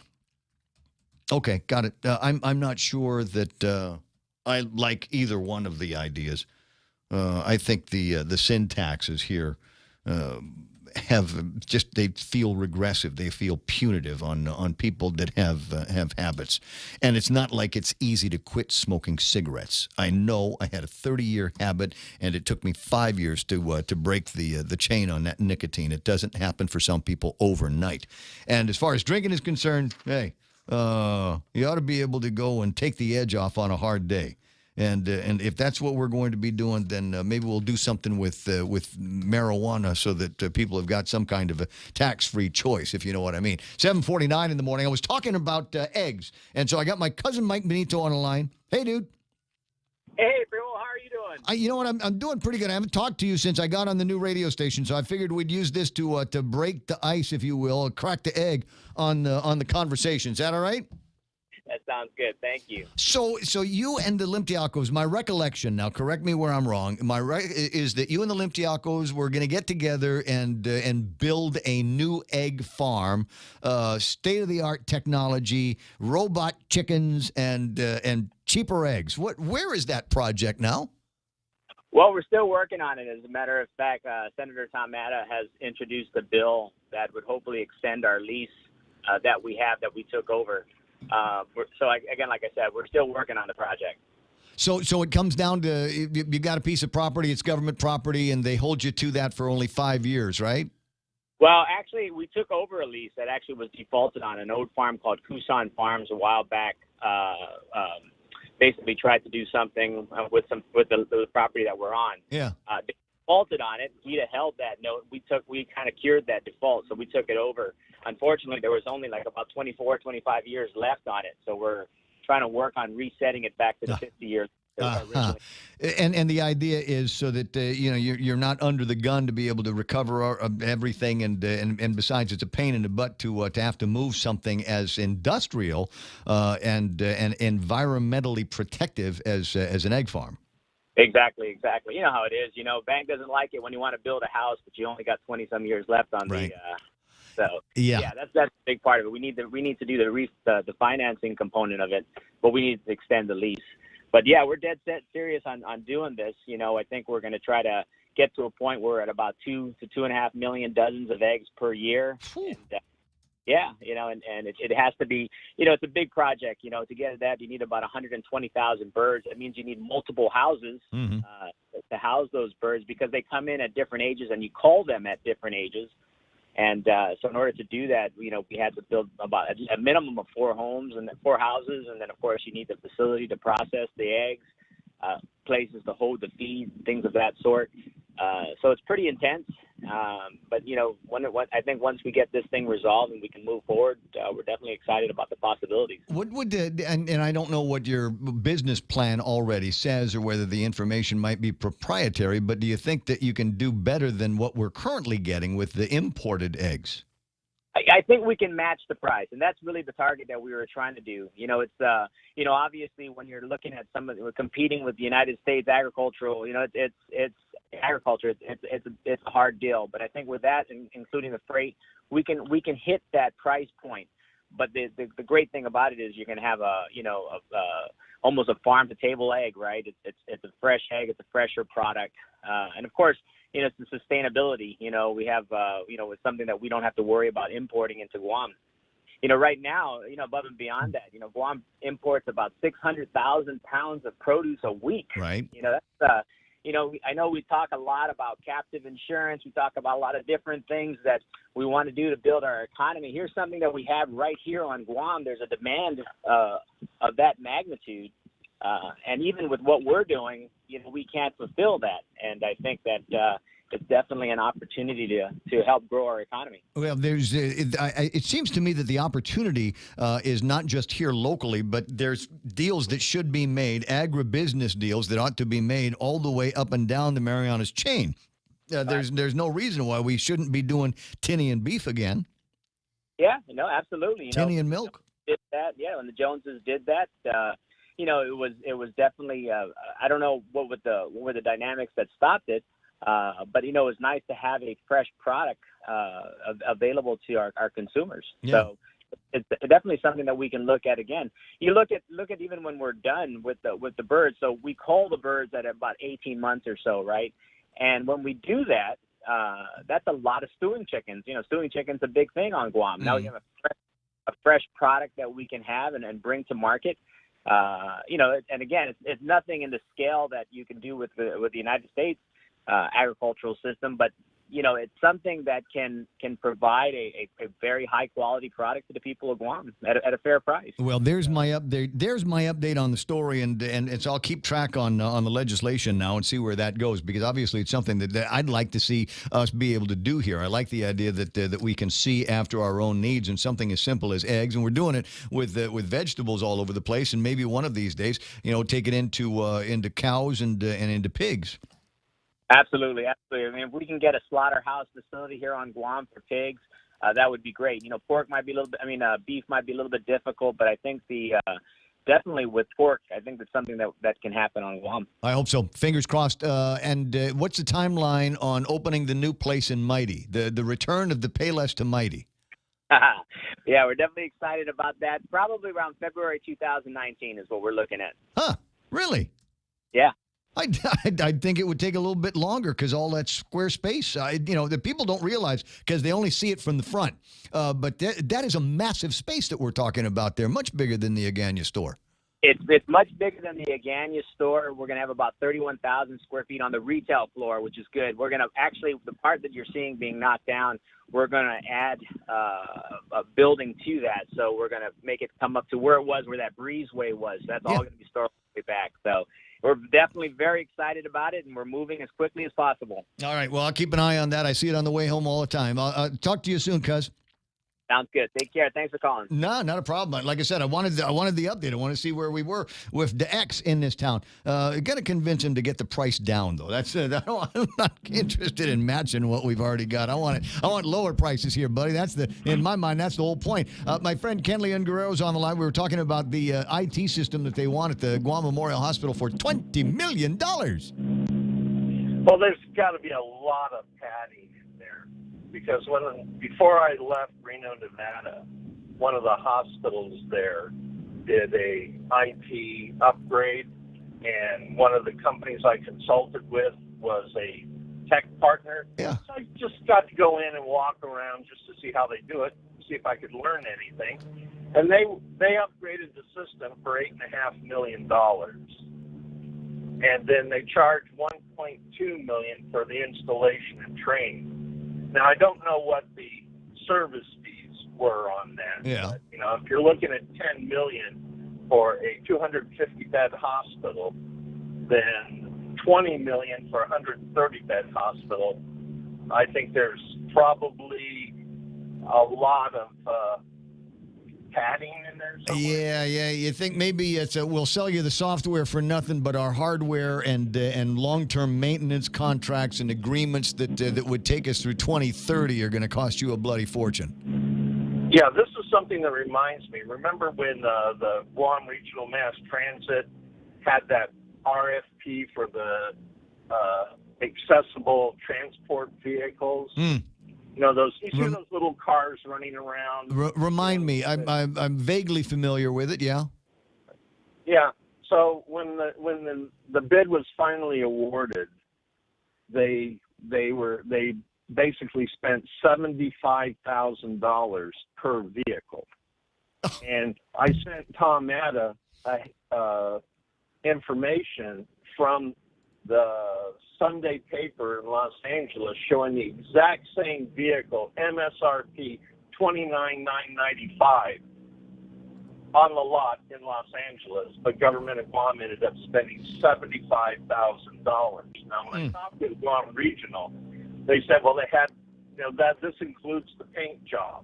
Okay, got it. I'm not sure that I like either one of the ideas. I think the sin taxes here they feel regressive. They feel punitive on people that have habits. And it's not like it's easy to quit smoking cigarettes. I know I had a 30-year habit, and it took me 5 years to break the chain on that nicotine. It doesn't happen for some people overnight. And as far as drinking is concerned, hey, you ought to be able to go and take the edge off on a hard day. And if that's what we're going to be doing, then maybe we'll do something with marijuana, so that people have got some kind of a tax-free choice, if you know what I mean. 7:49 in the morning. I was talking about eggs, and so I got my cousin Mike Benito on the line. Hey, dude. Hey, Bill. How are you doing? You know what? I'm doing pretty good. I haven't talked to you since I got on the new radio station, so I figured we'd use this to break the ice, if you will, crack the egg on the conversation. Is that all right? That sounds good. Thank you. So you and the Limtiacos, my recollection, now correct me where I'm wrong, is that you and the Limtiacos were going to get together and build a new egg farm, state-of-the-art technology, robot chickens, and cheaper eggs. Where is that project now? Well, we're still working on it. As a matter of fact, Senator Tom Matta has introduced a bill that would hopefully extend our lease that we took over. Again, like I said, we're still working on the project. So it comes down to you got a piece of property, it's government property, and they hold you to that for only 5 years, right? Well, actually, we took over a lease that actually was defaulted on an old farm called Kusan Farms a while back. basically tried to do something with the property that we're on. Yeah. They defaulted on it. We'd have held that note. We kind of cured that default, so we took it over. Unfortunately, there was only like about 24, 25 years left on it, so we're trying to work on resetting it back to the 50 years. And the idea is so that you're not under the gun to be able to recover everything, and besides, it's a pain in the butt to have to move something as industrial and environmentally protective as an egg farm. Exactly. You know how it is. Bank doesn't like it when you want to build a house, but you only got 20-some years left on the. So that's a big part of it. We need to do the financing component of it, but we need to extend the lease. But yeah, we're dead set serious on doing this. I think we're going to try to get to a point where we're at about 2 to 2.5 million dozens of eggs per year. And, and it has to be, it's a big project. To get that, you need about 120,000 birds. That means you need multiple houses to house those birds because they come in at different ages and you cull them at different ages. And so in order to do that, we had to build about a minimum of 4 homes and 4 houses. And then, of course, you need the facility to process the eggs, places to hold the feed, things of that sort. So it's pretty intense. But, I think once we get this thing resolved and we can move forward, we're definitely excited about the possibilities. What would and I don't know what your business plan already says or whether the information might be proprietary, but do you think that you can do better than what we're currently getting with the imported eggs? I think we can match the price, and that's really the target that we were trying to do. It's obviously when you're looking at we're competing with the United States agricultural, it's agriculture. It's a hard deal, but I think with that, including the freight, we can hit that price point. But the great thing about it is you're going to have almost a farm to table egg, right? It's a fresh egg. It's a fresher product, and of course. It's the sustainability. We have, it's something that we don't have to worry about importing into Guam. Right now, above and beyond that, Guam imports about 600,000 pounds of produce a week. Right. That's, I know we talk a lot about captive insurance. We talk about a lot of different things that we want to do to build our economy. Here's something that we have right here on Guam. There's a demand of that magnitude. And even with what we're doing, we can't fulfill that. And I think that it's definitely an opportunity to help grow our economy. Well, it seems to me that the opportunity is not just here locally, but there's deals that should be made, agribusiness deals that ought to be made all the way up and down the Marianas chain. There's no reason why we shouldn't be doing Tinian beef again. Yeah, absolutely. Tinian milk. Did that, when the Joneses did that. It was definitely I don't know what were the dynamics that stopped it, but it was nice to have a fresh product available to our consumers. Yeah. So it's definitely something that we can look at again. You look at even when we're done with the birds. So we cull the birds at about 18 months or so, right? And when we do that, that's a lot of stewing chickens. Stewing chicken's a big thing on Guam. Now we have a fresh product that we can have and bring to market. And again, it's nothing in the scale that you can do with the United States agricultural system, but it's something that can provide a very high quality product to the people of Guam at a fair price. Well, there's my update. There's my update on the story, and so I'll keep track on the legislation now and see where that goes, because obviously it's something that I'd like to see us be able to do here. I like the idea that we can see after our own needs, and something as simple as eggs, and we're doing it with vegetables all over the place, and maybe one of these days, take it into cows and into pigs. Absolutely. I mean, if we can get a slaughterhouse facility here on Guam for pigs, that would be great. Pork might be a little bit. Beef might be a little bit difficult, but I think definitely with pork, I think that's something that can happen on Guam. I hope so. Fingers crossed. And what's the timeline on opening the new place in Mighty? The return of the Payless to Mighty. Yeah, we're definitely excited about that. Probably around February 2019 is what we're looking at. Huh? Really? Yeah. I think it would take a little bit longer because all that square space, the people don't realize because they only see it from the front. But that is a massive space that we're talking about there, much bigger than the Agana store. It's much bigger than the Agania store. We're going to have about 31,000 square feet on the retail floor, which is good. We're going to actually, the part that you're seeing being knocked down, we're going to add a building to that. So we're going to make it come up to where it was, where that breezeway was. That's all going to be stored way back. So we're definitely very excited about it, and we're moving as quickly as possible. All right. Well, I'll keep an eye on that. I see it on the way home all the time. I'll talk to you soon, cuz. Sounds good. Take care. Thanks for calling. No, not a problem. Like I said, I wanted the update. I want to see where we were with the X in this town. Got to convince him to get the price down, though. That's I'm not interested in matching what we've already got. I want lower prices here, buddy. In my mind, that's the whole point. My friend Kenley and Guerrero's on the line. We were talking about the IT system that they want at the Guam Memorial Hospital for $20 million. Well, there's got to be a lot of padding in there. Because before I left Reno, Nevada, one of the hospitals there did a IT upgrade, and one of the companies I consulted with was a tech partner. Yeah. So I just got to go in and walk around just to see how they do it, see if I could learn anything. And they upgraded the system for $8.5 million. And then they charged $1.2 million for the installation and training. Now, I don't know what the service fees were on that. Yeah. But, if you're looking at $10 million for a 250-bed hospital, then $20 million for a 130-bed hospital, I think there's probably a lot of padding in there somewhere. Yeah. You think maybe we'll sell you the software for nothing, but our hardware and long-term maintenance contracts and agreements that would take us through 2030 are going to cost you a bloody fortune. Yeah, this is something that reminds me. Remember when the Guam Regional Mass Transit had that RFP for the accessible transport vehicles? You see those little cars running around. Remind me. I'm vaguely familiar with it. Yeah. Yeah. So when the bid was finally awarded, they basically spent $75,000 per vehicle, and I sent Tom Matta information from the Sunday paper in Los Angeles showing the exact same vehicle, MSRP $29,995 on the lot in Los Angeles, but government of Guam ended up spending $75,000. Now, when I talked to Guam Regional, they said, well, they had, that this includes the paint job.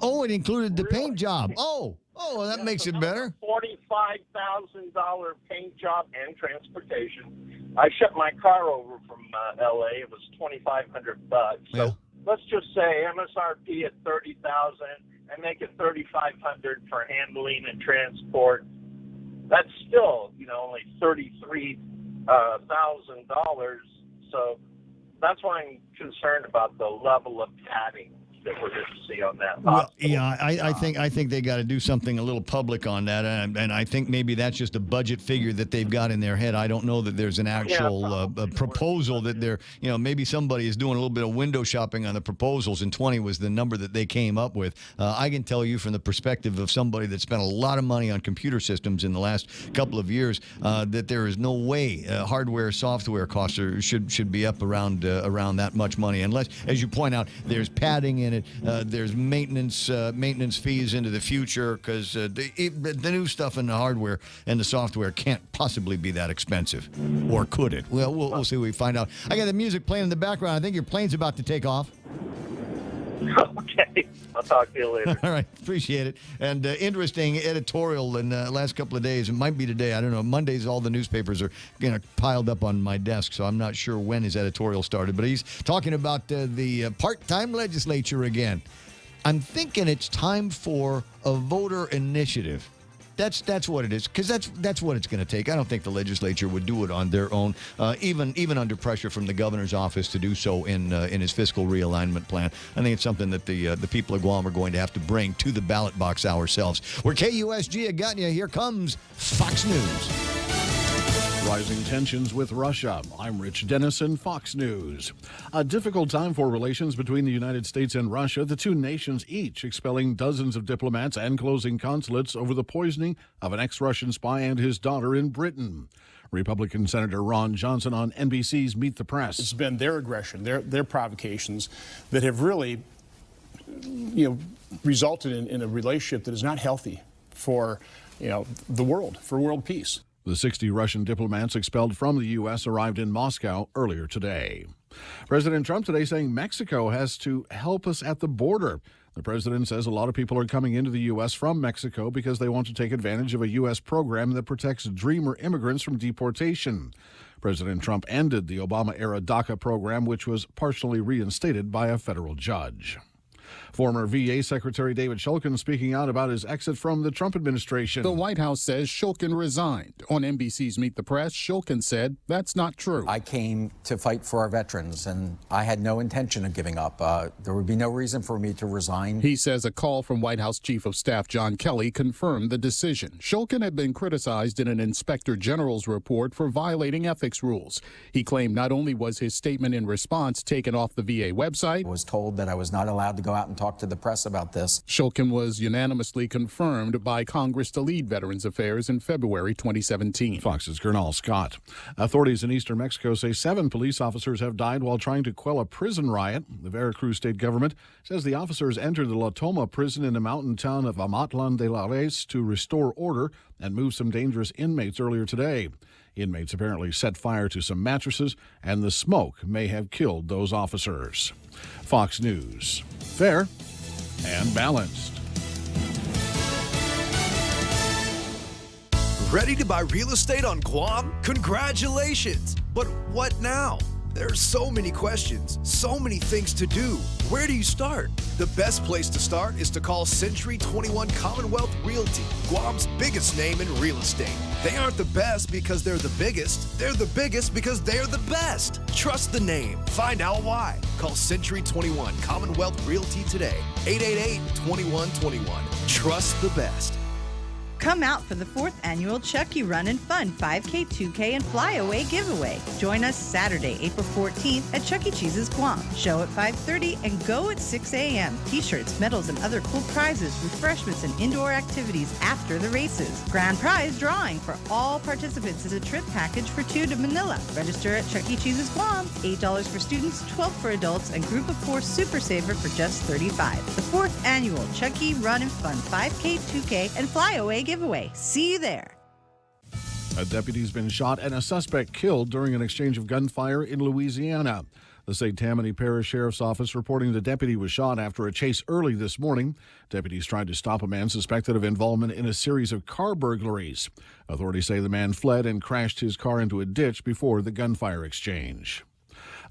Oh, it included the paint job. Oh, well, that makes it better. $45,000 paint job and transportation. I shipped my car over from L.A. It was $2,500. So let's just say MSRP at $30,000 and make it $3,500 for handling and transport. That's still, only $33,000. So that's why I'm concerned about the level of padding that we're going to see on that. Well, yeah, I think they got to do something a little public on that, and I think maybe that's just a budget figure that they've got in their head. I don't know that there's an actual proposal that they're, maybe somebody is doing a little bit of window shopping on the proposals, and 20 was the number that they came up with. I can tell you from the perspective of somebody that spent a lot of money on computer systems in the last couple of years that there is no way hardware, software costs should be up around that much money, unless, as you point out, there's padding in it. There's maintenance fees into the future because the new stuff in the hardware and the software can't possibly be that expensive, or could it? Well, we'll see. We find out. I got the music playing in the background. I think your plane's about to take off. Okay, I'll talk to you later. All right, appreciate it. And interesting editorial in the last couple of days. It might be today. I don't know. Mondays, all the newspapers are piled up on my desk, so I'm not sure when his editorial started. But he's talking about the part-time legislature again. I'm thinking it's time for a voter initiative. That's what it is, because that's what it's going to take. I don't think the legislature would do it on their own, even under pressure from the governor's office to do so in his fiscal realignment plan. I think it's something that the people of Guam are going to have to bring to the ballot box ourselves. We're KUSG Agania. Here comes Fox News. Rising tensions with Russia. I'm Rich Dennison, Fox News. A difficult time for relations between the United States and Russia, the two nations each expelling dozens of diplomats and closing consulates over the poisoning of an ex-Russian spy and his daughter in Britain. Republican Senator Ron Johnson on NBC's Meet the Press. It's been their aggression, their provocations that have really, resulted in a relationship that is not healthy for, the world, for world peace. The 60 Russian diplomats expelled from the U.S. arrived in Moscow earlier today. President Trump today saying Mexico has to help us at the border. The president says a lot of people are coming into the U.S. from Mexico because they want to take advantage of a U.S. program that protects dreamer immigrants from deportation. President Trump ended the Obama-era DACA program, which was partially reinstated by a federal judge. Former VA Secretary David Shulkin speaking out about his exit from the Trump administration. The White House says Shulkin resigned. On NBC's Meet the Press, Shulkin said that's not true. I came to fight for our veterans, and I had no intention of giving up. There would be no reason for me to resign. He says a call from White House Chief of Staff John Kelly confirmed the decision. Shulkin had been criticized in an Inspector General's report for violating ethics rules. He claimed not only was his statement in response taken off the VA website, I was told that I was not allowed to go out and talk to the press about this. Shulkin was unanimously confirmed by Congress to lead Veterans Affairs in February 2017. Fox's Gernal Scott. Authorities in eastern Mexico say 7 police officers have died while trying to quell a prison riot. The Veracruz state government says the officers entered the La Toma prison in the mountain town of Amatlan de la Res to restore order and move some dangerous inmates earlier today. Inmates apparently set fire to some mattresses, and the smoke may have killed those officers. Fox News. Fair and balanced. Ready to buy real estate on Guam? Congratulations! But what now? There's so many questions, so many things to do. Where do you start? The best place to start is to call Century 21 Commonwealth Realty, Guam's biggest name in real estate. They aren't the best because they're the biggest. They're the biggest because they're the best. Trust the name. Find out why. Call Century 21 Commonwealth Realty today. 888-2121. Trust the best. Come out for the 4th annual Chucky Run and Fun 5K, 2K, and Flyaway giveaway. Join us Saturday, April 14th at Chuck E. Cheese's Guam. Show at 5:30 and go at 6 a.m. T-shirts, medals, and other cool prizes, refreshments, and indoor activities after the races. Grand prize drawing for all participants is a trip package for 2 to Manila. Register at Chuck E. Cheese's Guam. $8 for students, $12 for adults, and Group of 4 Super Saver for just $35. The 4th annual Chuck E. Run and Fun 5K, 2K, and Flyaway giveaway. See you there. A deputy's been shot and a suspect killed during an exchange of gunfire in Louisiana. The St. Tammany Parish Sheriff's Office reporting the deputy was shot after a chase early this morning. Deputies tried to stop a man suspected of involvement in a series of car burglaries. Authorities say the man fled and crashed his car into a ditch before the gunfire exchange.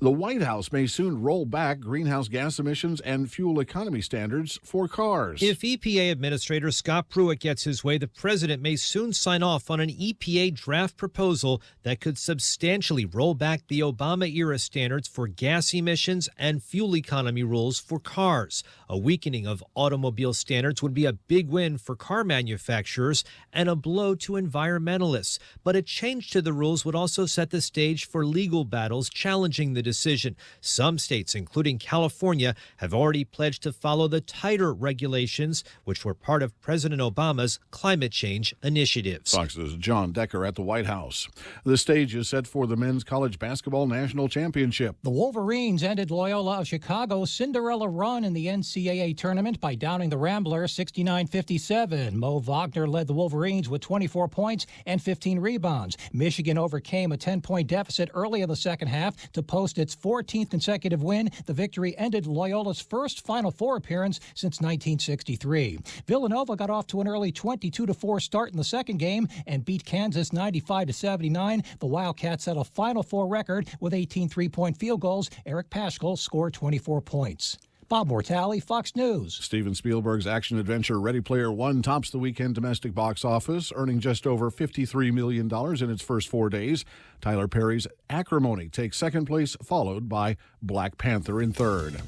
The White House may soon roll back greenhouse gas emissions and fuel economy standards for cars. If EPA Administrator Scott Pruitt gets his way, the president may soon sign off on an EPA draft proposal that could substantially roll back the Obama-era standards for gas emissions and fuel economy rules for cars. A weakening of automobile standards would be a big win for car manufacturers and a blow to environmentalists. But a change to the rules would also set the stage for legal battles challenging the decision. Some states, including California, have already pledged to follow the tighter regulations, which were part of President Obama's climate change initiatives. Fox's John Decker at the White House. The stage is set for the men's college basketball national championship. The Wolverines ended Loyola of Chicago's Cinderella run in the NCAA tournament by downing the Ramblers 69-57. Mo Wagner led the Wolverines with 24 points and 15 rebounds. Michigan overcame a 10-point deficit early in the second half to post its 14th consecutive win. The victory ended Loyola's first Final Four appearance since 1963. Villanova got off to an early 22-4 start in the second game and beat Kansas 95-79. The Wildcats set a Final Four record with 18 three-point field goals. Eric Paschal scored 24 points. Bob Mortale, Fox News. Steven Spielberg's action-adventure Ready Player One tops the weekend domestic box office, earning just over $53 million in its first 4 days. Tyler Perry's Acrimony takes second place, followed by Black Panther in third.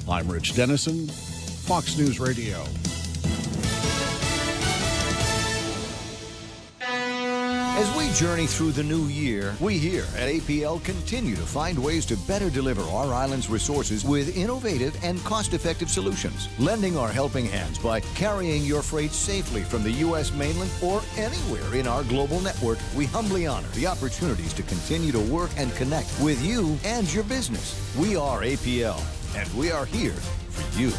I'm Rich Dennison, Fox News Radio. As we journey through the new year, we here at APL continue to find ways to better deliver our island's resources with innovative and cost-effective solutions, lending our helping hands by carrying your freight safely from the U.S. mainland or anywhere in our global network. We humbly honor the opportunities to continue to work and connect with you and your business. We are APL, and we are here for you.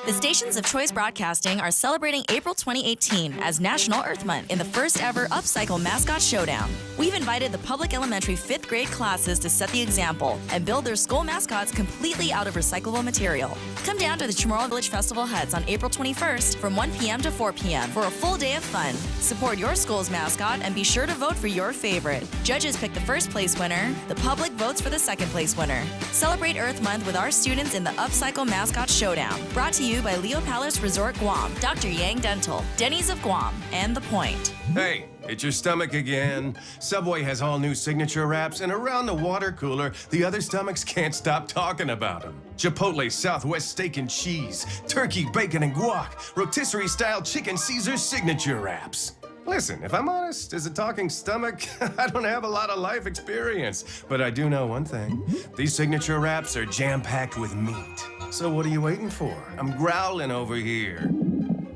The stations of Choice Broadcasting are celebrating April 2018 as National Earth Month in the first ever Upcycle Mascot Showdown. We've invited the public elementary 5th grade classes to set the example and build their school mascots completely out of recyclable material. Come down to the Chamorro Village Festival Huts on April 21st from 1 p.m. to 4 p.m. for a full day of fun. Support your school's mascot and be sure to vote for your favorite. Judges pick the first place winner. The public votes for the second place winner. Celebrate Earth Month with our students in the Upcycle Mascot Showdown. Brought to you by Leo Palace Resort Guam, Dr. Yang Dental, Denny's of Guam, and The Point. Hey, it's your stomach again. Subway has all new signature wraps, and around the water cooler, the other stomachs can't stop talking about them. Chipotle Southwest Steak and Cheese, Turkey, Bacon, and Guac, Rotisserie-style Chicken Caesar signature wraps. Listen, if I'm honest, as a talking stomach, I don't have a lot of life experience. But I do know one thing. These signature wraps are jam-packed with meat. So what are you waiting for? I'm growling over here.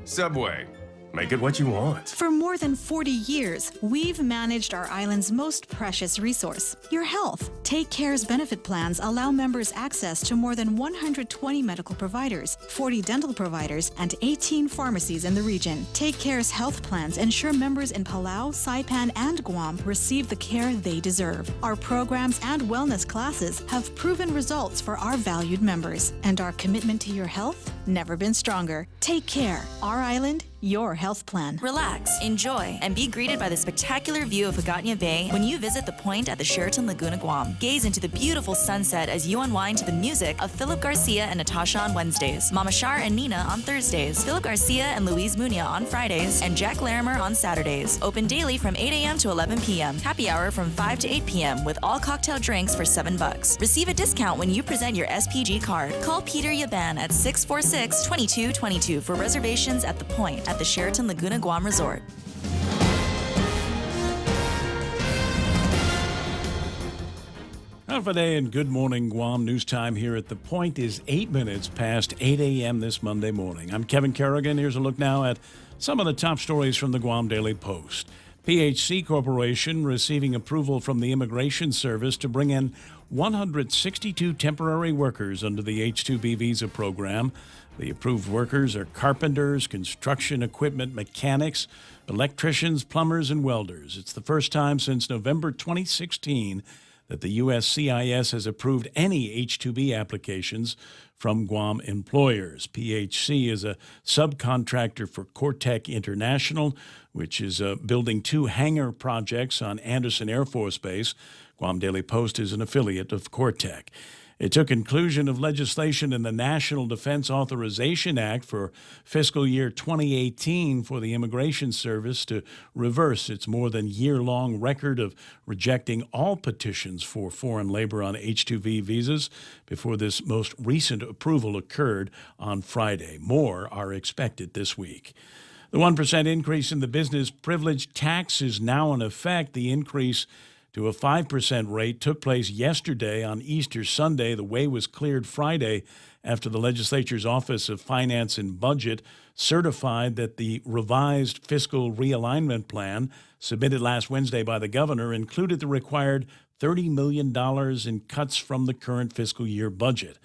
Subway, make it what you want. For more than 40 years, we've managed our island's most precious resource, your health. Take Care's benefit plans allow members access to more than 120 medical providers, 40 dental providers, and 18 pharmacies in the region. Take Care's health plans ensure members in Palau, Saipan, and Guam receive the care they deserve. Our programs and wellness classes have proven results for our valued members, and our commitment to your health never been stronger. Take Care, our island, your health plan. Relax, enjoy, and be greeted by the spectacular view of Hagåtña Bay when you visit The Point at the Sheraton Laguna Guam. Gaze into the beautiful sunset as you unwind to the music of Philip Garcia and Natasha on Wednesdays, Mama Shar and Nina on Thursdays, Philip Garcia and Louise Munia on Fridays, and Jack Larimer on Saturdays. Open daily from 8 a.m. to 11 p.m. Happy hour from 5 to 8 p.m. with all cocktail drinks for $7. Receive a discount when you present your SPG card. Call Peter Yaban at 646-2222 for reservations at The Point at the Sheraton Laguna Guam Resort. Alpha Day and Good Morning Guam. News time here at The Point is 8 minutes past 8 a.m. this Monday morning. I'm Kevin Kerrigan. Here's a look now at some of the top stories from the Guam Daily Post. PHC Corporation receiving approval from the Immigration Service to bring in 162 temporary workers under the H-2B visa program. The approved workers are carpenters, construction equipment mechanics, electricians, plumbers, and welders. It's the first time since November 2016 that the USCIS has approved any H-2B applications from Guam employers. PHC is a subcontractor for Cortec International, which is building 2 hangar projects on Andersen Air Force Base. Guam Daily Post is an affiliate of Cortec. It took inclusion of legislation in the National Defense Authorization Act for fiscal year 2018 for the Immigration Service to reverse its more than year-long record of rejecting all petitions for foreign labor on H-2B visas before this most recent approval occurred on Friday. More are expected this week. The 1% increase in the business privilege tax is now in effect. The increase to a 5% rate took place yesterday on Easter Sunday. The way was cleared Friday after the legislature's Office of Finance and Budget certified that the revised fiscal realignment plan submitted last Wednesday by the governor included the required $30 million in cuts from the current fiscal year budget.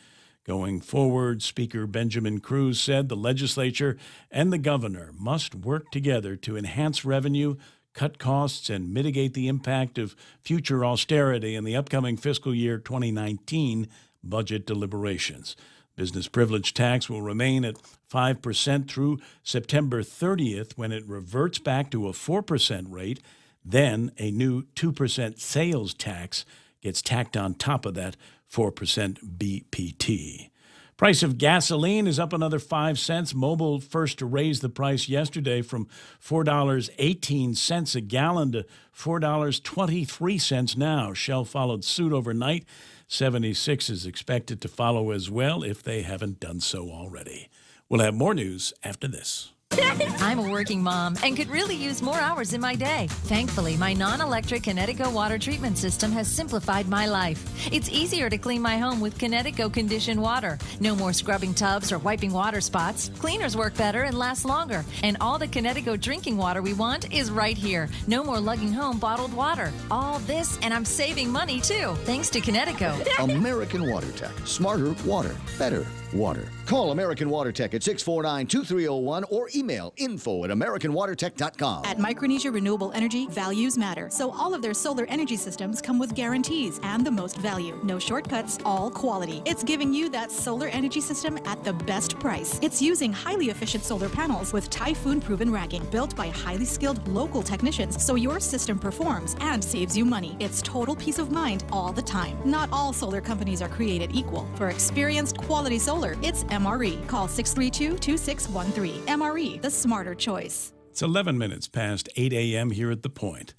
Going forward, Speaker Benjamin Cruz said the legislature and the governor must work together to enhance revenue, cut costs, and mitigate the impact of future austerity in the upcoming fiscal year 2019 budget deliberations. Business privilege tax will remain at 5% through September 30th when it reverts back to a 4% rate. Then a new 2% sales tax gets tacked on top of that 4% BPT. Price of gasoline is up another 5 cents. Mobil first to raise the price yesterday from $4.18 a gallon to $4.23 now. Shell followed suit overnight. 76 is expected to follow as well if they haven't done so already. We'll have more news after this. I'm a working mom and could really use more hours in my day. Thankfully, my non-electric Kinetico water treatment system has simplified my life. It's easier to clean my home with Kinetico conditioned water. No more scrubbing tubs or wiping water spots. Cleaners work better and last longer. And all the Kinetico drinking water we want is right here. No more lugging home bottled water. All this, and I'm saving money too, thanks to Kinetico. American Water Tech. Smarter water. Better water. Call American Water Tech at 649-2301 or email info@americanwatertech.com. At Micronesia Renewable Energy, values matter. So all of their solar energy systems come with guarantees and the most value. No shortcuts, all quality. It's giving you that solar energy system at the best price. It's using highly efficient solar panels with typhoon-proven racking built by highly skilled local technicians so your system performs and saves you money. It's total peace of mind all the time. Not all solar companies are created equal. For experienced quality solar, it's MRE. Call 632-2613. MRE, the smarter choice. It's 11 minutes past 8 a.m. here at The Point.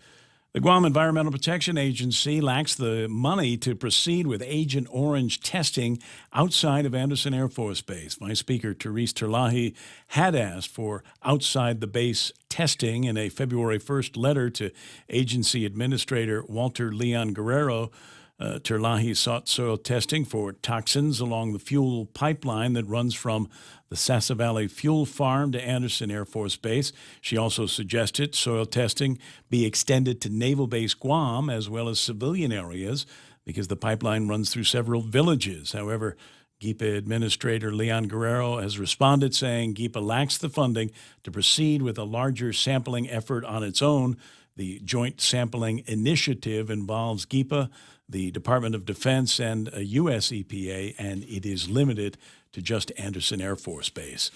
The Guam Environmental Protection Agency lacks the money to proceed with Agent Orange testing outside of Andersen Air Force Base. Vice Speaker Therese Terlahi had asked for outside-the-base testing in a February 1st letter to Agency Administrator Walter Leon Guerrero. Terlahi sought soil testing for toxins along the fuel pipeline that runs from the Sassa Valley Fuel Farm to Andersen Air Force Base. She also suggested soil testing be extended to Naval Base Guam as well as civilian areas because the pipeline runs through several villages. However, GEPA Administrator Leon Guerrero has responded saying GEPA lacks the funding to proceed with a larger sampling effort on its own. The Joint Sampling Initiative involves GEPA, the Department of Defense, and a U.S. EPA, and it is limited to just Andersen Air Force Base.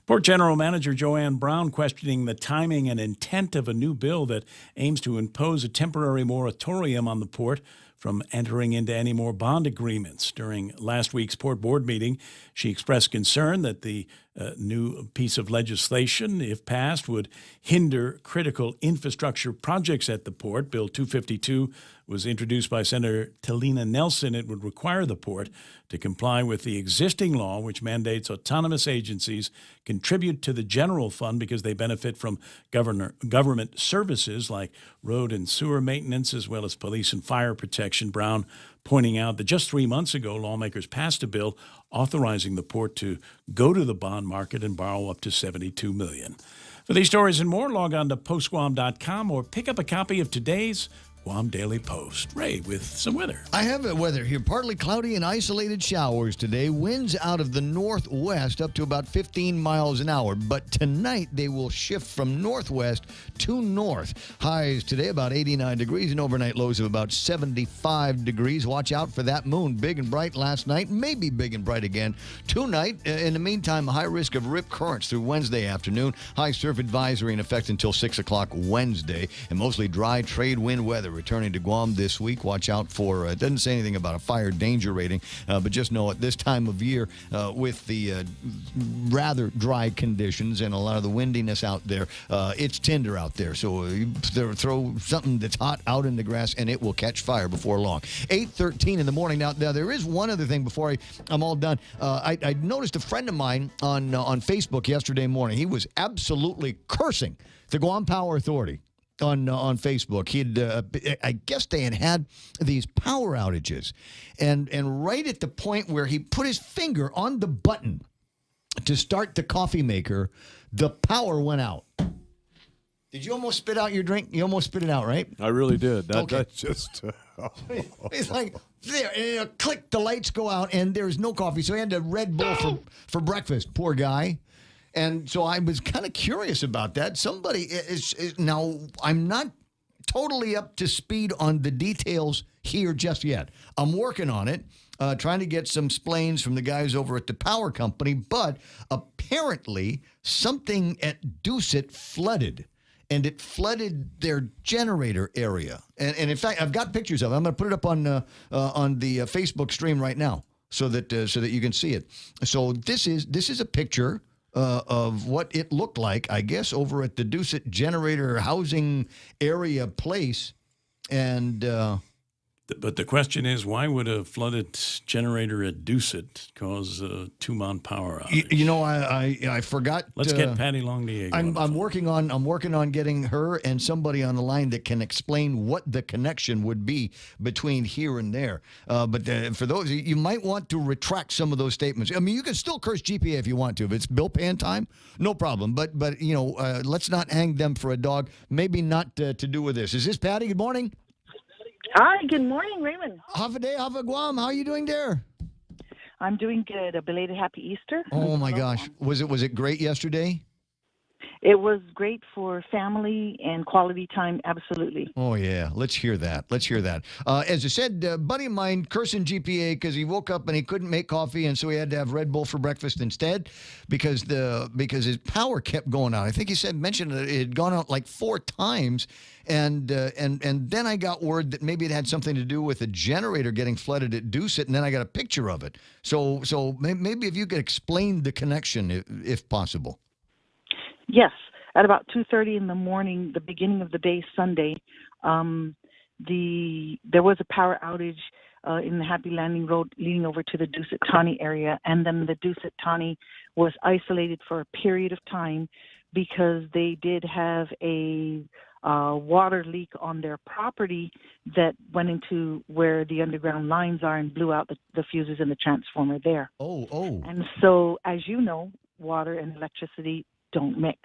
Port General Manager Joanne Brown questioning the timing and intent of a new bill that aims to impose a temporary moratorium on the port from entering into any more bond agreements. During last week's Port Board meeting, she expressed concern that the new piece of legislation, if passed, would hinder critical infrastructure projects at the port. Bill 252 was introduced by Senator Talina Nelson. It would require the port to comply with the existing law, which mandates autonomous agencies contribute to the general fund because they benefit from government services like road and sewer maintenance, as well as police and fire protection. Brown pointing out that just 3 months ago, lawmakers passed a bill authorizing the port to go to the bond market and borrow up to $72 million. For these stories and more, log on to postguam.com or pick up a copy of today's Guam Daily Post. Ray with some weather. I have the weather here. Partly cloudy and isolated showers today. Winds out of the northwest up to about 15 miles an hour. But tonight they will shift from northwest to north. Highs today about 89 degrees and overnight lows of about 75 degrees. Watch out for that moon. Big and bright last night. Maybe big and bright again tonight. In the meantime, high risk of rip currents through Wednesday afternoon. High surf advisory in effect until 6 o'clock Wednesday. And mostly dry trade wind weather returning to Guam this week. Watch out for, it doesn't say anything about a fire danger rating, but just know at this time of year with the rather dry conditions and a lot of the windiness out there, it's tinder out there. So you throw something that's hot out in the grass and it will catch fire before long. 8:13 in the morning. Now there is one other thing before I'm all done. I noticed a friend of mine on Facebook yesterday morning. He was absolutely cursing the Guam Power Authority on Facebook. I guess they had these power outages, and right at the point where he put his finger on the button to start the coffee maker, the power went out. Did you almost spit out your drink? You almost spit it out, right? I really did. That's just... It's like, there, and click, the lights go out, and there's no coffee. So he had a Red Bull for breakfast. Poor guy. And so I was kind of curious about that. Somebody is now, I'm not totally up to speed on the details here just yet. I'm working on it, trying to get some splains from the guys over at the power company, but apparently something at Dusit flooded, and it flooded their generator area. And in fact, I've got pictures of it. I'm going to put it up on the Facebook stream right now so that you can see it. So this is a picture of what it looked like, I guess, over at the Dusit generator housing area place. And But the question is, why would a flooded generator at Dusit cause a 2-month power outage? You know, I forgot. Let's get Patty Longdiego. I'm working on getting her and somebody on the line that can explain what the connection would be between here and there. But for those, you might want to retract some of those statements. I mean, you can still curse GPA if you want to. If it's bill paying time, no problem. But you know, let's not hang them for a dog. Maybe not to do with this. Is this Patty? Good morning. Hi, good morning, Raymond. Hava Guam. How are you doing there? I'm doing good. A belated happy Easter. Oh my gosh. Was it great yesterday? It was great for family and quality time, absolutely. Oh, yeah. Let's hear that. As I said, a buddy of mine cursing GPA because he woke up and he couldn't make coffee, and so he had to have Red Bull for breakfast instead because his power kept going out. I think he mentioned that it had gone out like 4 times, and then I got word that maybe it had something to do with a generator getting flooded at Dusit, and then I got a picture of it. So maybe if you could explain the connection, if possible. Yes, at about 2:30 in the morning, the beginning of the day, Sunday, there was a power outage in the Happy Landing Road leading over to the Dusit-Tawny area, and then the Dusit-Tawny was isolated for a period of time because they did have a water leak on their property that went into where the underground lines are and blew out the fuses in the transformer there. Oh. And so, as you know, water and electricity don't mix.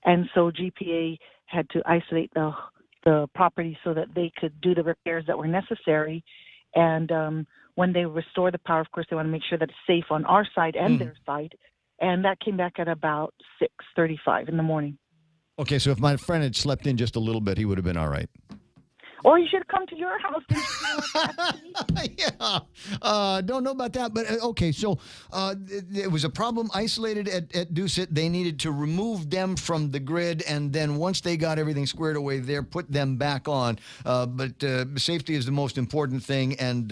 And so GPA had to isolate the property so that they could do the repairs that were necessary. And when they restore the power, of course, they want to make sure that it's safe on our side and their side. And that came back at about 6:35 in the morning. Okay, so if my friend had slept in just a little bit, he would have been all right. Or you should come to your house. Yeah. Don't know about that. But, okay, so it was a problem isolated at Dusit. They needed to remove them from the grid, and then once they got everything squared away there, put them back on. But safety is the most important thing, and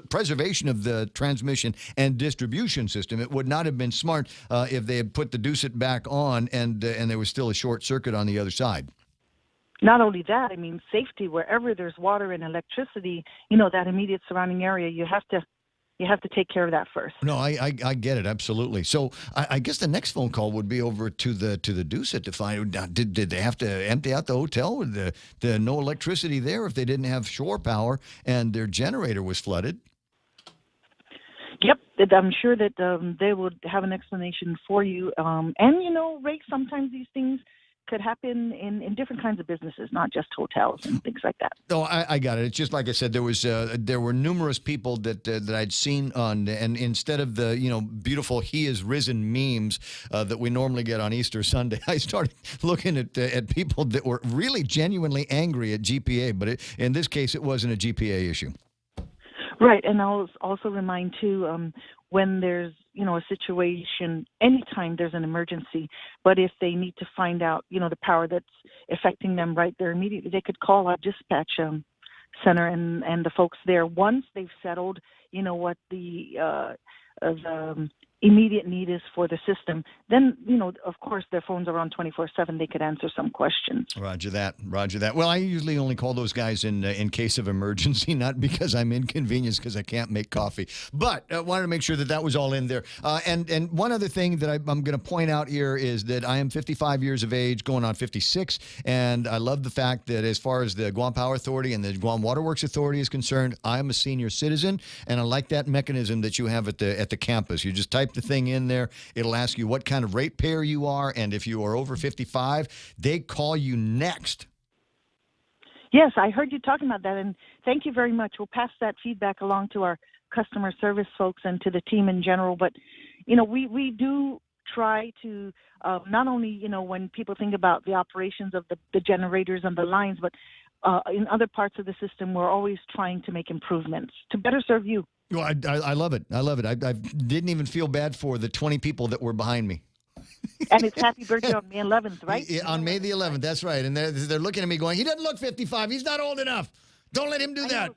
preservation of the transmission and distribution system. It would not have been smart if they had put the Dusit back on and there was still a short circuit on the other side. Not only that, I mean, safety, wherever there's water and electricity, you know, that immediate surrounding area, you have to take care of that first. No, I get it, absolutely. So I guess the next phone call would be over to the Dusit to find out, did they have to empty out the hotel with the no electricity there if they didn't have shore power and their generator was flooded? Yep, I'm sure that they would have an explanation for you. And, you know, Ray, sometimes these things could happen in different kinds of businesses, not just hotels and things like that. No, I got it. It's just like I said, there were numerous people that I'd seen on, and instead of the beautiful "He is risen" memes that we normally get on Easter Sunday, I started looking at people that were really genuinely angry at GPA. But in this case, it wasn't a GPA issue. Right, and I'll also remind too, when there's a situation, anytime there's an emergency, but if they need to find out the power that's affecting them right there immediately, they could call our dispatch center and the folks there. Once they've settled what the immediate need is for the system, then of course their phones are on 24/7. They could answer some questions. Roger that. Well, I usually only call those guys in case of emergency, not because I'm inconvenienced because I can't make coffee. But I wanted to make sure that was all in there. And one other thing that I'm going to point out here is that I am 55 years of age, going on 56, and I love the fact that as far as the Guam Power Authority and the Guam Waterworks Authority is concerned, I am a senior citizen, and I like that mechanism that you have at the campus. You just type the thing in there. It'll ask you what kind of ratepayer you are, and if you are over 55, they call you next. Yes, I heard you talking about that, and thank you very much. We'll pass that feedback along to our customer service folks and to the team in general. But, we do try to not only, when people think about the operations of the generators and the lines, but in other parts of the system, we're always trying to make improvements to better serve you. Well, I love it. I didn't even feel bad for the 20 people that were behind me. And it's happy birthday on May 11th, right? Yeah, on May the 11th, that's right. And they're looking at me going, he doesn't look 55. He's not old enough. Don't let him do that.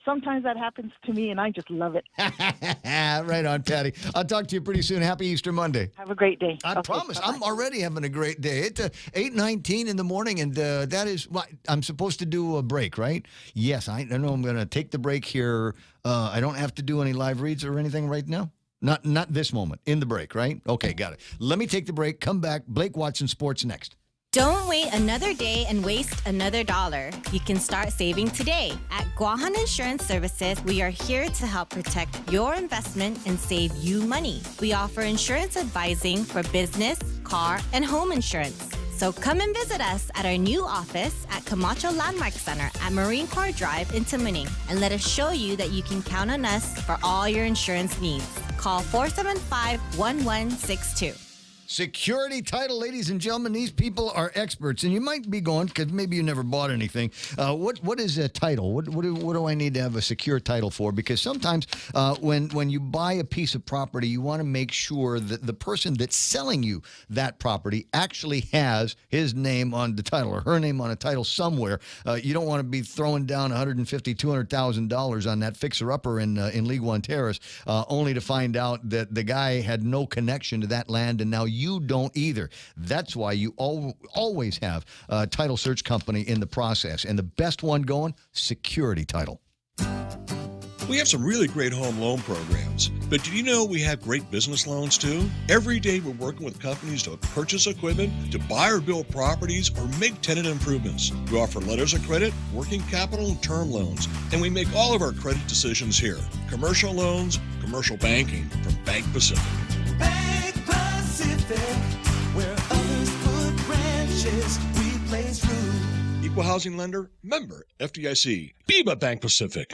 sometimes that happens to me, and I just love it. Right on, Patty. I'll talk to you pretty soon. Happy Easter Monday. Have a great day. I promise. I'm already having a great day. It's 8:19 in the morning, and that is what I'm supposed to do a break, right? Yes, I know I'm going to take the break here. I don't have to do any live reads or anything right now. Not this moment. In the break, right? Okay, got it. Let me take the break. Come back. Blake Watson Sports next. Don't wait another day and waste another dollar. You can start saving today. At Guahan Insurance Services, we are here to help protect your investment and save you money. We offer insurance advising for business, car, and home insurance. So come and visit us at our new office at Camacho Landmark Center at Marine Corps Drive in Tamuning, and let us show you that you can count on us for all your insurance needs. Call 475-1162. Security Title, ladies and gentlemen, these people are experts, and you might be going because maybe you never bought anything. What is a title? What do I need to have a secure title for? Because sometimes when you buy a piece of property, you want to make sure that the person that's selling you that property actually has his name on the title or her name on a title somewhere. You don't want to be throwing down $150,000, $200,000 on that fixer-upper in League One Terrace, only to find out that the guy had no connection to that land, and now you don't either. That's why you always have a title search company in the process. And the best one going, Security Title. We have some really great home loan programs, but did you know we have great business loans too? Every day we're working with companies to purchase equipment, to buy or build properties, or make tenant improvements. We offer letters of credit, working capital, and term loans, and we make all of our credit decisions here. Commercial loans, commercial banking from Bank Pacific. Bank Pacific, where others put branches, we place roots. Equal housing lender, member FDIC. Biba Bank Pacific.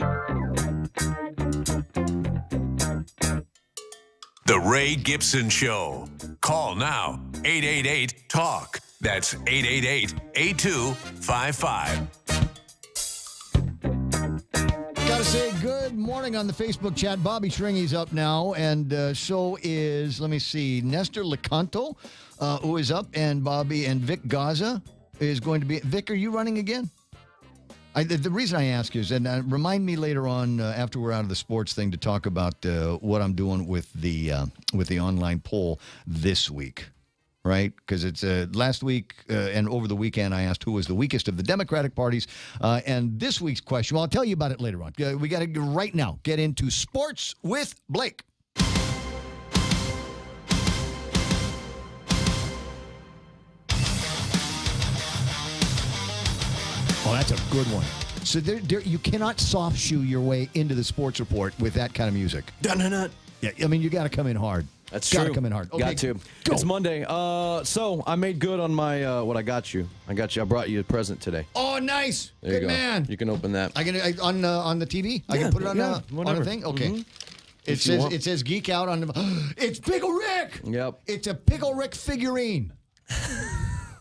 The Ray Gibson Show. Call now, 888-TALK. That's 888-8255. Gotta say good morning on the Facebook chat. Bobby Shringy's up now, and so is, let me see, Nestor Lecanto, who is up, and Bobby, and Vic Gaza is going to be. Vic, are you running again? The reason I ask is, and remind me later on after we're out of the sports thing to talk about what I'm doing with the online poll this week, right? Because it's last week and over the weekend I asked who was the weakest of the Democratic parties, and this week's question, well, I'll tell you about it later on. We got to right now get into sports with Blake. Oh, that's a good one. So you cannot soft shoe your way into the sports report with that kind of music. Dun-dun-dun. Yeah, I mean, you got to come in hard. That's Gotta true. come in hard. Okay, Got to. go. It's Monday. So I made good on my what I got you. I brought you a present today. Oh, nice. There you Good go. man. You can open that. I can on the TV. I can put it on a thing. Okay. Mhm. It says geek out on the. It's Pickle Rick. Yep. It's a Pickle Rick figurine.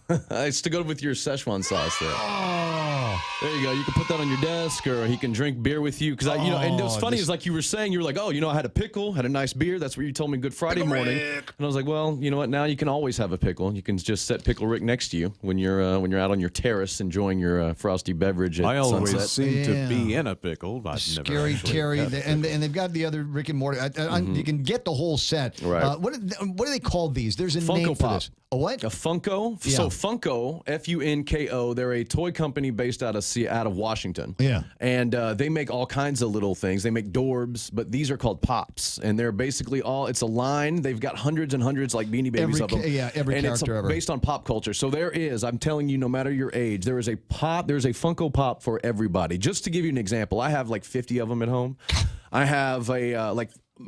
It's to go with your Szechuan sauce there. Oh. There you go. You can put that on your desk, or he can drink beer with you. Because and what's funny is like you were saying, you were like, oh, I had a pickle, had a nice beer. That's what you told me Good Friday morning. And I was like, well, you know what? Now you can always have a pickle. You can just set Pickle Rick next to you when you're out on your terrace enjoying your frosty beverage at I always sunset. seem to be in a pickle. I've Scary never Terry, had a and they've got the other Rick and Morty. You can get the whole set. Right. What do they call these? There's a Funko name for Pop. this. A what? A Funko. Yeah. So Funko, Funko, they're a toy company based out of Washington. Yeah. And they make all kinds of little things. They make Dorbs, but these are called Pops. And they're basically it's a line. They've got hundreds and hundreds like Beanie Babies of them. Every and character it's ever. based on pop culture. So I'm telling you, no matter your age, there's a Funko Pop for everybody. Just to give you an example, I have like 50 of them at home. I have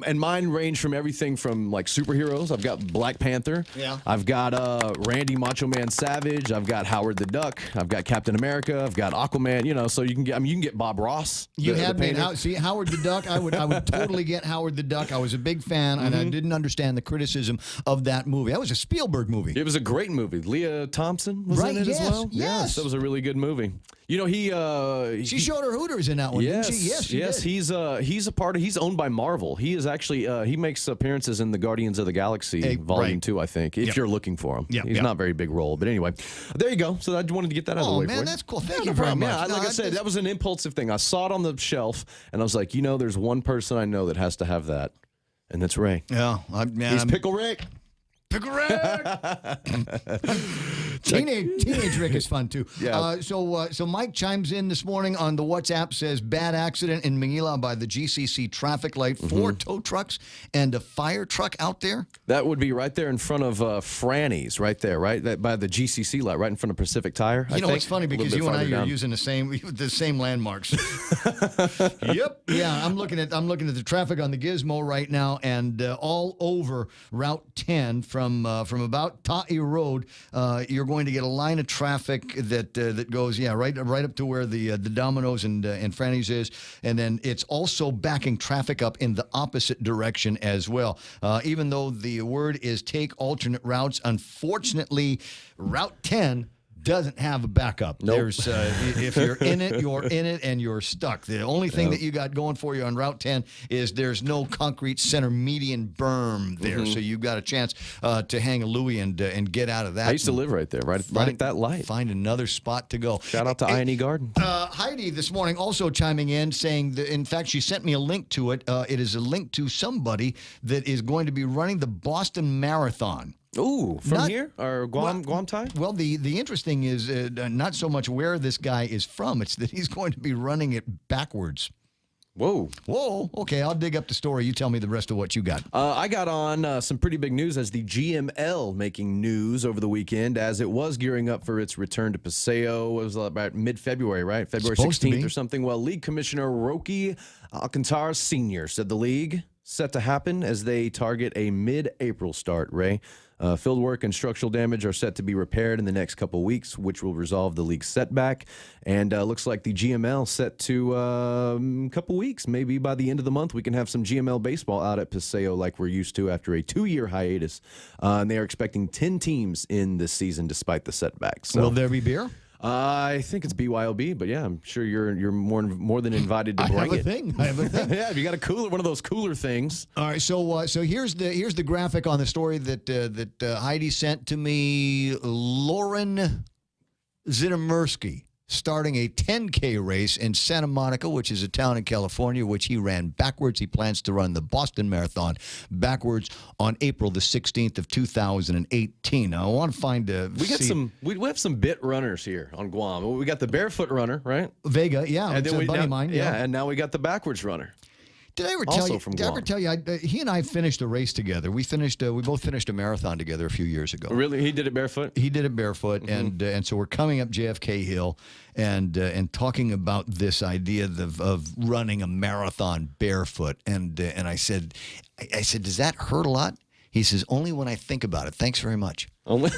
and mine range from everything from like superheroes. I've got Black Panther. Yeah. I've got Randy Macho Man Savage. I've got Howard the Duck. I've got Captain America. I've got Aquaman. So you can get Bob Ross. You the had me. painter. See, Howard the Duck. I would totally get Howard the Duck. I was a big fan, and I didn't understand the criticism of that movie. That was a Spielberg movie. It was a great movie. Leah Thompson was in it as well. Yes. That was a really good movie. She showed her Hooters in that one, didn't she? Yes, she did. He's owned by Marvel. He is actually he makes appearances in the Guardians of the Galaxy Volume 2, I think, if you're looking for him. He's not a very big role, but anyway, there you go. So I wanted to get that out of the way for you. That's cool. Thank no you very problem. much. Yeah, like I said, that was an impulsive thing. I saw it on the shelf, and I was like, there's one person I know that has to have that, and that's Ray. Yeah, he's Pickle Rick. Pickle Rick. Teenage Rick is fun too. Yeah. So Mike chimes in this morning on the WhatsApp, says bad accident in Manila by the GCC traffic light. 4 tow trucks and a fire truck out there. That would be right there in front of Franny's, right there, right by the GCC light, right in front of Pacific Tire. You know, it's funny because you and I are using the same landmarks. Yep. Yeah, I'm looking at the traffic on the Gizmo right now, and all over Route 10 from about Ta'i Road, you're going to get a line of traffic that goes right up to where the Domino's and Franny's is, and then it's also backing traffic up in the opposite direction as well. Even though the word is take alternate routes, unfortunately, Route 10 doesn't have a backup. Nope. There's if you're in it, and you're stuck. The only thing that you got going for you on Route 10 is there's no concrete center median berm there, so you've got a chance to hang a Louie and get out of that. I used to live right there, right at that light. Find another spot to go. Shout out to I&E Garden. Heidi this morning also chiming in, saying that, in fact, she sent me a link to it. It is a link to somebody that is going to be running the Boston Marathon. Ooh, from here? Or Guam time? Well, the interesting is not so much where this guy is from, it's that he's going to be running it backwards. Whoa. Okay, I'll dig up the story. You tell me the rest of what you got. I got on some pretty big news as the GML making news over the weekend as it was gearing up for its return to Paseo. It was about mid-February, right? February 16th or something. Well, League Commissioner Roque Alcantara Sr. said the league set to happen as they target a mid-April start, Ray. Field work and structural damage are set to be repaired in the next couple weeks, which will resolve the league's setback. And looks like the GML set to a couple weeks. Maybe by the end of the month, we can have some GML baseball out at Paseo like we're used to after a 2-year hiatus. And they are expecting 10 teams in this season despite the setbacks. So, will there be beer? I think it's BYOB, but yeah, I'm sure you're more than invited to bring it. I have a thing. Yeah, if you got a cooler, one of those cooler things. All right, so here's the graphic on the story that Heidi sent to me. Lauren Zitemersky starting a 10K race in Santa Monica, which is a town in California, which he ran backwards. He plans to run the Boston Marathon backwards on April the 16th of 2018. Now, I want to find we have some bit runners here on Guam. We got the barefoot runner, right? Vega, yeah, and it's a buddy of mine. Yeah, and now we got the backwards runner. Did I ever tell you? He and I finished a race together. We both finished a marathon together a few years ago. Really, he did it barefoot. He did it barefoot, and so we're coming up JFK Hill, and talking about this idea of running a marathon barefoot. And I said, does that hurt a lot? He says, only when I think about it. Thanks very much. Only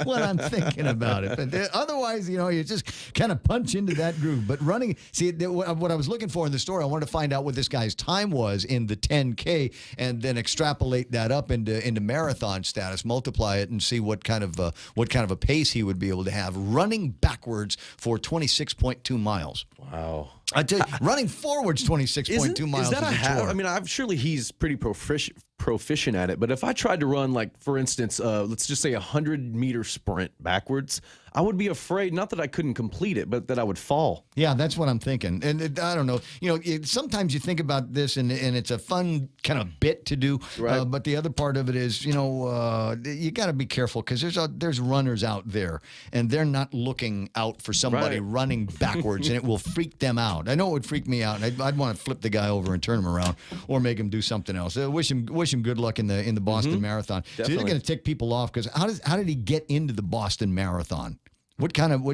when I'm thinking about it. But otherwise, you just kind of punch into that groove. But running, what I was looking for in the story, I wanted to find out what this guy's time was in the 10K and then extrapolate that up into marathon status, multiply it, and see what kind of a pace he would be able to have running backwards for 26.2 miles. Wow. I tell you, running forwards 26.2 miles is that a chore. I mean, surely he's pretty proficient at it. But if I tried to run, like, for instance, let's just say a 100-meter sprint backwards, I would be afraid, not that I couldn't complete it, but that I would fall. Yeah, that's what I'm thinking. And I don't know. Sometimes you think about this, and it's a fun kind of bit to do. Right. But the other part of it is, you got to be careful because there's runners out there, and they're not looking out for somebody running backwards, and it will freak them out. I know it would freak me out, and I'd want to flip the guy over and turn him around, or make him do something else. Wish him good luck in the Boston Marathon. Definitely. So you're going to tick people off because how did he get into the Boston Marathon?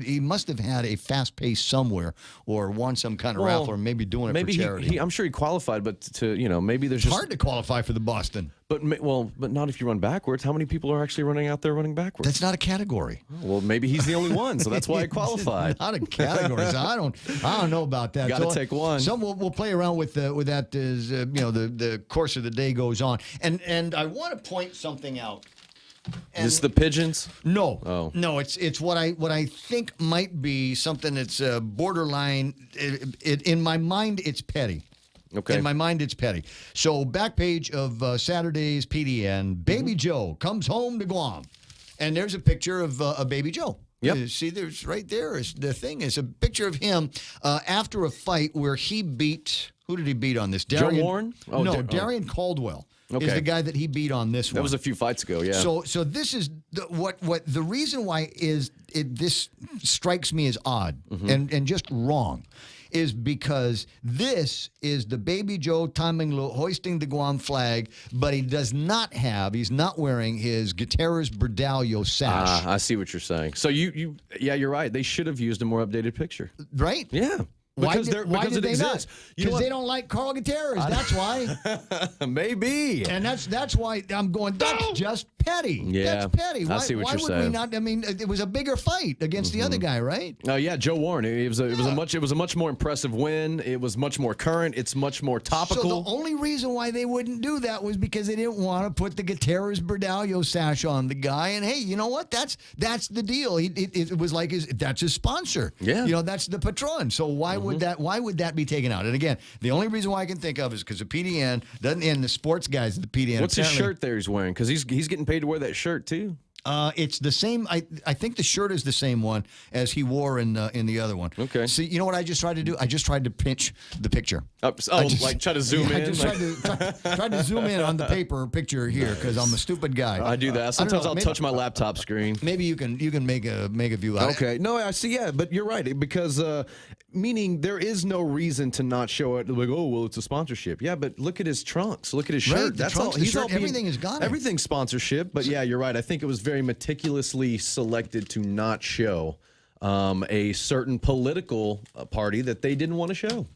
He must have had a fast pace somewhere, or won some kind of raffle, or maybe doing it for charity. I'm sure he qualified, but maybe there's it's hard to qualify for the Boston. But not if you run backwards. How many people are actually running out there running backwards? That's not a category. Well, maybe he's the only one, so that's why he qualified. Not a category. So I don't know about that. Got to take one. So we'll play around with that as the course of the day goes on, and I want to point something out. Is this the pigeons? No. Oh. No, it's what I think might be something that's borderline. In my mind, it's petty. Okay. In my mind, it's petty. So back page of Saturday's PDN, Baby Joe comes home to Guam. And there's a picture of Baby Joe. Yep. See, there's right there is the thing is a picture of him after a fight where he beat, who did he beat on this? Joe Warren? Darian Caldwell. Okay. Is the guy that he beat on this one. That was a few fights ago, yeah. So this is what the reason why is this strikes me as odd and just wrong is because this is the Baby Joe Taminglo hoisting the Guam flag, but he's not wearing his Gutierrez Berdallo sash. I see what you're saying. So you're right. They should have used a more updated picture. Right? Yeah. Why Because did it they exists. not? Because they don't like Carl Gutierrez. That's why. Maybe. And that's why I'm going, that's just petty. Yeah, That's petty. I see what why you're would saying. we not? I mean, it was a bigger fight against the other guy, right? Oh yeah, Joe Warren. It was a much more impressive win. It was much more current. It's much more topical. So the only reason why they wouldn't do that was because they didn't want to put the Gutierrez Berdallo sash on the guy. And hey, you know what? That's the deal. It was like that's his sponsor. Yeah. You know, that's the patron. So why would that be taken out? And again, the only reason why I can think of is because the PDN doesn't end the sports guys at the PDN. What's his shirt there he's wearing? Because he's getting paid to wear that shirt too. It's the same. I think the shirt is the same one as he wore in the other one. Okay. See, you know what I just tried to do? I just tried to pinch the picture. Like try to zoom in. I just tried to zoom in on the paper picture here because I'm a stupid guy. I do that. Sometimes I'll touch my laptop screen. Maybe you can make a view out. Okay. No, I see. Yeah, but you're right because meaning there is no reason to not show it. Like, oh well, it's a sponsorship. Yeah, but look at his trunks. Look at his shirt. Right, That's trunks, all. He's shirt, all being, everything has got it. Everything's sponsorship. But yeah, you're right. I think it was very meticulously selected to not show a certain political party that they didn't want to show.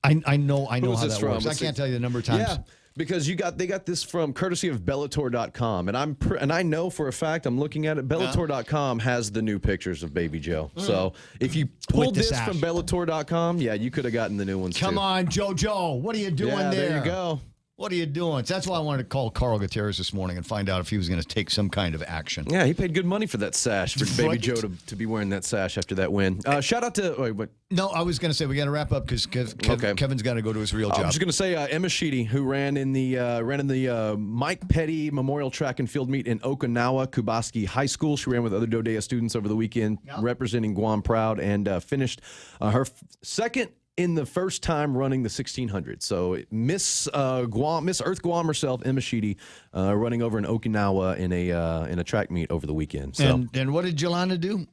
I know how Who's that this from? works. I can't tell you the number of times. Yeah, because they got this from courtesy of Bellator.com, and I know for a fact I'm looking at it. Bellator.com has the new pictures of Baby Joe. So if you pulled this from Bellator.com, yeah, you could have gotten the new ones. Come on, JoJo, what are you doing there? There you go. What are you doing? So that's why I wanted to call Carl Gutierrez this morning and find out if he was going to take some kind of action. Yeah, he paid good money for that sash, for Baby Joe to be wearing that sash after that win. Shout out to... No, I was going to say we got to wrap up because Kevin's got to go to his real job. I was going to say Emma Sheedy, who ran in the Mike Petty Memorial Track and Field Meet in Okinawa, Kubaski High School. She ran with other Dodea students over the weekend, representing Guam proud, and finished her second in the first time running the 1600. So Miss Earth Guam herself, Emma Sheedy, running over in Okinawa in a track meet over the weekend. So. And what did Jelana do?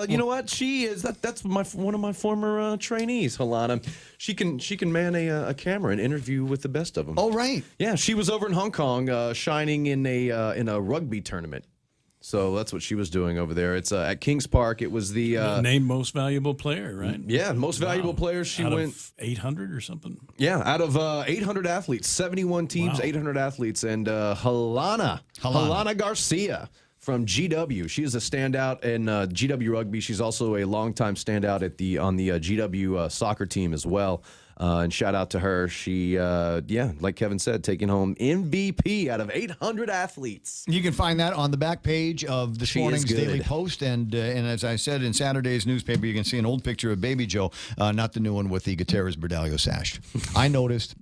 You know what? She is that's one of my former trainees, Halana. She can man a camera and interview with the best of them. Oh right. Yeah, she was over in Hong Kong shining in a rugby tournament. So that's what she was doing over there. It's at Kings Park. It was the named most valuable player, right? Yeah, most valuable player. She out went of 800 or something. Yeah, out of 800 athletes, 71 teams, 800 athletes, and Halana Garcia from GW. She is a standout in GW rugby. She's also a longtime standout on the GW soccer team as well. And shout out to her. She, like Kevin said, taking home MVP out of 800 athletes. You can find that on the back page of this morning's Daily Post. And as I said, in Saturday's newspaper, you can see an old picture of Baby Joe, not the new one with the Gutierrez Berdallo sash. I noticed.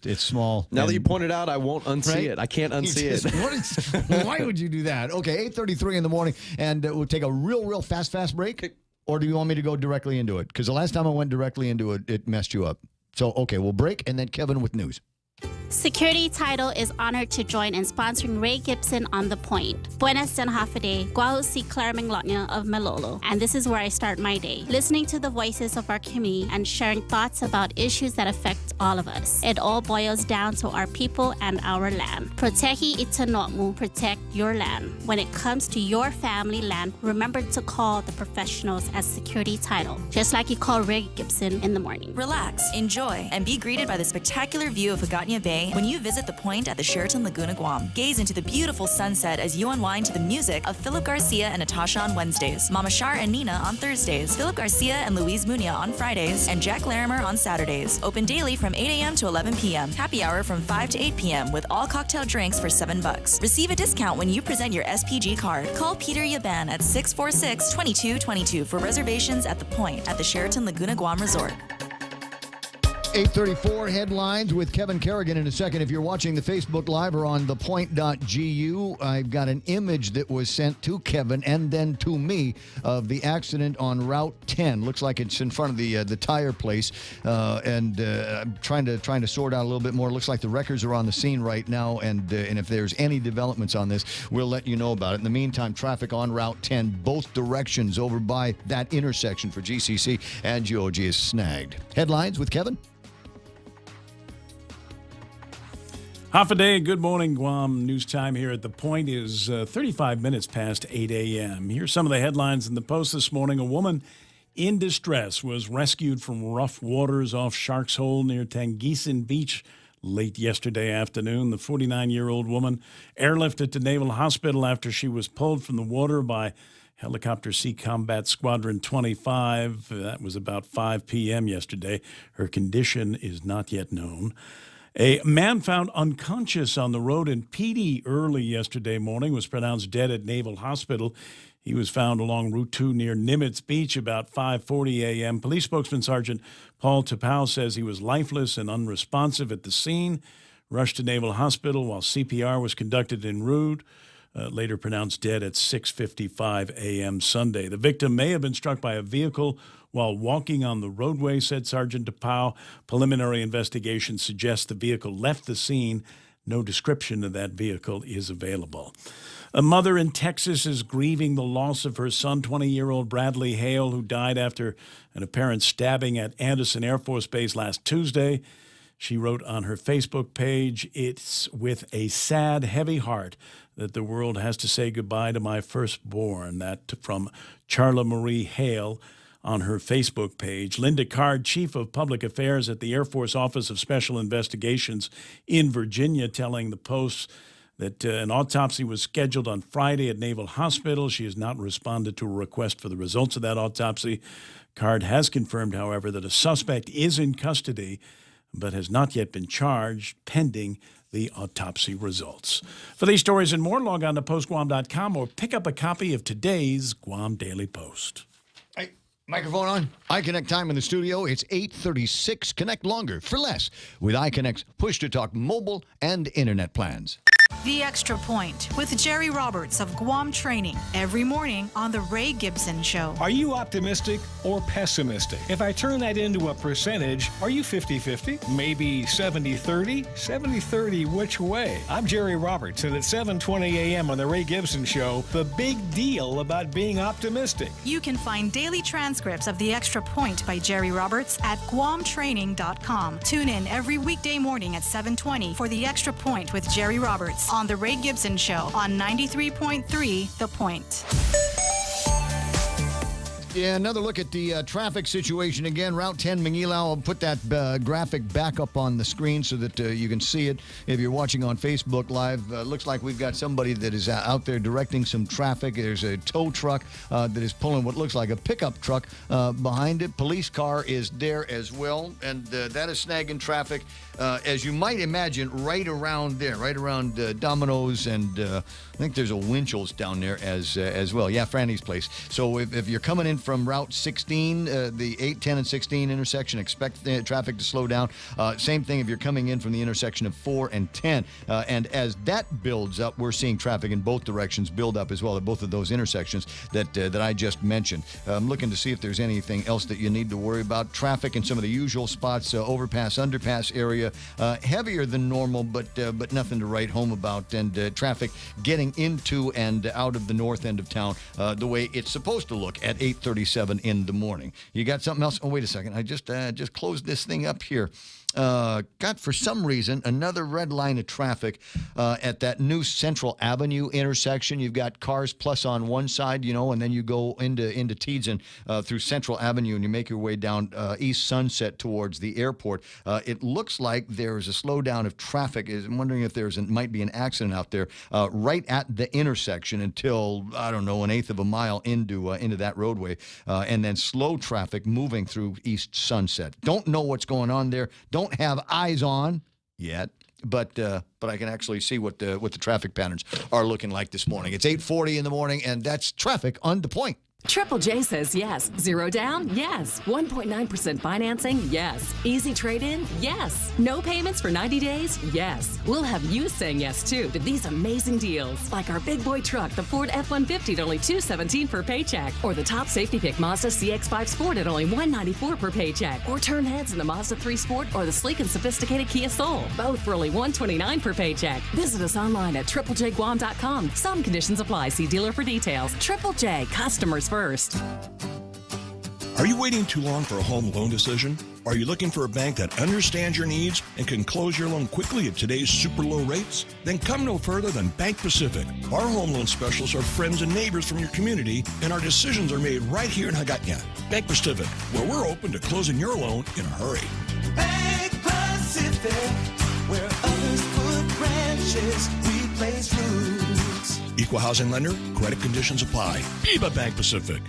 It's small. Now that you pointed out, I won't unsee it. I can't unsee it. Why would you do that? Okay, 8:33 in the morning, and we'll take a real fast break. Or do you want me to go directly into it? Because the last time I went directly into it, it messed you up. So, okay, we'll break, and then Kevin with news. Security Title is honored to join in sponsoring Ray Gibson on The Point. Buenas and half a day, Guahu si Clareming Lotnya of Malolo. And this is where I start my day, listening to the voices of our community and sharing thoughts about issues that affect all of us. It all boils down to our people and our land. Protehi itanotmu, protect your land. When it comes to your family land, remember to call the professionals at Security Title, just like you call Ray Gibson in the morning. Relax, enjoy, and be greeted by the spectacular view of Hagåtña Bay when you visit the Point at the Sheraton Laguna Guam. Gaze into the beautiful sunset as you unwind to the music of Philip Garcia and Natasha on Wednesdays, Mama Shar and Nina on Thursdays, Philip Garcia and Luis Muñoz on Fridays, and Jack Larimer on Saturdays. Open daily from 8 a.m. to 11 p.m. Happy hour from 5 to 8 p.m. with all cocktail drinks for $7. Receive a discount when you present your SPG card. Call Peter Yaban at 646-2222 for reservations at the Point at the Sheraton Laguna Guam Resort. 8:34 headlines with Kevin Kerrigan in a second. If you're watching the Facebook Live or on thepoint.gu, I've got an image that was sent to Kevin and then to me of the accident on Route 10. Looks like it's in front of the tire place, and I'm trying to sort out a little bit more. Looks like the wreckers are on the scene right now, and if there's any developments on this, we'll let you know about it. In the meantime, traffic on Route 10, both directions over by that intersection for GCC and GOG is snagged. Headlines with Kevin. Half a day. Good morning, Guam. News time here at The Point is 35 minutes past 8 a.m. Here's some of the headlines in the Post this morning. A woman in distress was rescued from rough waters off Shark's Hole near Tangeesan Beach late yesterday afternoon. The 49-year-old woman airlifted to Naval Hospital after she was pulled from the water by Helicopter Sea Combat Squadron 25. That was about 5 p.m. yesterday. Her condition is not yet known. A man found unconscious on the road in Petey early yesterday morning was pronounced dead at Naval Hospital. He was found along Route 2 near Nimitz Beach about 5:40 a.m. Police spokesman Sergeant Paul Tapau says he was lifeless and unresponsive at the scene, rushed to Naval Hospital while CPR was conducted en route. Later pronounced dead at 6:55 a.m. Sunday. The victim may have been struck by a vehicle while walking on the roadway, said Sergeant Tapau. Preliminary investigation suggests the vehicle left the scene. No description of that vehicle is available. A mother in Texas is grieving the loss of her son, 20-year-old Bradley Hale, who died after an apparent stabbing at Anderson Air Force Base last Tuesday. She wrote on her Facebook page, "It's with a sad, heavy heart that the world has to say goodbye to my firstborn." That from Charla Marie Hale on her Facebook page. Linda Card, Chief of Public Affairs at the Air Force Office of Special Investigations in Virginia, telling the Post that an autopsy was scheduled on Friday at Naval Hospital. She has not responded to a request for the results of that autopsy. Card has confirmed, however, that a suspect is in custody but has not yet been charged, pending the autopsy results. For these stories and more, log on to postguam.com or pick up a copy of today's Guam Daily Post. Hey, microphone on. iConnect time in the studio. It's 8:36. Connect longer for less with iConnect's push-to-talk mobile and internet plans. The Extra Point with Jerry Roberts of Guam Training every morning on The Ray Gibson Show. Are you optimistic or pessimistic? If I turn that into a percentage, are you 50-50? Maybe 70-30? 70-30 which way? I'm Jerry Roberts, and at 7:20 a.m. on The Ray Gibson Show, the big deal about being optimistic. You can find daily transcripts of The Extra Point by Jerry Roberts at guamtraining.com. Tune in every weekday morning at 7:20 for The Extra Point with Jerry Roberts on The Ray Gibson Show on 93.3 The Point. Yeah, another look at the traffic situation again. Route 10, Manila. I'll put that graphic back up on the screen so that you can see it. If you're watching on Facebook Live, looks like we've got somebody that is out there directing some traffic. There's a tow truck that is pulling what looks like a pickup truck behind it. Police car is there as well, and that is snagging traffic, as you might imagine, right around there, right around Domino's, and I think there's a Winchell's down there as well. Yeah, Franny's place. So if you're coming in from Route 16, the 8, 10, and 16 intersection, expect the traffic to slow down. Same thing if you're coming in from the intersection of 4 and 10. And as that builds up, we're seeing traffic in both directions build up as well at both of those intersections that I just mentioned. I'm looking to see if there's anything else that you need to worry about. Traffic in some of the usual spots, overpass, underpass area, heavier than normal, but nothing to write home about. And traffic getting into and out of the north end of town the way it's supposed to look at 8:37 in the morning. You got something else? Oh, wait a second. I just closed this thing up here. Got, for some reason, another red line of traffic at that new Central Avenue intersection. You've got Cars Plus on one side, and then you go into Teedson through Central Avenue, and you make your way down East Sunset towards the airport. It looks like there's a slowdown of traffic. I'm wondering if might be an accident out there right at the intersection until, I don't know, an eighth of a mile into that roadway, and then slow traffic moving through East Sunset. Don't know what's going on there. Don't have eyes on yet, but I can actually see what the traffic patterns are looking like this morning. It's 8:40 in the morning, and that's traffic on The Point. Triple J says yes. Zero down? Yes. 1.9% financing? Yes. Easy trade-in? Yes. No payments for 90 days? Yes. We'll have you saying yes, too, to these amazing deals. Like our big boy truck, the Ford F-150 at only $217 per paycheck. Or the top safety pick Mazda CX-5 Sport at only $194 per paycheck. Or turn heads in the Mazda 3 Sport or the sleek and sophisticated Kia Soul. Both for only $129 per paycheck. Visit us online at triplejguam.com. Some conditions apply. See dealer for details. Triple J, customers first. Are you waiting too long for a home loan decision? Are you looking for a bank that understands your needs and can close your loan quickly at today's super low rates? Then come no further than Bank Pacific. Our home loan specialists are friends and neighbors from your community, and our decisions are made right here in Hagåtña. Bank Pacific, where we're open to closing your loan in a hurry. Bank Pacific, where others put branches, we place roots. Equal housing lender, credit conditions apply. BIBA Bank Pacific.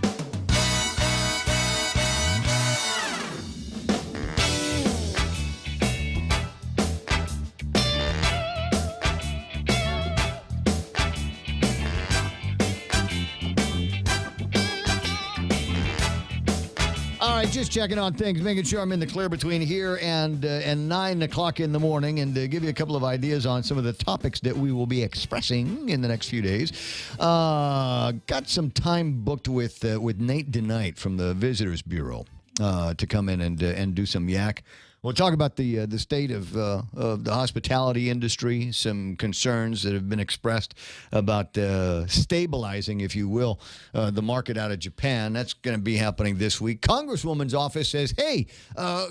All right, just checking on things, making sure I'm in the clear between here and 9 o'clock in the morning, and to give you a couple of ideas on some of the topics that we will be expressing in the next few days. Got some time booked with Nate DeKnight from the Visitors Bureau to come in and do some yak. We'll talk about the state of the hospitality industry, some concerns that have been expressed about stabilizing, if you will, the market out of Japan. That's going to be happening this week. Congresswoman's office says, hey,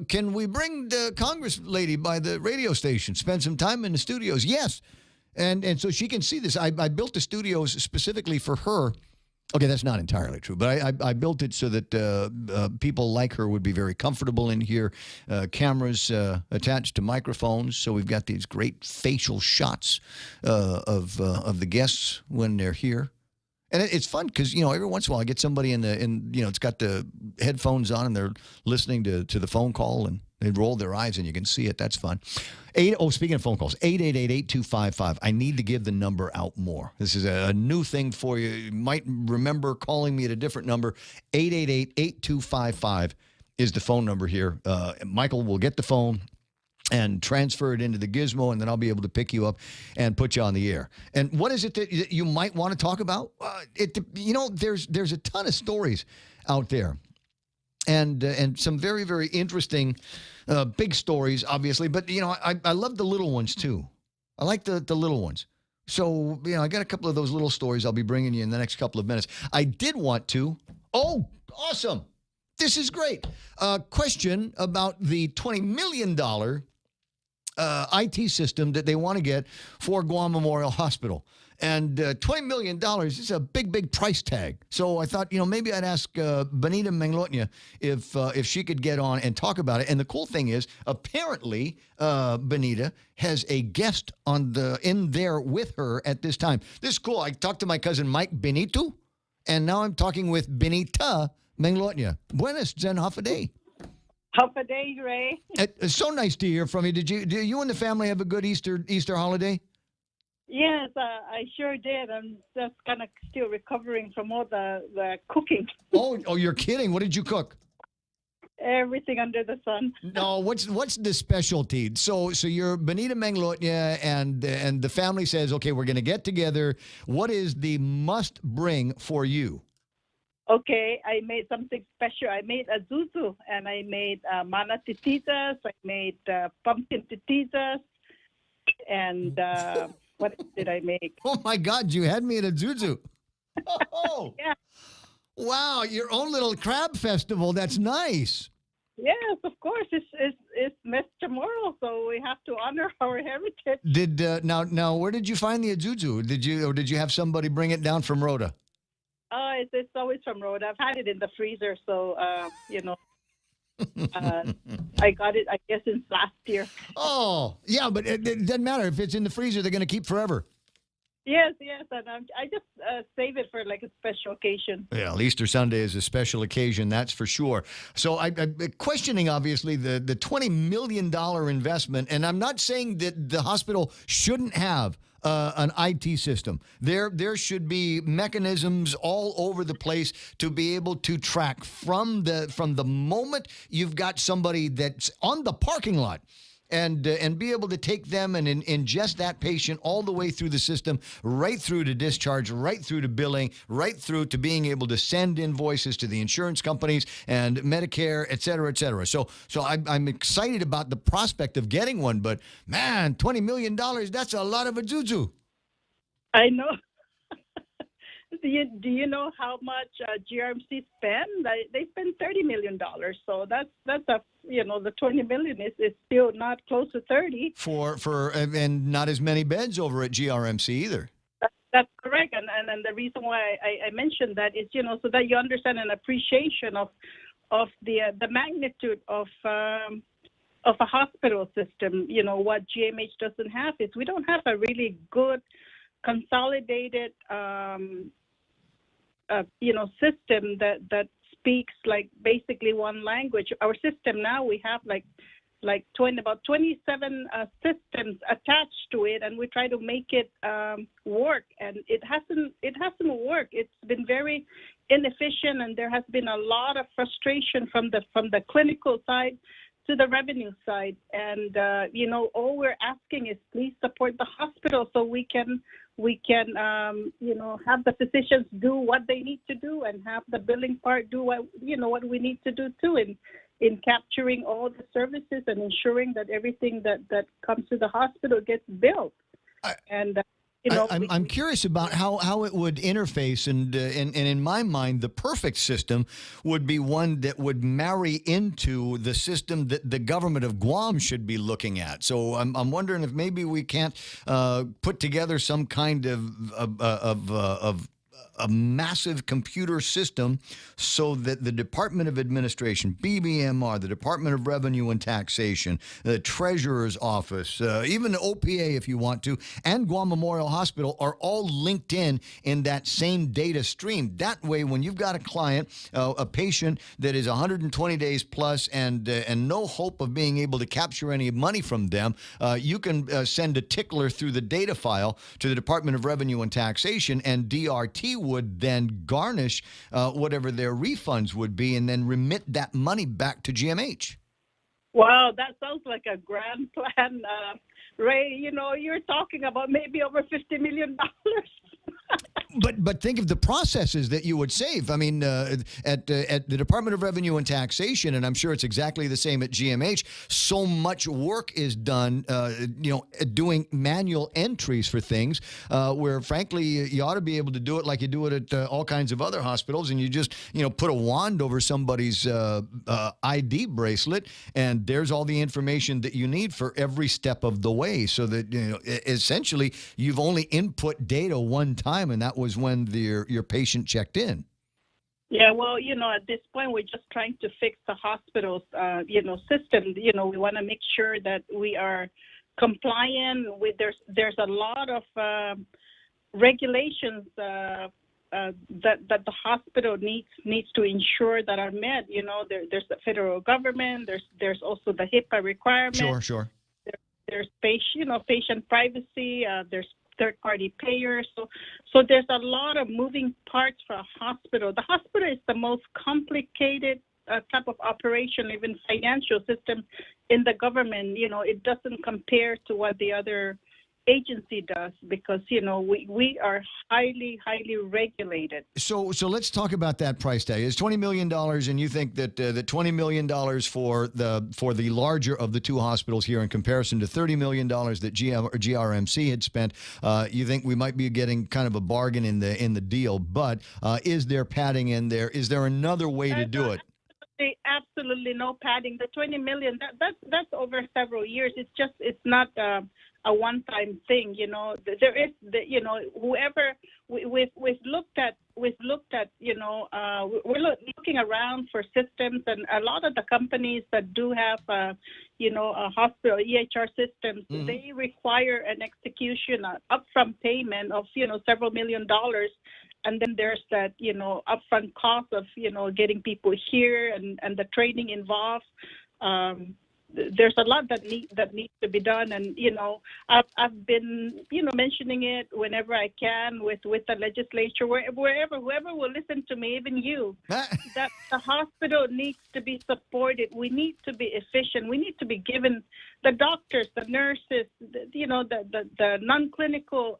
can we bring the Congress lady by the radio station, spend some time in the studios? Yes. And so she can see this. I built the studios specifically for her. Okay, that's not entirely true, but I built it so that people like her would be very comfortable in here. Cameras attached to microphones, so we've got these great facial shots of the guests when they're here. And it's fun because, every once in a while I get somebody it's got the headphones on and they're listening to the phone call and they roll their eyes and you can see it. That's fun. Speaking of phone calls, 888-8255. I need to give the number out more. This is a new thing for you. You might remember calling me at a different number. 888-8255 is the phone number here. Michael will get the phone and transfer it into the gizmo, and then I'll be able to pick you up and put you on the air. And what is it that you might want to talk about? There's a ton of stories out there, and some very, very interesting big stories, obviously. But I love the little ones too. I like the little ones. So I got a couple of those little stories I'll be bringing you in the next couple of minutes. I did want to. Oh, awesome! This is great. Question about the $20 million. IT system that they want to get for Guam Memorial Hospital. And $20 million is a big, big price tag. So I thought, maybe I'd ask Benita Manglotña if she could get on and talk about it. And the cool thing is, apparently, Benita has a guest in there with her at this time. This is cool. I talked to my cousin Mike Benito, and now I'm talking with Benita Manglotña. Buenas, Zen Hafaday. Half a day, Ray. It's so nice to hear from you. Do you and the family have a good Easter holiday? Yes, I sure did. I'm just kind of still recovering from all the cooking. Oh, you're kidding. What did you cook? Everything under the sun. No, what's the specialty? So you're Benita Manglotña, and the family says, okay, we're going to get together. What is the must bring for you? Okay, I made something special. I made a zuzu, and I made mana tititas. I made pumpkin tititas, and what did I make? Oh, my God, you had me at a zuzu. Oh, yeah. Wow, your own little crab festival. That's nice. Yes, of course. It's Mes Chamorro, so we have to honor our heritage. Now, where did you find the azuzu? Did you have somebody bring it down from Rhoda? It's always from Rhoda. I've had it in the freezer, so I got it, I guess, since last year. Oh, yeah, but it doesn't matter. If it's in the freezer, they're going to keep forever. Yes, and I just save it for like a special occasion. Yeah, Easter Sunday is a special occasion, that's for sure. So I'm questioning, obviously, the $20 million investment, and I'm not saying that the hospital shouldn't have an IT system. There should be mechanisms all over the place to be able to track from the moment you've got somebody that's on the parking lot, and be able to take them and ingest that patient all the way through the system, right through to discharge, right through to billing, right through to being able to send invoices to the insurance companies and Medicare, et cetera, et cetera. So I'm excited about the prospect of getting one, but man, $20 million, that's a lot of a juju. I know. Do you know how much GRMC spend? They spend $30 million. So that's a the $20 million is still not close to 30. And not as many beds over at GRMC either. That's correct. And the reason why I mentioned that is so that you understand an appreciation of the magnitude of a hospital system. What GMH doesn't have is we don't have a really good consolidated system that speaks like basically one language. Our system now, we have about 27 systems attached to it, and we try to make it work, and it hasn't worked. It's been very inefficient, and there has been a lot of frustration from the clinical side to the revenue side. And all we're asking is please support the hospital so we can have the physicians do what they need to do, and have the billing part do what we need to do too in capturing all the services and ensuring that everything that comes to the hospital gets billed. I'm curious about how it would interface, and in my mind, the perfect system would be one that would marry into the system that the government of Guam should be looking at. So I'm wondering if maybe we can't put together some kind of a massive computer system so that the Department of Administration, BBMR, the Department of Revenue and Taxation, the Treasurer's Office, even the OPA if you want to, and Guam Memorial Hospital are all linked in that same data stream. That way, when you've got a client, a patient that is 120 days plus and no hope of being able to capture any money from them, you can send a tickler through the data file to the Department of Revenue and Taxation, and DRT would then garnish whatever their refunds would be and then remit that money back to GMH. Wow, that sounds like a grand plan, Ray. You're talking about maybe over $50 million. But think of the processes that you would save. I mean, at the Department of Revenue and Taxation, and I'm sure it's exactly the same at GMH, so much work is done, doing manual entries for things where, frankly, you ought to be able to do it like you do it at all kinds of other hospitals, and you just, put a wand over somebody's ID bracelet, and there's all the information that you need for every step of the way, so that, essentially, you've only input data one time, and that was when your patient checked in. Yeah, well, at this point, we're just trying to fix the hospital's, system. We want to make sure that we are compliant with. There's a lot of regulations that the hospital needs to ensure that are met. There's the federal government. There's also the HIPAA requirements. Sure. There's patient privacy. There's third-party payers. So there's a lot of moving parts for a hospital. The hospital is the most complicated type of operation, even financial system in the government. It doesn't compare to what the other agency does, because we are highly regulated. So let's talk about that price tag. It's $20 million, and you think that the $20 million for the larger of the two hospitals here, in comparison to $30 million that GRMC had spent, you think we might be getting kind of a bargain in the deal. But is there padding in there? Is there another way to do it? Absolutely no padding. The $20 million, that's over several years. It's not a one-time thing. There is whoever we've looked at. We're looking around for systems, and a lot of the companies that do have a hospital EHR systems, they require an execution, upfront payment of several $million. And then there's that, upfront cost of, getting people here and the training involved. there's a lot that needs to be done, and I've been mentioning it whenever I can with the legislature, wherever, whoever will listen to me, even you, that the hospital needs to be supported. We need to be efficient. We need to be given the doctors, the nurses, the non-clinical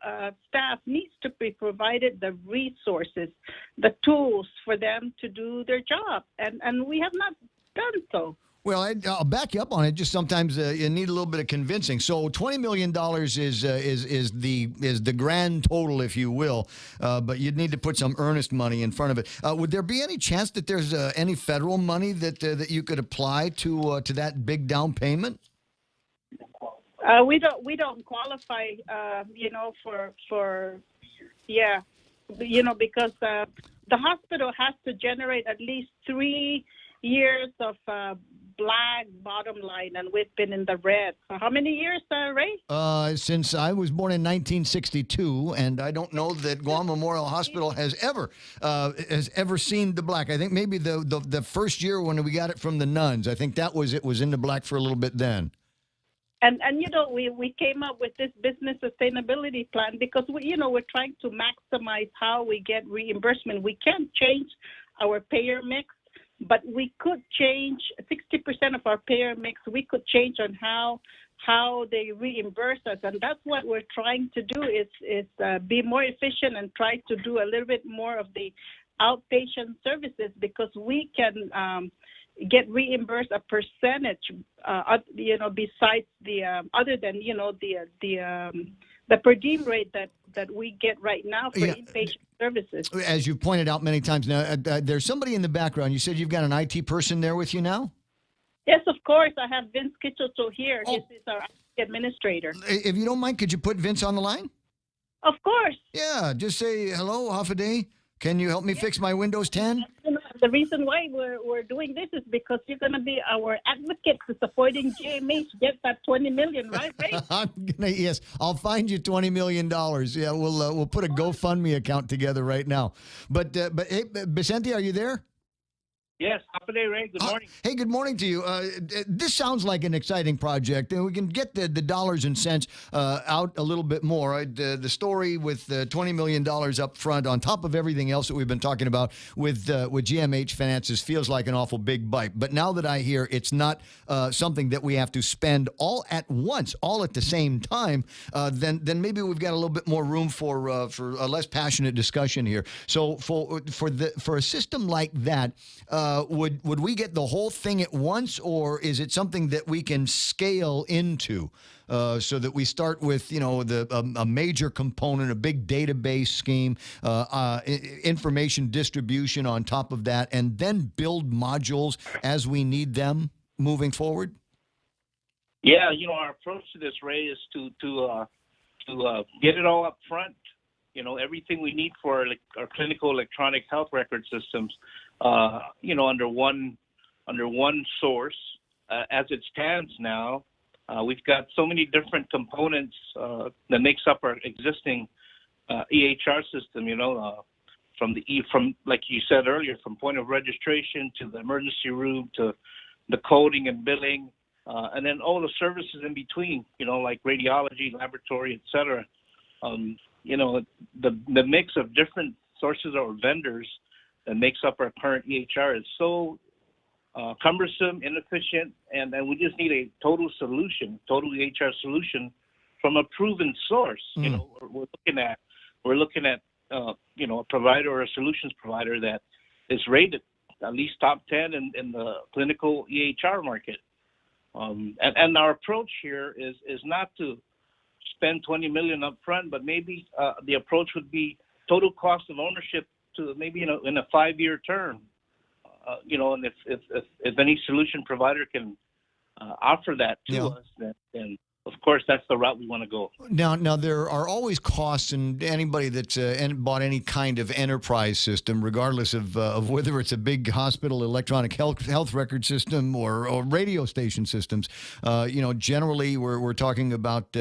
staff needs to be provided the resources, the tools for them to do their job, and we have not done so. Well, I'll back you up on it. Just sometimes you need a little bit of convincing. So $20 million is the grand total, if you will, but you'd need to put some earnest money in front of it. Would there be any chance that there's any federal money that you could apply to that big down payment? We don't qualify, because the hospital has to generate at least 3 years of black bottom line, and we've been in the red. So how many years, Ray? Since I was born in 1962, and I don't know that Guam Memorial Hospital has ever seen the black. I think maybe the first year when we got it from the nuns, I think it was in the black for a little bit then. And we came up with this business sustainability plan because we're trying to maximize how we get reimbursement. We can't change our payer mix, but we could change 60% of our payer mix. We could change on how they reimburse us, and that's what we're trying to do is be more efficient and try to do a little bit more of the outpatient services because we can get reimbursed a percentage, besides the other than the per diem rate that we get right now for inpatient services. As you've pointed out many times now, there's somebody in the background. You said you've got an IT person there with you now? Yes, of course. I have Vince Kitchoto here. He is our IT administrator. If you don't mind, could you put Vince on the line? Of course. Yeah, just say, hello, Hafaday. Can you help me fix my Windows 10? The reason why we're doing this is because you're going to be our advocate for supporting GMH to get that $20 million, right, Ray? Yes, I'll find you $20 million. Yeah, we'll put a GoFundMe account together right now. But hey, Vicente, are you there? Yes, happy day, Ray. Good morning. Hey, good morning to you. This sounds like an exciting project, and we can get the dollars and cents out a little bit more. The story with the $20 million up front, on top of everything else that we've been talking about with GMH Finances, feels like an awful big bite. But now that I hear it's not something that we have to spend all at once, all at the same time, then maybe we've got a little bit more room for a less passionate discussion here. So for a system like that. Would we get the whole thing at once, or is it something that we can scale into so that we start with a major component, a big database scheme, information distribution on top of that, and then build modules as we need them moving forward? Yeah, our approach to this, Ray, is to get it all up front. Everything we need for our clinical electronic health record systems. Under one source. As it stands now, we've got so many different components that makes up our existing EHR system. From like you said earlier, from point of registration to the emergency room to the coding and billing, and then all the services in between. Like radiology, laboratory, etc. The mix of different sources or vendors that makes up our current EHR is so cumbersome, inefficient, and we just need a total EHR solution from a proven source. We're looking at a provider or a solutions provider that is rated at least top 10 in the clinical EHR market. And our approach here is not to spend $20 million up front, but maybe the approach would be total cost of ownership to maybe in a 5-year term, and if any solution provider can offer that to us, then of course that's the route we want to go. Now there are always costs, and anybody that's bought any kind of enterprise system, regardless of whether it's a big hospital electronic health record system or radio station systems, generally we're talking about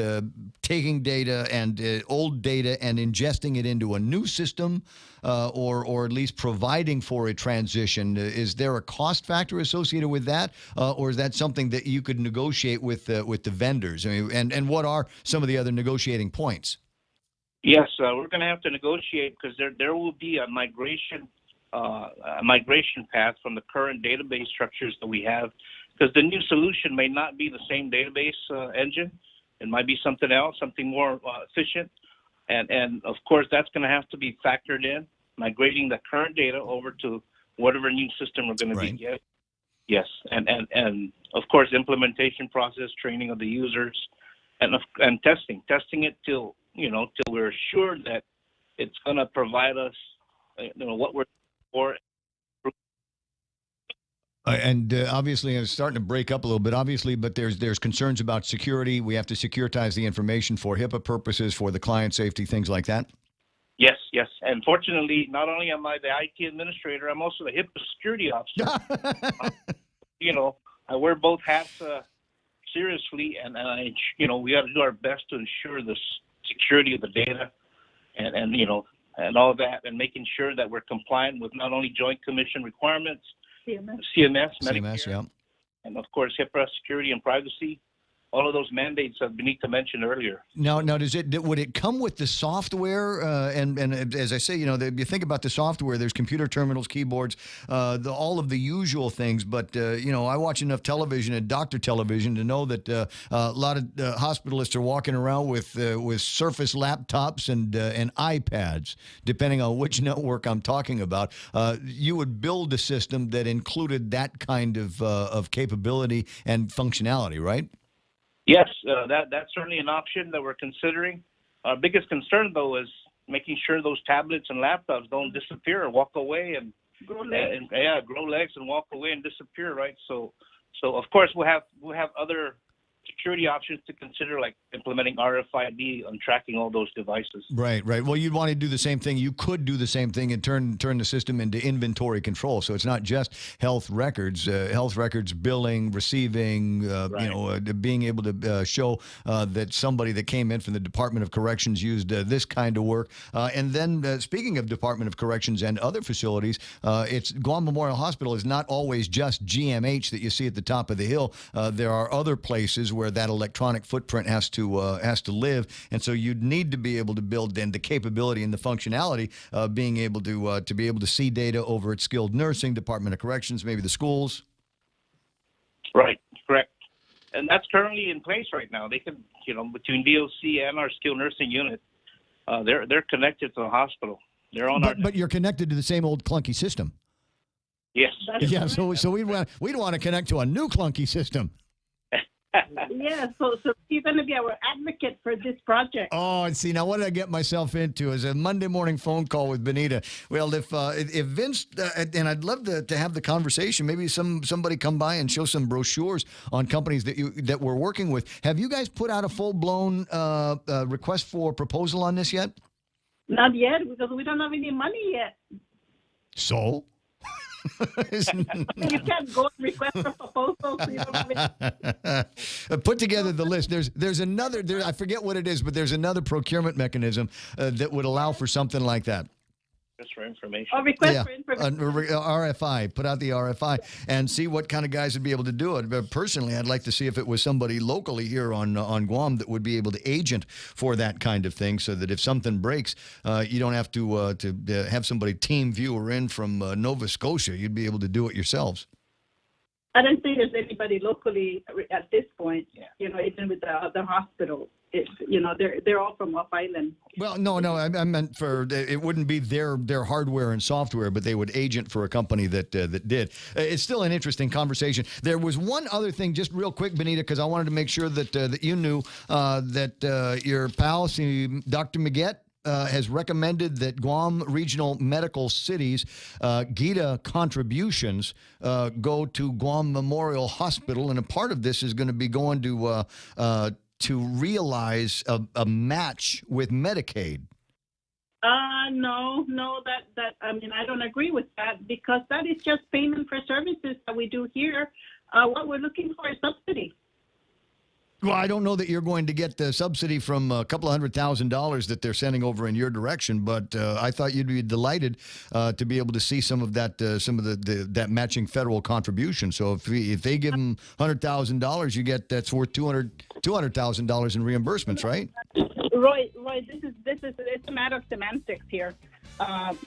taking data and old data and ingesting it into a new system, or at least providing for a transition? Is there a cost factor associated with that, or is that something that you could negotiate with the vendors? I mean, and what are some of the other negotiating points? Yes, we're going to have to negotiate because there will be a migration path from the current database structures that we have, because the new solution may not be the same database engine. It might be something else, something more efficient. And of course, that's going to have to be factored in, migrating the current data over to whatever new system we're going to be getting. Yes, and of course, implementation process, training of the users, and testing it till we're sure that it's going to provide us, what we're for. And obviously, it's starting to break up a little bit, obviously, but there's concerns about security. We have to securitize the information for HIPAA purposes, for the client safety, things like that. Yes. And fortunately, not only am I the IT administrator, I'm also the HIPAA security officer. I wear both hats seriously, and we got to do our best to ensure the security of the data, and all that, and making sure that we're compliant with not only Joint Commission requirements, CMS, Medicare, yeah. And of course HIPAA security and privacy. All of those mandates that Benita mentioned earlier. Now, would it come with the software? And as I say, you think about the software. There's computer terminals, keyboards, all of the usual things. But I watch enough television and doctor television to know that a lot of hospitalists are walking around with Surface laptops and iPads, depending on which network I'm talking about. You would build a system that included that kind of capability and functionality, right? Yes, that's certainly an option that we're considering. Our biggest concern, though, is making sure those tablets and laptops don't disappear or walk away and grow legs and walk away and disappear, right? So of course we'll have other security options to consider, like implementing RFID and tracking all those devices. Right. Well, you'd want to do the same thing. You could do the same thing and turn the system into inventory control. So it's not just health records, billing, receiving, being able to show that somebody that came in from the Department of Corrections used this kind of work. And then speaking of Department of Corrections and other facilities, it's Guam Memorial Hospital is not always just GMH that you see at the top of the hill. There are other places where that electronic footprint has to live, and so you'd need to be able to build then the capability and the functionality of being able to be able to see data over at skilled nursing, Department of Corrections, maybe the schools. Right, correct, and that's currently in place right now. They can, between DOC and our skilled nursing unit, they're connected to the hospital. They're on but you're connected to the same old clunky system. Yes. Yeah. So we'd want to connect to a new clunky system. Yeah, so you're going to be our advocate for this project. Oh, and see, now what did I get myself into? Is a Monday morning phone call with Benita. Well, if Vince, and I'd love to have the conversation, maybe somebody come by and show some brochures on companies that we're working with. Have you guys put out a full-blown request for proposal on this yet? Not yet, because we don't have any money yet. So? You can't go and request a proposal. So you don't have any. Put together the list. There's another. I forget what it is, but there's another procurement mechanism that would allow for something like that. Just for information. Or request for information. RFI. Put out the RFI and see what kind of guys would be able to do it. But personally, I'd like to see if it was somebody locally here on Guam that would be able to agent for that kind of thing, so that if something breaks, you don't have to have somebody team viewer in from Nova Scotia. You'd be able to do it yourselves. I don't think there's anybody locally at this point. Even with the other hospital. They're all from Off Island. Well, no, I meant for it wouldn't be their hardware and software, but they would agent for a company that did. It's still an interesting conversation. There was one other thing, just real quick, Benita, because I wanted to make sure that you knew that your pal, Dr. Miguet, has recommended that Guam Regional Medical Cities GITA contributions go to Guam Memorial Hospital, and a part of this is going to be going to realize a match with Medicaid. No, I don't agree with that, because that is just payment for services that we do here. What we're looking for is subsidy. Well, I don't know that you're going to get the subsidy from a couple of $100,000 that they're sending over in your direction, but I thought you'd be delighted to be able to see some of that, that matching federal contribution. So if they give them $100,000, you get that's worth $200,000 in reimbursements, right? Roy, this is it's a matter of semantics here. What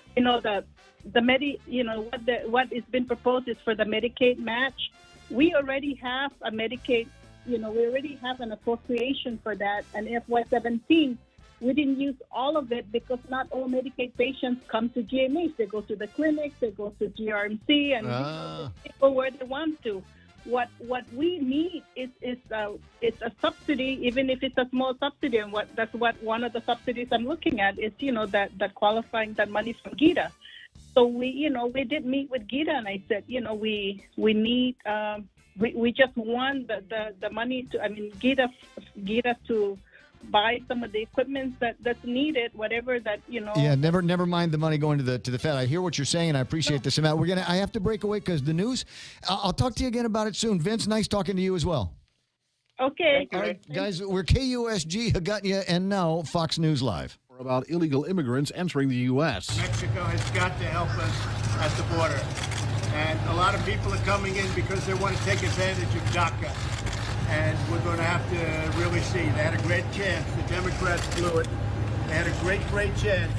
is been proposed is for the Medicaid match. We already have a Medicaid. We already have an appropriation for that. And FY17, we didn't use all of it because not all Medicaid patients come to GMH. They go to the clinics, they go to GRMC, and people where they want to. What we need is it's a subsidy, even if it's a small subsidy. And that's what one of the subsidies I'm looking at is that qualifying that money from GITA. So we did meet with GITA, and I said we need. We just want the money to, GITA to buy some of the equipment that's needed, whatever that, Yeah, never mind the money going to the Fed. I hear what you're saying, and I appreciate this amount. I have to break away because the news. I'll talk to you again about it soon. Vince, nice talking to you as well. Okay. All right, guys, we're KUSG, Hagutnya, and now Fox News Live. About illegal immigrants entering the U.S. Mexico has got to help us at the border. And a lot of people are coming in because they want to take advantage of DACA. And we're going to have to really see. They had a great chance. The Democrats blew it. They had a great chance.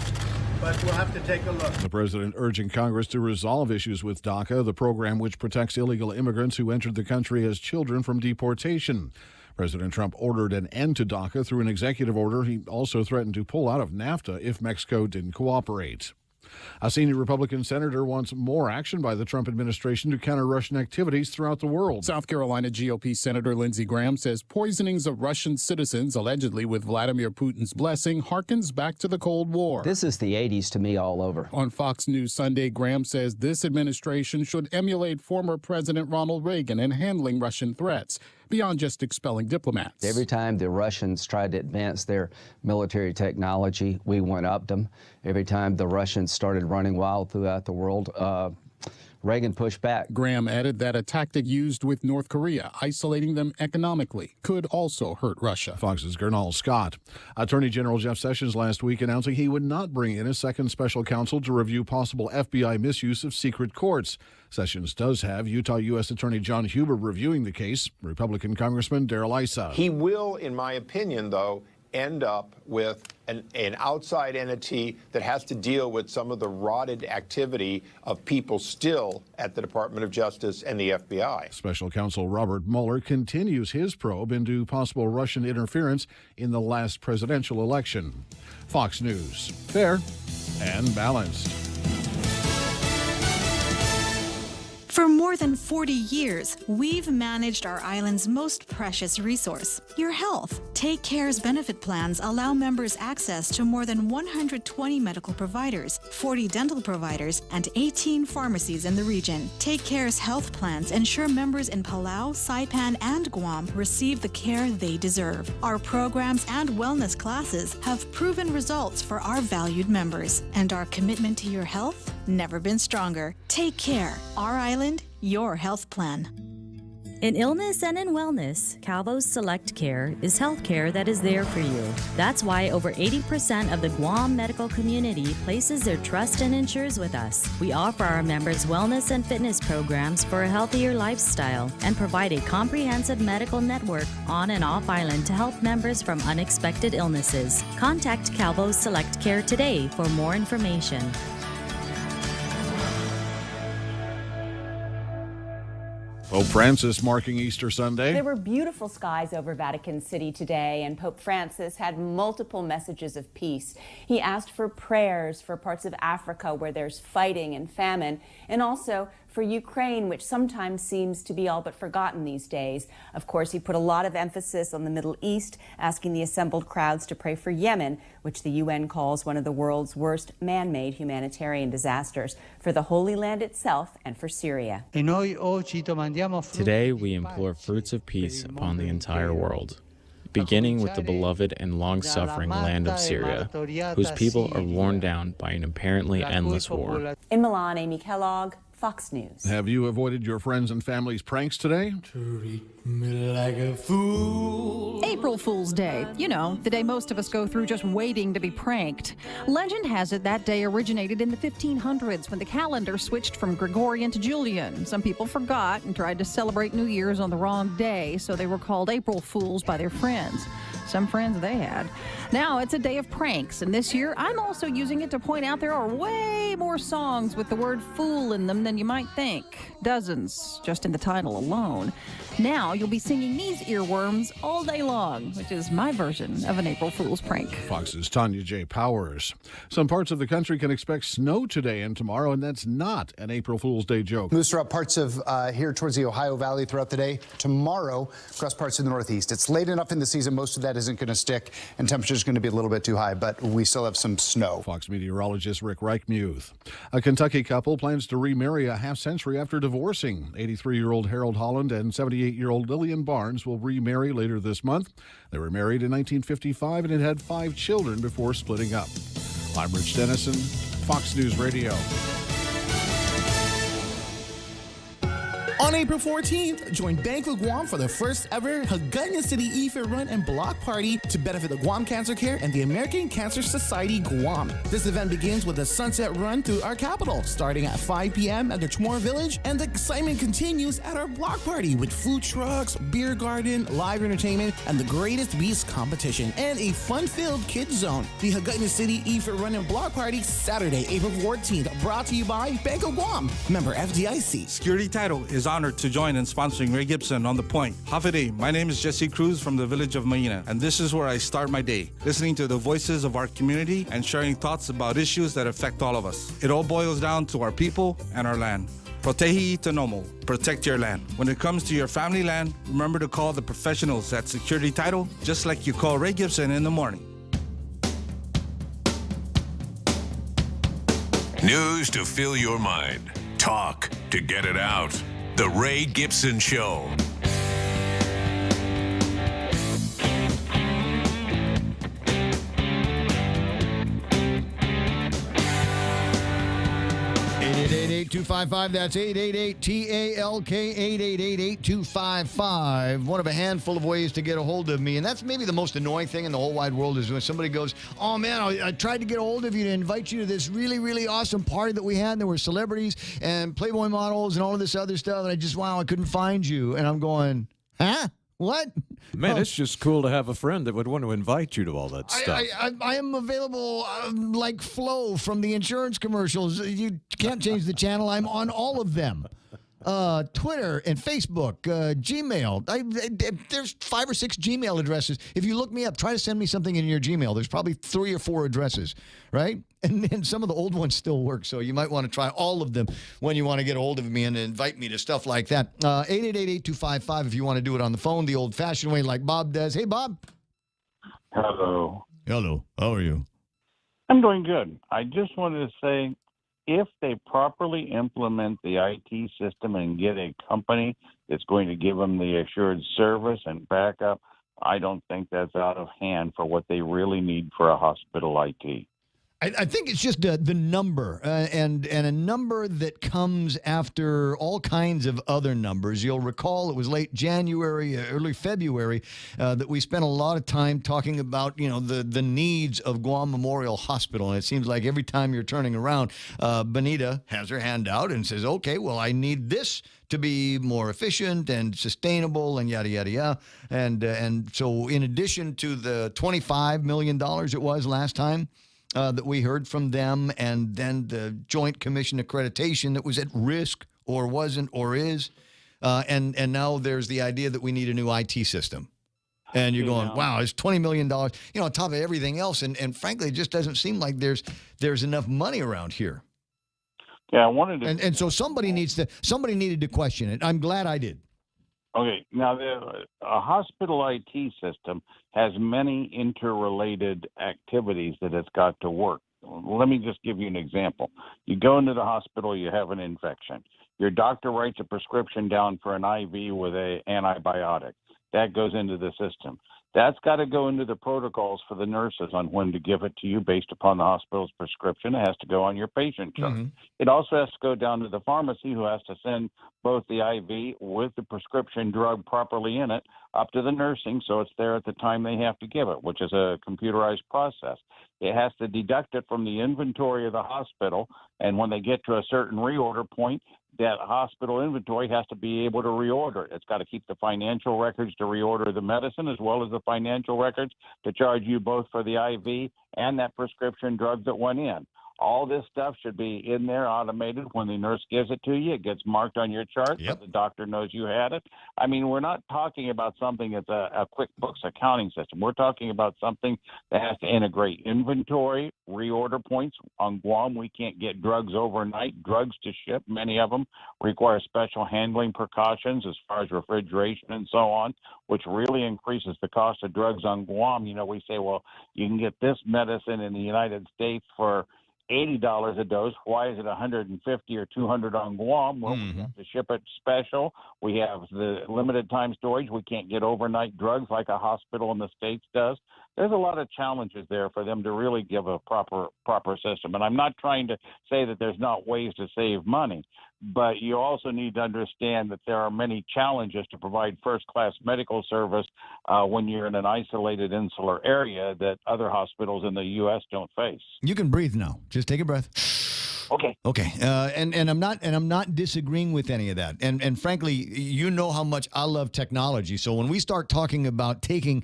But we'll have to take a look. The president urging Congress to resolve issues with DACA, the program which protects illegal immigrants who entered the country as children from deportation. President Trump ordered an end to DACA through an executive order. He also threatened to pull out of NAFTA if Mexico didn't cooperate. A senior Republican senator wants more action by the Trump administration to counter Russian activities throughout the world. South Carolina GOP Senator Lindsey Graham says poisonings of Russian citizens, allegedly with Vladimir Putin's blessing, harkens back to the Cold War. This is the 80s to me all over. On Fox News Sunday, Graham says this administration should emulate former President Ronald Reagan in handling Russian threats, beyond just expelling diplomats. Every time the Russians tried to advance their military technology, we one-upped them. Every time the Russians started running wild throughout the world, Reagan pushed back. Graham added that a tactic used with North Korea, isolating them economically, could also hurt Russia. Fox's Gernal Scott. Attorney General Jeff Sessions last week announcing he would not bring in a second special counsel to review possible FBI misuse of secret courts. Sessions does have Utah U.S. Attorney John Huber reviewing the case. Republican Congressman Darrell Issa. He will, in my opinion, though, end up with an outside entity that has to deal with some of the rotted activity of people still at the Department of Justice and the FBI. Special counsel Robert Mueller continues his probe into possible Russian interference in the last presidential election. Fox News, fair and balanced. For more than 40 years, we've managed our island's most precious resource, your health. Take Care's benefit plans allow members access to more than 120 medical providers, 40 dental providers, and 18 pharmacies in the region. Take Care's health plans ensure members in Palau, Saipan, and Guam receive the care they deserve. Our programs and wellness classes have proven results for our valued members, and our commitment to your health never been stronger. Take Care, our island, your health plan. In illness and in wellness, Calvo's Select Care is health care that is there for you. That's why over 80% of the Guam medical community places their trust and insures with us. We offer our members wellness and fitness programs for a healthier lifestyle and provide a comprehensive medical network on and off island to help members from unexpected illnesses. Contact Calvo's Select Care today for more information. Pope Francis marking Easter Sunday. There were beautiful skies over Vatican City today, and Pope Francis had multiple messages of peace. He asked for prayers for parts of Africa where there's fighting and famine, and also for Ukraine, which sometimes seems to be all but forgotten these days. Of course, he put a lot of emphasis on the Middle East, asking the assembled crowds to pray for Yemen, which the UN calls one of the world's worst man-made humanitarian disasters, for the Holy Land itself and for Syria. Today, we implore fruits of peace upon the entire world, beginning with the beloved and long-suffering land of Syria, whose people are worn down by an apparently endless war. In Milan, Amy Kellogg, Fox News. Have you avoided your friends and family's pranks today? Treat me like a fool. April Fool's Day. You know, the day most of us go through just waiting to be pranked. Legend has it that day originated in the 1500s when the calendar switched from Gregorian to Julian. Some people forgot and tried to celebrate New Year's on the wrong day, so they were called April Fools by their friends. Some friends they had. Now it's a day of pranks, and this year I'm also using it to point out there are way more songs with the word fool in them than you might think. Dozens, just in the title alone. Now you'll be singing these earworms all day long, which is my version of an April Fool's prank. Fox's Tanya J. Powers. Some parts of the country can expect snow today and tomorrow, and that's not an April Fool's Day joke. Moves throughout parts of here towards the Ohio Valley throughout the day. Tomorrow, across parts of the Northeast. It's late enough in the season, most of that isn't going to stick, and temperature's going to be a little bit too high, but we still have some snow. Fox meteorologist Rick Reichmuth. A Kentucky couple plans to remarry a half-century after divorcing. 83-year-old Harold Holland and 78-year-old Lillian Barnes will remarry later this month. They were married in 1955 and had 5 children before splitting up. I'm Rich Dennison, Fox News Radio. On April 14th, join Bank of Guam for the first ever Hagåtña City Easter Run and Block Party to benefit the Guam Cancer Care and the American Cancer Society Guam. This event begins with a sunset run through our capital, starting at 5 p.m. at the Chamorro Village, and the excitement continues at our block party with food trucks, beer garden, live entertainment, and the Greatest Beast competition, and a fun-filled kids zone. The Hagåtña City Easter Run and Block Party, Saturday, April 14th, brought to you by Bank of Guam, member FDIC. Security Title is honored to join in sponsoring Ray Gibson on The Point. Hafiday, my name is Jesse Cruz from the village of Maina, and this is where I start my day, listening to the voices of our community and sharing thoughts about issues that affect all of us. It all boils down to our people and our land. Protehi Tanomo, protect your land. When it comes to your family land, remember to call the professionals at Security Title, just like you call Ray Gibson in the morning. News to fill your mind. Talk to get it out. The Ray Gibson Show. That's 888-TALK, 888-8255. One of a handful of ways to get a hold of me. And that's maybe the most annoying thing in the whole wide world is when somebody goes, oh, man, I tried to get a hold of you to invite you to this really, really awesome party that we had. There were celebrities and Playboy models and all of this other stuff. And I couldn't find you. And I'm going, huh? What? Man, it's just cool to have a friend that would want to invite you to all that stuff. I am available like Flo from the insurance commercials. You can't change the channel. I'm on all of them. Twitter and Facebook, Gmail. There's 5 or 6 Gmail addresses. If you look me up, try to send me something in your Gmail. There's probably 3 or 4 addresses, right? And some of the old ones still work, so you might want to try all of them when you want to get a hold of me and invite me to stuff like that. 888-8255 if you want to do it on the phone, the old-fashioned way like Bob does. Hey, Bob. Hello. Hello. How are you? I'm doing good. I just wanted to say, if they properly implement the IT system and get a company that's going to give them the assured service and backup, I don't think that's out of hand for what they really need for a hospital IT. I think it's just the number and a number that comes after all kinds of other numbers. You'll recall it was late January, early February that we spent a lot of time talking about, the needs of Guam Memorial Hospital. And it seems like every time you're turning around, Benita has her hand out and says, okay, well, I need this to be more efficient and sustainable and yada, yada, yada. And so in addition to the $25 million it was last time, that we heard from them, and then the Joint Commission accreditation that was at risk or wasn't or is. And now there's the idea that we need a new IT system. And you're going, wow, it's $20 million, on top of everything else. And frankly, it just doesn't seem like there's enough money around here. Yeah, I wanted to. And so somebody needed to question it. I'm glad I did. Okay, now a hospital IT system has many interrelated activities that it's got to work. Let me just give you an example. You go into the hospital, you have an infection. Your doctor writes a prescription down for an IV with an antibiotic. That goes into the system. That's got to go into the protocols for the nurses on when to give it to you based upon the hospital's prescription. It has to go on your patient chart. It also has to go down to the pharmacy, who has to send both the IV with the prescription drug properly in it up to the nursing, so it's there at the time they have to give it, which is a computerized process. It has to deduct it from the inventory of the hospital, and when they get to a certain reorder point, that hospital inventory has to be able to reorder it. It's got to keep the financial records to reorder the medicine, as well as the financial records to charge you both for the IV and that prescription drug that went in. All this stuff should be in there, automated. When the nurse gives it to you, it gets marked on your chart, so the doctor knows you had it. I mean, we're not talking about something that's a QuickBooks accounting system. We're talking about something that has to integrate inventory, reorder points. On Guam, we can't get drugs overnight. Drugs to ship, many of them require special handling precautions as far as refrigeration and so on, which really increases the cost of drugs on Guam. You know, we say, well, you can get this medicine in the United States for $80 a dose. Why is it $150 or $200 on Guam? Well, we have to ship it special. We have the limited time storage. We can't get overnight drugs like a hospital in the States does. There's a lot of challenges there for them to really give a proper system. And I'm not trying to say that there's not ways to save money, but you also need to understand that there are many challenges to provide first-class medical service when you're in an isolated insular area that other hospitals in the U.S. don't face. You can breathe now. Just take a breath. Okay. And I'm not disagreeing with any of that. And frankly, you know how much I love technology. So when we start talking about taking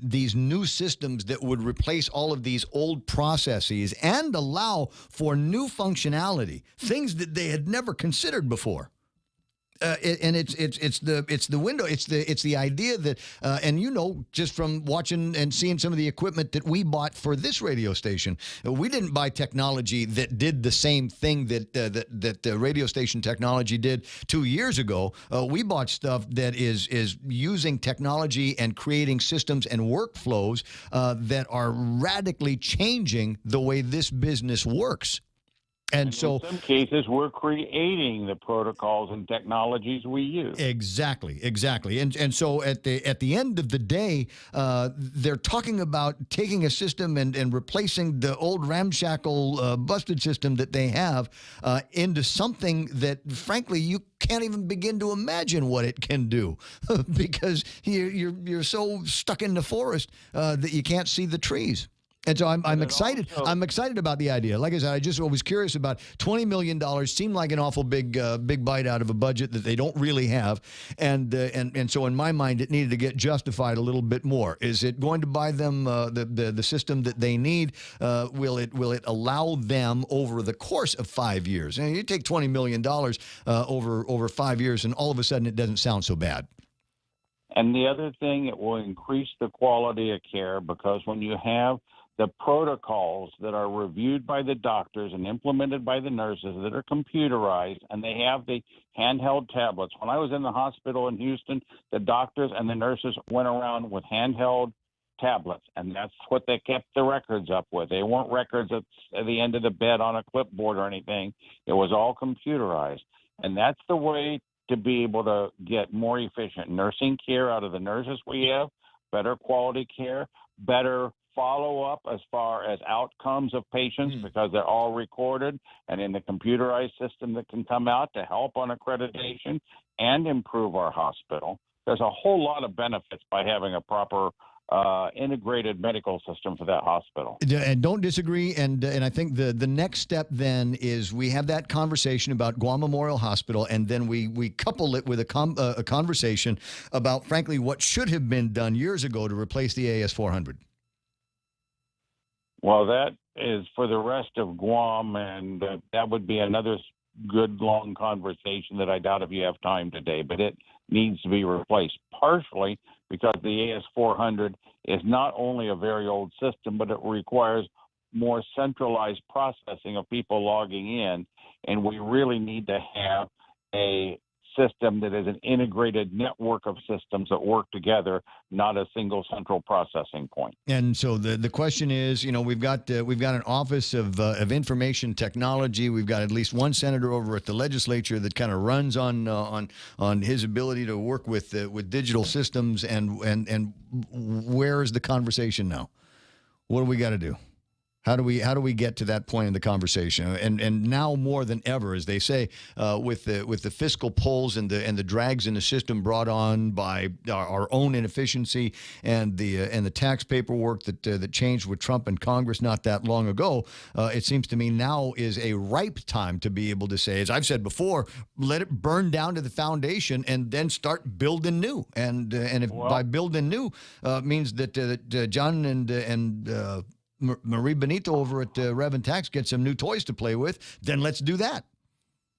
these new systems that would replace all of these old processes and allow for new functionality, things that they had never considered before. And it's the window. It's the idea that and you know, just from watching and seeing some of the equipment that we bought for this radio station, we didn't buy technology that did the same thing that the radio station technology did 2 years ago. We bought stuff that is using technology and creating systems and workflows that are radically changing the way this business works. And so, in some cases, we're creating the protocols and technologies we use. Exactly. And so at the end of the day, they're talking about taking a system and replacing the old ramshackle busted system that they have into something that, frankly, you can't even begin to imagine what it can do because you're so stuck in the forest that you can't see the trees. And so I'm excited. I'm excited about the idea. Like I said, I just was curious about $20 million. Seemed like an awful big bite out of a budget that they don't really have, and so in my mind, it needed to get justified a little bit more. Is it going to buy them the system that they need? Will it allow them over the course of 5 years? And you take $20 million over 5 years, and all of a sudden, it doesn't sound so bad. And the other thing, it will increase the quality of care, because when you have the protocols that are reviewed by the doctors and implemented by the nurses that are computerized, and they have the handheld tablets. When I was in the hospital in Houston, the doctors and the nurses went around with handheld tablets, and that's what they kept the records up with. They weren't records at the end of the bed on a clipboard or anything. It was all computerized. And that's the way to be able to get more efficient nursing care out of the nurses we have, better quality care, better follow-up as far as outcomes of patients, because they're all recorded and in the computerized system that can come out to help on accreditation and improve our hospital. There's a whole lot of benefits by having a proper integrated medical system for that hospital. And don't disagree. And I think the next step then is we have that conversation about Guam Memorial Hospital, and then we couple it with a conversation about, frankly, what should have been done years ago to replace the AS400. Well, that is for the rest of Guam, and that would be another good long conversation that I doubt if you have time today, but it needs to be replaced, partially because the AS400 is not only a very old system, but it requires more centralized processing of people logging in, and we really need to have a system that is an integrated network of systems that work together, not a single central processing point. And so the question is, we've got an Office of Information Technology. We've got at least one senator over at the legislature that kind of runs on his ability to work with digital systems. And where is the conversation now? What do we got to do? How do we get to that point in the conversation? And now more than ever, as they say, with the fiscal pulls and the drags in the system brought on by our own inefficiency and the tax paperwork that changed with Trump and Congress not that long ago, it seems to me now is a ripe time to be able to say, as I've said before, let it burn down to the foundation and then start building new. And if by building new means that John and Marie Benito over at Rev and Tax get some new toys to play with, then let's do that.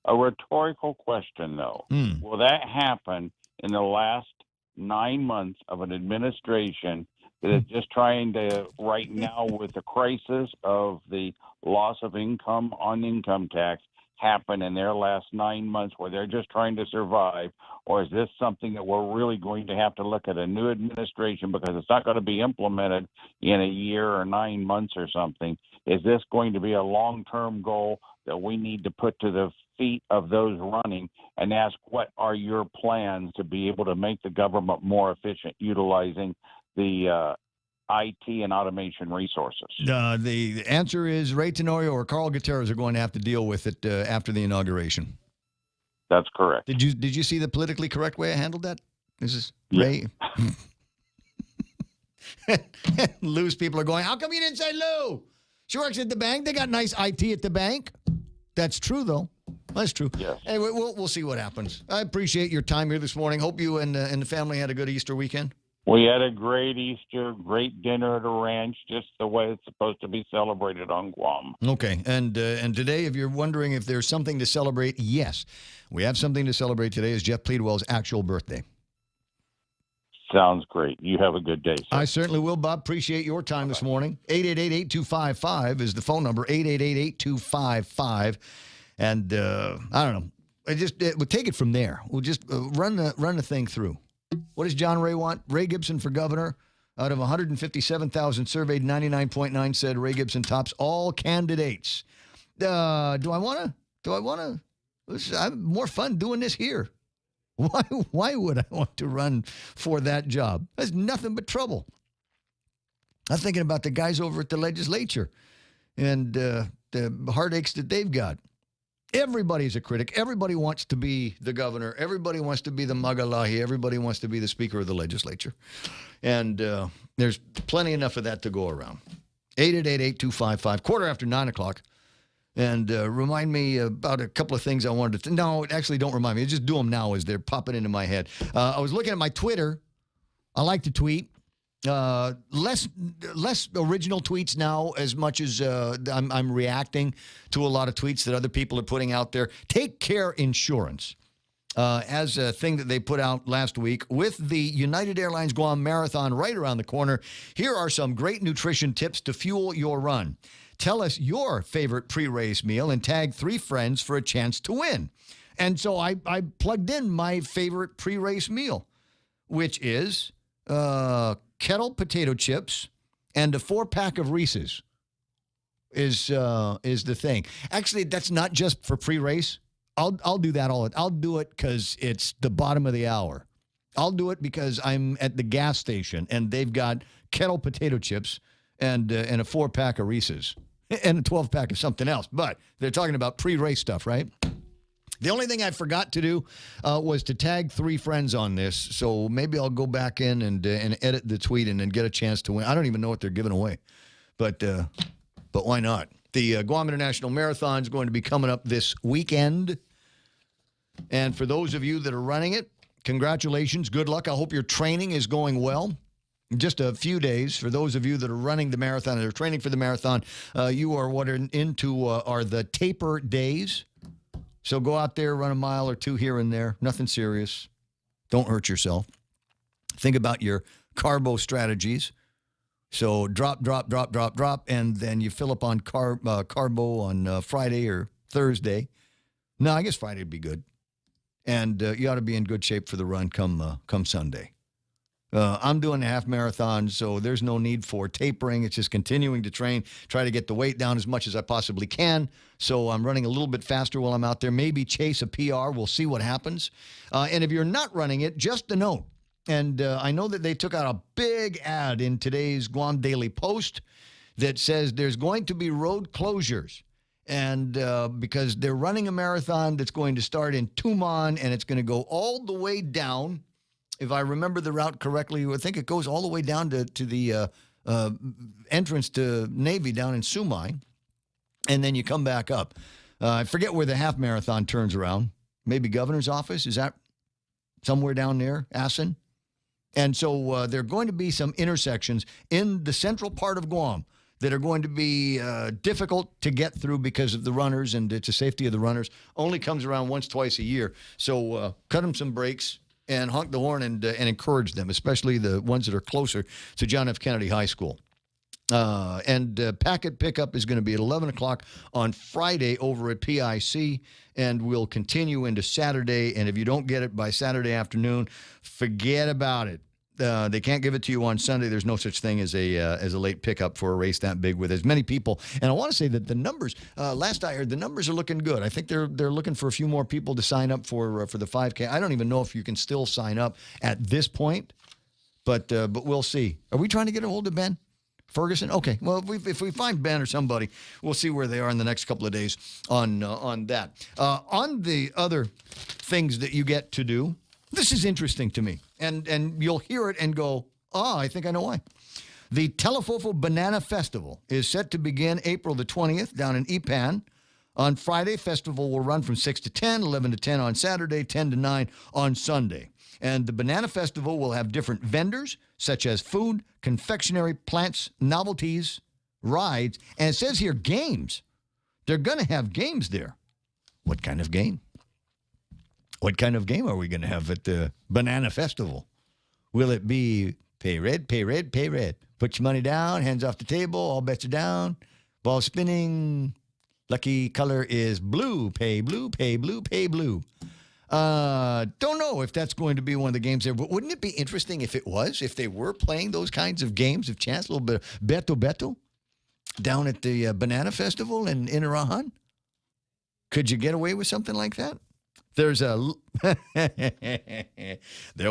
A rhetorical question, though. Will that happen in the last 9 months of an administration that is just trying to, right now with the crisis of the loss of income on income tax, happen in their last 9 months where they're just trying to survive? Or is this something that we're really going to have to look at a new administration because it's not going to be implemented in a year or 9 months or something? Is this going to be a long-term goal that we need to put to the feet of those running and ask, what are your plans to be able to make the government more efficient utilizing the IT and automation resources? The answer is Ray Tenorio or Carl Gutierrez are going to have to deal with it after the inauguration. That's correct. Did you see the politically correct way I handled that? This is Ray. Lou's people are going, how come you didn't say Lou? She works at the bank. They got nice IT at the bank. That's true, though. That's true. Yes. Anyway, we'll see what happens. I appreciate your time here this morning. Hope you and the family had a good Easter weekend. We had a great Easter, great dinner at a ranch, just the way it's supposed to be celebrated on Guam. Okay, and today, if you're wondering if there's something to celebrate, yes, we have something to celebrate today. Is Jeff Pleadwell's actual birthday. Sounds great. You have a good day, sir. I certainly will, Bob. Appreciate your time this morning. 888-8255 is the phone number, 888-8255. And I don't know. We'll take it from there. We'll just run the thing through. What does John Ray want? Ray Gibson for governor. Out of 157,000 surveyed, 99.9 said Ray Gibson tops all candidates. Do I want to? I'm more fun doing this here. Why would I want to run for that job? That's nothing but trouble. I'm thinking about the guys over at the legislature and the heartaches that they've got. Everybody's a critic. Everybody wants to be the governor. Everybody wants to be the Magalahi. Everybody wants to be the speaker of the legislature. And there's plenty enough of that to go around. 888-8255, 9:15. And remind me about a couple of things I wanted to... No, actually, don't remind me. Just do them now as they're popping into my head. I was looking at my Twitter. I like to tweet. Less original tweets now, as much as I'm reacting to a lot of tweets that other people are putting out there. Take Care Insurance as a thing that they put out last week with the United Airlines Guam Marathon right around the corner. Here are some great nutrition tips to fuel your run. Tell us your favorite pre-race meal and tag 3 friends for a chance to win. And so I plugged in my favorite pre-race meal, which is kettle potato chips and a 4-pack of Reese's is the thing. Actually, that's not just for pre-race. I'll do that I'll do it because it's the bottom of the hour. I'll do it because I'm at the gas station and they've got kettle potato chips and a 4-pack of Reese's and a 12-pack of something else. But they're talking about pre-race stuff, right? The only thing I forgot to do was to tag 3 friends on this. So maybe I'll go back in and edit the tweet and then get a chance to win. I don't even know what they're giving away, but why not? The Guam International Marathon is going to be coming up this weekend. And for those of you that are running it, congratulations. Good luck. I hope your training is going well. Just a few days. For those of you that are running the marathon and are training for the marathon, you are what are into are the taper days. So go out there, run a mile or 2 here and there. Nothing serious. Don't hurt yourself. Think about your carbo strategies. So drop, and then you fill up on carbo on Friday or Thursday. No, I guess Friday would be good. and you ought to be in good shape for the run come Sunday. I'm doing a half marathon, so there's no need for tapering. It's just continuing to train, try to get the weight down as much as I possibly can. So I'm running a little bit faster while I'm out there. Maybe chase a PR. We'll see what happens. And if you're not running it, just a note. And I know that they took out a big ad in today's Guam Daily Post that says there's going to be road closures. And because they're running a marathon that's going to start in Tumon, and it's going to go all the way down. If I remember the route correctly, I think it goes all the way down to the entrance to Navy down in Sumai, and then you come back up. I forget where the half marathon turns around. Maybe governor's office? Is that somewhere down there, Asin? And so there are going to be some intersections in the central part of Guam that are going to be difficult to get through because of the runners, and it's the safety of the runners. Only comes around once, twice a year. So cut them some breaks and honk the horn and encourage them, especially the ones that are closer to John F. Kennedy High School. And packet pickup is going to be at 11 o'clock on Friday over at PIC, and we'll continue into Saturday. And if you don't get it by Saturday afternoon, forget about it. They can't give it to you on Sunday. There's no such thing as a late pickup for a race that big with as many people. And I want to say that the numbers, last I heard, the numbers are looking good. I think they're looking for a few more people to sign up for the 5K. I don't even know if you can still sign up at this point, but we'll see. Are we trying to get a hold of Ben Ferguson? Okay. Well, if we find Ben or somebody, we'll see where they are in the next couple of days on that. On the other things that you get to do, this is interesting to me, and you'll hear it and go, I think I know why. The Telefofo Banana Festival is set to begin April the 20th down in Ipan. On Friday, festival will run from 6 to 10, 11 to 10 on Saturday, 10 to 9 on Sunday. And the Banana Festival will have different vendors, such as food, confectionery, plants, novelties, rides, and it says here games. They're going to have games there. What kind of game? What kind of game are we going to have at the Banana Festival? Will it be pay red, pay red, pay red? Put your money down, hands off the table, all bets are down, ball spinning. Lucky color is blue, pay blue, pay blue, pay blue. Don't know if that's going to be one of the games there, but wouldn't it be interesting if it was, if they were playing those kinds of games of chance, a little bit of beto down at the Banana Festival in Inarahan? Could you get away with something like that? There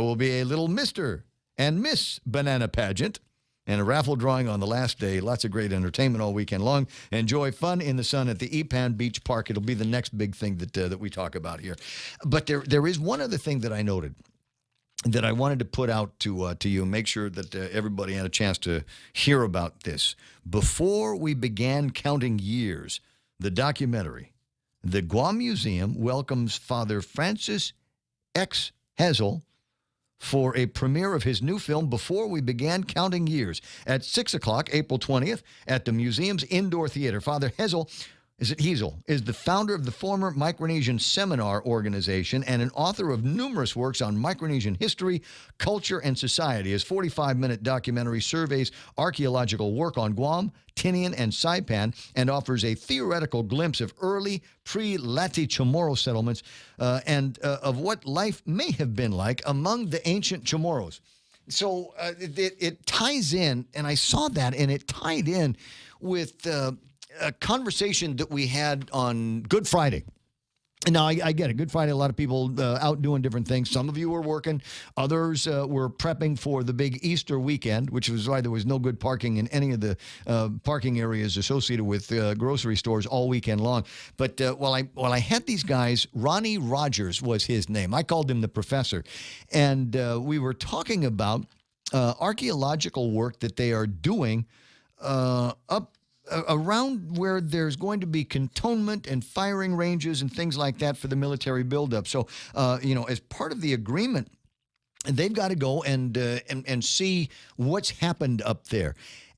will be a little Mr. and Miss Banana pageant and a raffle drawing on the last day. Lots of great entertainment all weekend long. Enjoy fun in the sun at the Ipan Beach Park. It'll be the next big thing that we talk about here. But there is one other thing that I noted that I wanted to put out to you and make sure that everybody had a chance to hear about this. Before we began counting years, the documentary, the Guam Museum welcomes Father Francis X. Hessel for a premiere of his new film, Before We Began Counting Years, at 6 o'clock, April 20th, at the museum's indoor theater. Father Hessel, is the founder of the former Micronesian Seminar Organization and an author of numerous works on Micronesian history, culture, and society. His 45-minute documentary surveys archaeological work on Guam, Tinian, and Saipan, and offers a theoretical glimpse of early pre-Lati Chamorro settlements and of what life may have been like among the ancient Chamorros. So it ties in, and I saw that, and it tied in with a conversation that we had on Good Friday. And now I get it. Good Friday, a lot of people out doing different things. Some of you were working. Others were prepping for the big Easter weekend, which was why there was no good parking in any of the parking areas associated with grocery stores all weekend long. But while I had these guys, Ronnie Rogers was his name. I called him the professor. And we were talking about archaeological work that they are doing up around where there's going to be cantonment and firing ranges and things like that for the military buildup. So, as part of the agreement, they've got to go and see what's happened up there.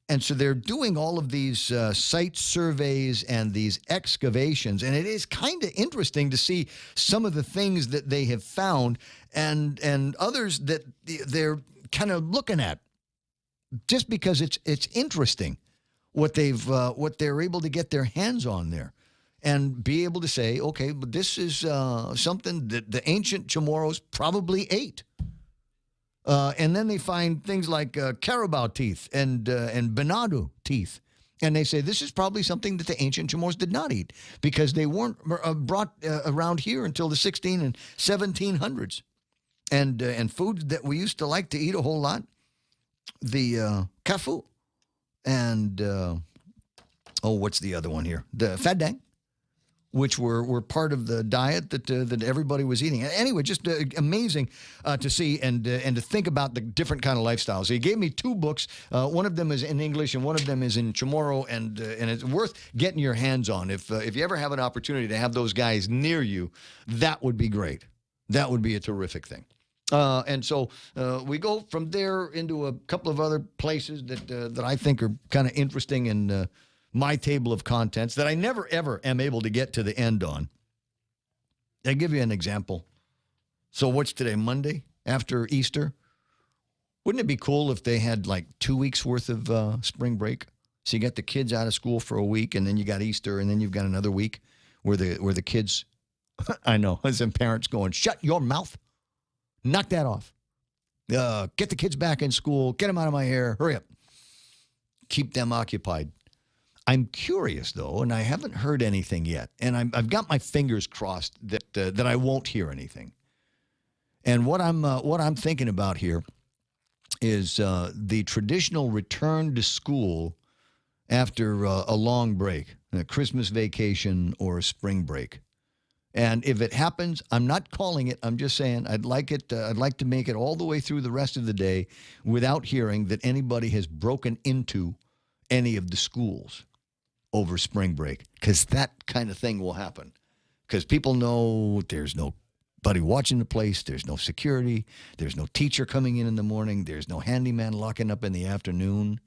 And so they're doing all of these site surveys and these excavations. And it is kind of interesting to see some of the things that they have found and others that they're kind of looking at just because it's interesting what they're able to get their hands on there. and be able to say, okay, but this is something that the ancient Chamorros probably ate. And then they find things like carabao teeth and venado teeth. And they say this is probably something that the ancient Chamorros did not eat because they weren't brought around here until the 16 and 1700s. And food that we used to like to eat a whole lot, the kafu and, what's the other one here? The fadang, which were part of the diet that everybody was eating. Anyway, just amazing to see and to think about the different kind of lifestyles. So he gave me 2 books. One of them is in English and one of them is in Chamorro, and it's worth getting your hands on. If you ever have an opportunity to have those guys near you, that would be great. That would be a terrific thing. And so we go from there into a couple of other places that I think are kind of interesting in my table of contents that I never, ever am able to get to the end on. I'll give you an example. So what's today, Monday, after Easter? Wouldn't it be cool if they had like 2 weeks worth of spring break? So you got the kids out of school for a week, and then you got Easter, and then you've got another week where the kids, I know, some parents going, shut your mouth. Knock that off. Get the kids back in school. Get them out of my hair. Hurry up. Keep them occupied. I'm curious, though, and I haven't heard anything yet. And I've got my fingers crossed that I won't hear anything. And what I'm thinking about here is the traditional return to school after a long break, a Christmas vacation or a spring break. And if it happens, I'm not calling it. I'm just saying I'd like it. I'd like to make it all the way through the rest of the day without hearing that anybody has broken into any of the schools over spring break, because that kind of thing will happen. Because people know there's nobody watching the place, there's no security, there's no teacher coming in the morning, there's no handyman locking up in the afternoon,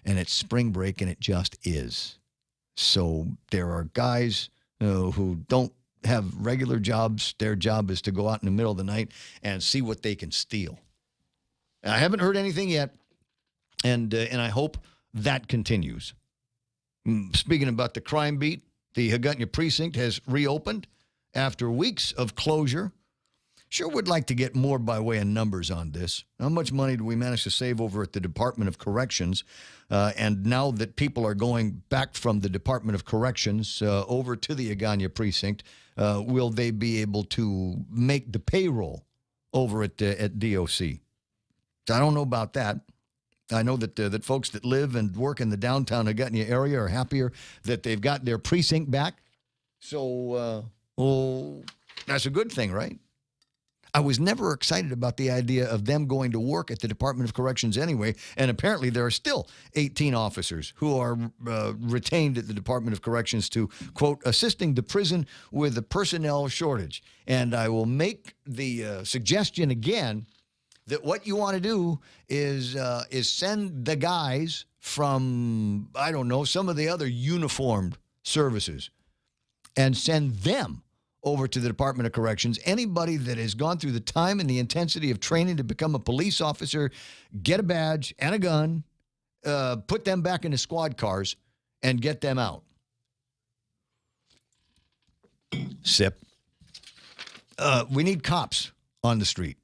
and it's spring break, and it just is. So there are guys who don't have regular jobs. Their job is to go out in the middle of the night and see what they can steal. I haven't heard anything yet, and I hope that continues. Speaking about the crime beat, the Hagutnya precinct has reopened after weeks of closure. Sure would like to get more by way of numbers on this. How much money do we manage to save over at the Department of Corrections? And now that people are going back from the Department of Corrections over to the Hagutnya precinct, will they be able to make the payroll over at DOC? I don't know about that. I know that folks that live and work in the downtown Hagutnya area are happier that they've got their precinct back. So, that's a good thing, right? I was never excited about the idea of them going to work at the Department of Corrections anyway, and apparently there are still 18 officers who are retained at the Department of Corrections to, quote, assisting the prison with a personnel shortage. And I will make the suggestion again that what you want to do is send the guys from, I don't know, some of the other uniformed services and send them over to the Department of Corrections. Anybody that has gone through the time and the intensity of training to become a police officer, get a badge and a gun, put them back into squad cars, and get them out. Sip. We need cops on the street.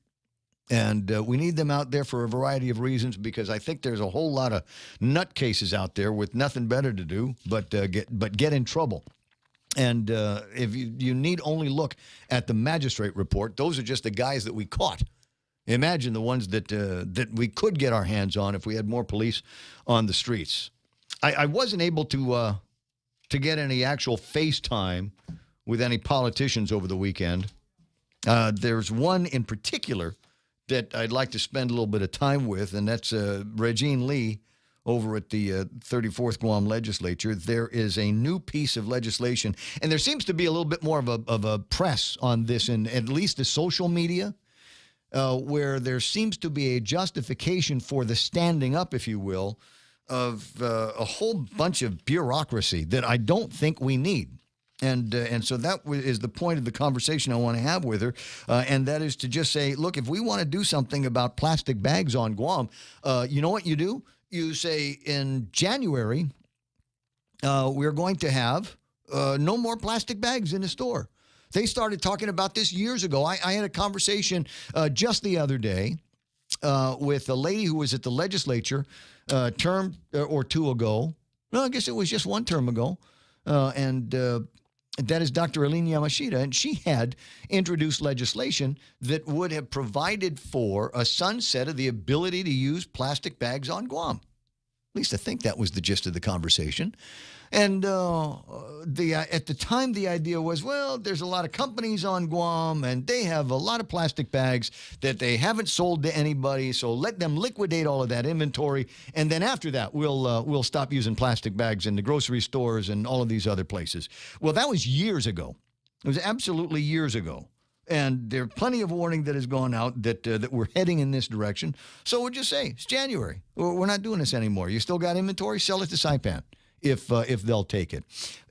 And we need them out there for a variety of reasons, because I think there's a whole lot of nutcases out there with nothing better to do but get in trouble. And if you need only look at the magistrate report, those are just the guys that we caught. Imagine the ones that we could get our hands on if we had more police on the streets. I wasn't able to get any actual FaceTime with any politicians over the weekend. There's one in particular that I'd like to spend a little bit of time with, and that's Regine Lee over at the 34th Guam Legislature. There is a new piece of legislation, and there seems to be a little bit more of a press on this in at least the social media, where there seems to be a justification for the standing up, if you will, of a whole bunch of bureaucracy that I don't think we need. And so that is the point of the conversation I want to have with her, and that is to just say, look, if we want to do something about plastic bags on Guam, you know what you do? You say in January, we're going to have No more plastic bags in the store. They started talking about this years ago. I had a conversation just the other day with a lady who was at the legislature term or two ago. No, I guess it was just one term ago. And that is Dr. Aline Yamashita. And she had introduced legislation that would have provided for a sunset of the ability to use plastic bags on Guam. At least I think that was the gist of the conversation. And at the time, the idea was, well, there's a lot of companies on Guam, and they have a lot of plastic bags that they haven't sold to anybody. So let them liquidate all of that inventory, and then after that, we'll stop using plastic bags in the grocery stores and all of these other places. Well, that was years ago. It was absolutely years ago. And there's plenty of warning that has gone out that we're heading in this direction. So we'll just say, it's January. We're not doing this anymore. You still got inventory? Sell it to Saipan if they'll take it.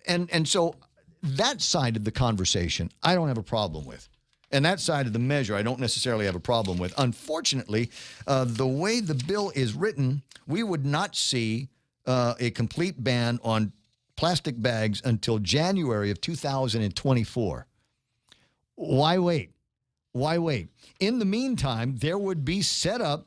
And so that side of the conversation, I don't have a problem with. And that side of the measure, I don't necessarily have a problem with. Unfortunately, the way the bill is written, we would not see a complete ban on plastic bags until January of 2024. Why wait? Why wait? In the meantime, there would be set up,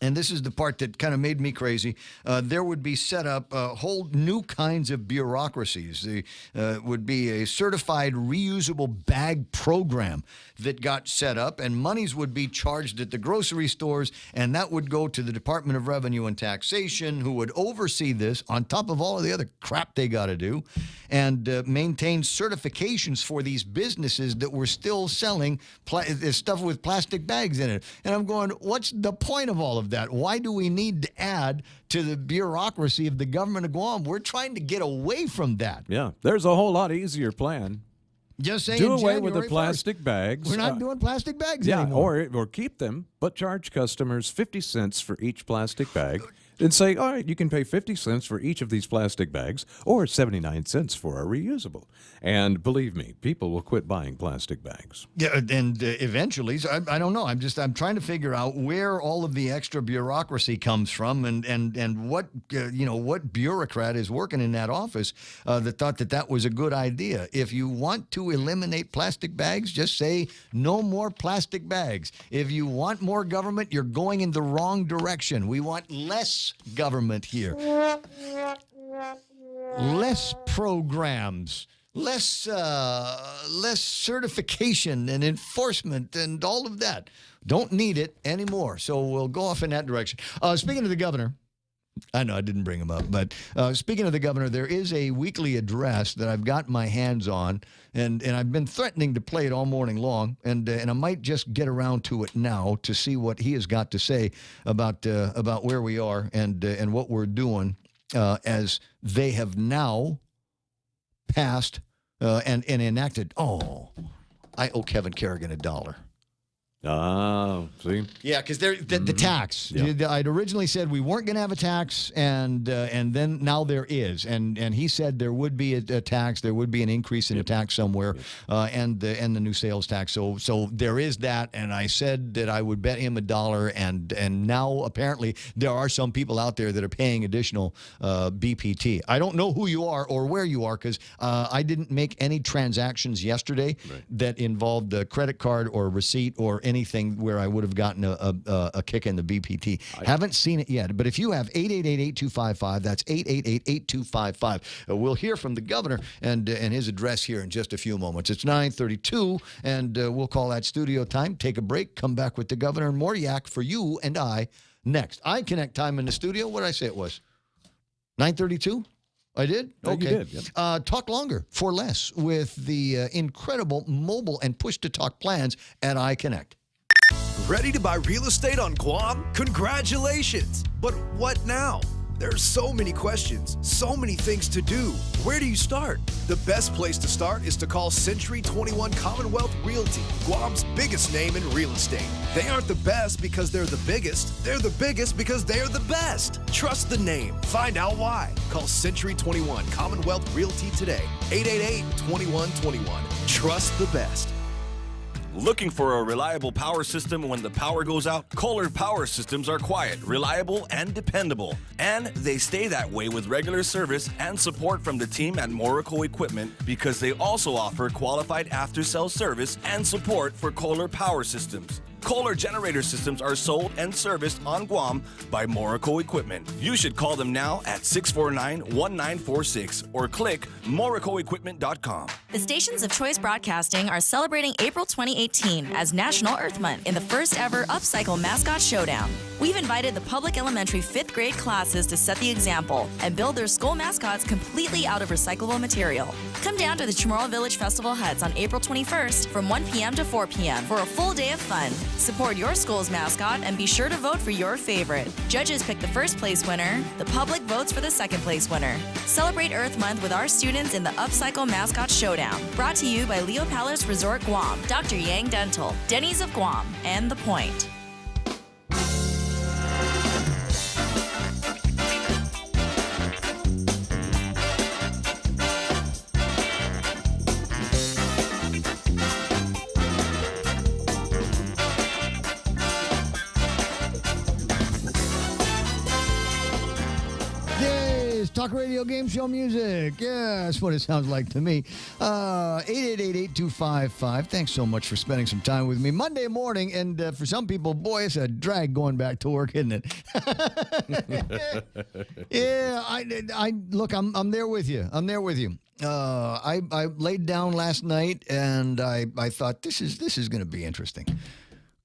and this is the part that kind of made me crazy, there would be set up whole new kinds of bureaucracies. There would be a certified reusable bag program that got set up, and monies would be charged at the grocery stores, and that would go to the Department of Revenue and Taxation, who would oversee this on top of all of the other crap they got to do, and maintain certifications for these businesses that were still selling stuff with plastic bags in it. And I'm going, what's the point of all of that? Why do we need to add to the bureaucracy of the government of Guam? We're trying to get away from that. Yeah, there's a whole lot easier plan. Just say do away January with the 1st. Plastic bags. We're not doing plastic bags anymore. Or keep them, but charge customers 50 cents for each plastic bag. And say, all right, you can pay 50 cents for each of these plastic bags or 79 cents for a reusable. And believe me, people will quit buying plastic bags. Yeah, and eventually, so I don't know. I'm trying to figure out where all of the extra bureaucracy comes from, and what what bureaucrat is working in that office that thought that was a good idea. If you want to eliminate plastic bags, just say no more plastic bags. If you want more government, you're going in the wrong direction. We want less government here, less programs, less certification and enforcement and all of that. Don't need it anymore. So we'll go off in that direction. Speaking of the governor, I know I didn't bring him up, but speaking of the governor, there is a weekly address that I've got my hands on, and I've been threatening to play it all morning long, and I might just get around to it now to see what he has got to say about where we are and what we're doing as they have now passed and enacted. Oh, I owe Kevin Kerrigan $1. Oh, see? Yeah, because the tax. Yeah. I'd originally said we weren't going to have a tax, and then now there is. And he said there would be a tax, there would be an increase in the tax somewhere, and the new sales tax. So there is that, and I said that I would bet him $1, and now apparently there are some people out there that are paying additional BPT. I don't know who you are or where you are, because I didn't make any transactions yesterday that involved a credit card or a receipt or anything where I would have gotten a kick in the BPT. Haven't seen it yet, but if you have 888-8255, that's 888-8255. We'll hear from the governor and his address here in just a few moments. It's 9:32, and we'll call that studio time, take a break, come back with the governor and more yak for you and I next. iConnect time in the studio. What did I say it was? 9:32? I did? Okay. You did, yeah. Talk longer for less with the incredible mobile and push-to-talk plans at iConnect. Ready to buy real estate on Guam? Congratulations! But what now? There's so many questions, so many things to do. Where do you start? The best place to start is to call Century 21 Commonwealth Realty, Guam's biggest name in real estate. They aren't the best because they're the biggest. They're the biggest because they're the best. Trust the name. Find out why. Call Century 21 Commonwealth Realty today. 888-2121. Trust the best. Looking for a reliable power system when the power goes out? Kohler Power Systems are quiet, reliable, and dependable. And they stay that way with regular service and support from the team at Morico Equipment because they also offer qualified after-sales service and support for Kohler Power Systems. Kohler generator systems are sold and serviced on Guam by Morico Equipment. You should call them now at 649-1946 or click moricoequipment.com. The stations of Choice Broadcasting are celebrating April 2018 as National Earth Month in the first ever Upcycle Mascot Showdown. We've invited the public elementary 5th grade classes to set the example and build their school mascots completely out of recyclable material. Come down to the Chamorro Village Festival Huts on April 21st from 1 p.m. to 4 p.m. for a full day of fun. Support your school's mascot and be sure to vote for your favorite. Judges pick the first place winner. The public votes for the second place winner. Celebrate Earth Month with our students in the Upcycle Mascot Showdown. Brought to you by Leo Palace Resort Guam, Dr. Yang Dental, Denny's of Guam, and The Point. Talk radio game show music. Yeah, that's what it sounds like to me. 888-8255. Thanks so much for spending some time with me. Monday morning, and for some people, boy, it's a drag going back to work, isn't it? Yeah, I look, I'm there with you. I'm there with you. I laid down last night, and I thought, this is going to be interesting.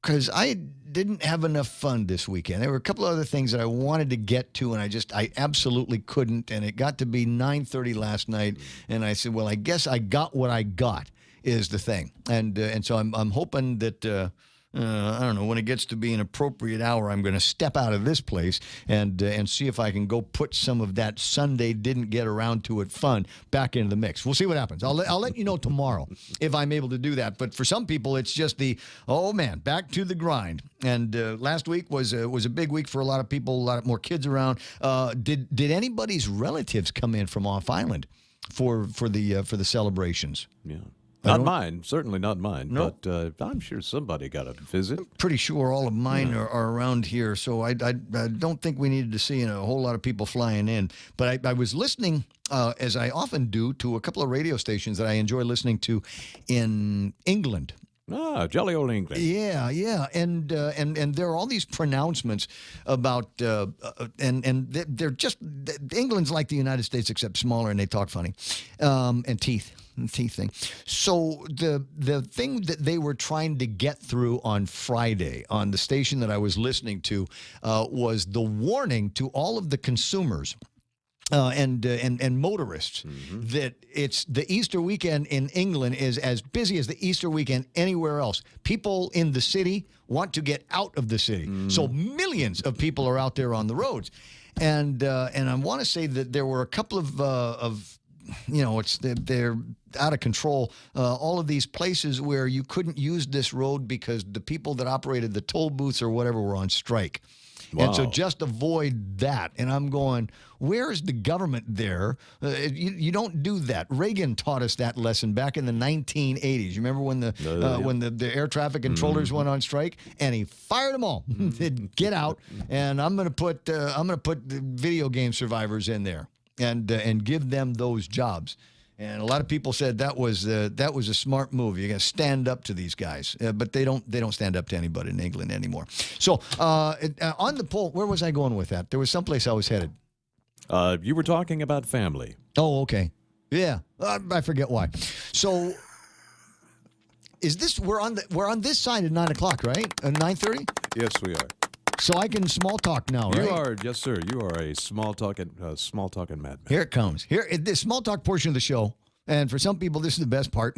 Because I didn't have enough fun this weekend. There were a couple of other things that I wanted to get to, and I absolutely couldn't. And it got to be 9:30 last night, and I said, well, I guess I got what I got is the thing. And so I'm hoping that I don't know, when it gets to be an appropriate hour, I'm going to step out of this place and see if I can go put some of that Sunday didn't get around to it fun back into the mix. We'll see what happens. I'll let you know tomorrow if I'm able to do that. But for some people, it's just oh man, back to the grind. And last week was a big week for a lot of people, a lot more kids around. Did anybody's relatives come in from off island for the celebrations? Yeah. Not mine, certainly not mine, nope. But I'm sure somebody got a visit. I'm pretty sure all of mine are around here, so I don't think we needed to see a whole lot of people flying in. But I was listening, as I often do, to a couple of radio stations that I enjoy listening to in England. Ah, jolly old England. Yeah, and there are all these pronouncements about and they're just England's like the United States except smaller, and they talk funny, and teeth thing. So the thing that they were trying to get through on Friday on the station that I was listening to was the warning to all of the consumers. And motorists that it's the Easter weekend in England is as busy as the Easter weekend anywhere else. People in the city want to get out of the city, so millions of people are out there on the roads, and I want to say that there were a couple of they're out of control. All of these places where you couldn't use this road because the people that operated the toll booths or whatever were on strike. Wow. And so just avoid that. And I'm going, where is the government there? You don't do that. Reagan taught us that lesson back in the 1980s. You remember when the air traffic controllers went on strike, and he fired them all. Get out, and I'm going to put the video game survivors in there and give them those jobs. And a lot of people said that was a smart move. You got to stand up to these guys, but they don't stand up to anybody in England anymore. So on the poll, where was I going with that? There was someplace I was headed. You were talking about family. Oh, okay, yeah. I forget why. So is this we're on this side at 9 o'clock, right? At 9:30? Yes, we are. So I can small talk now, right? You are, yes, sir. You are a small talking madman. Here it comes. Here, the small talk portion of the show, and for some people, this is the best part.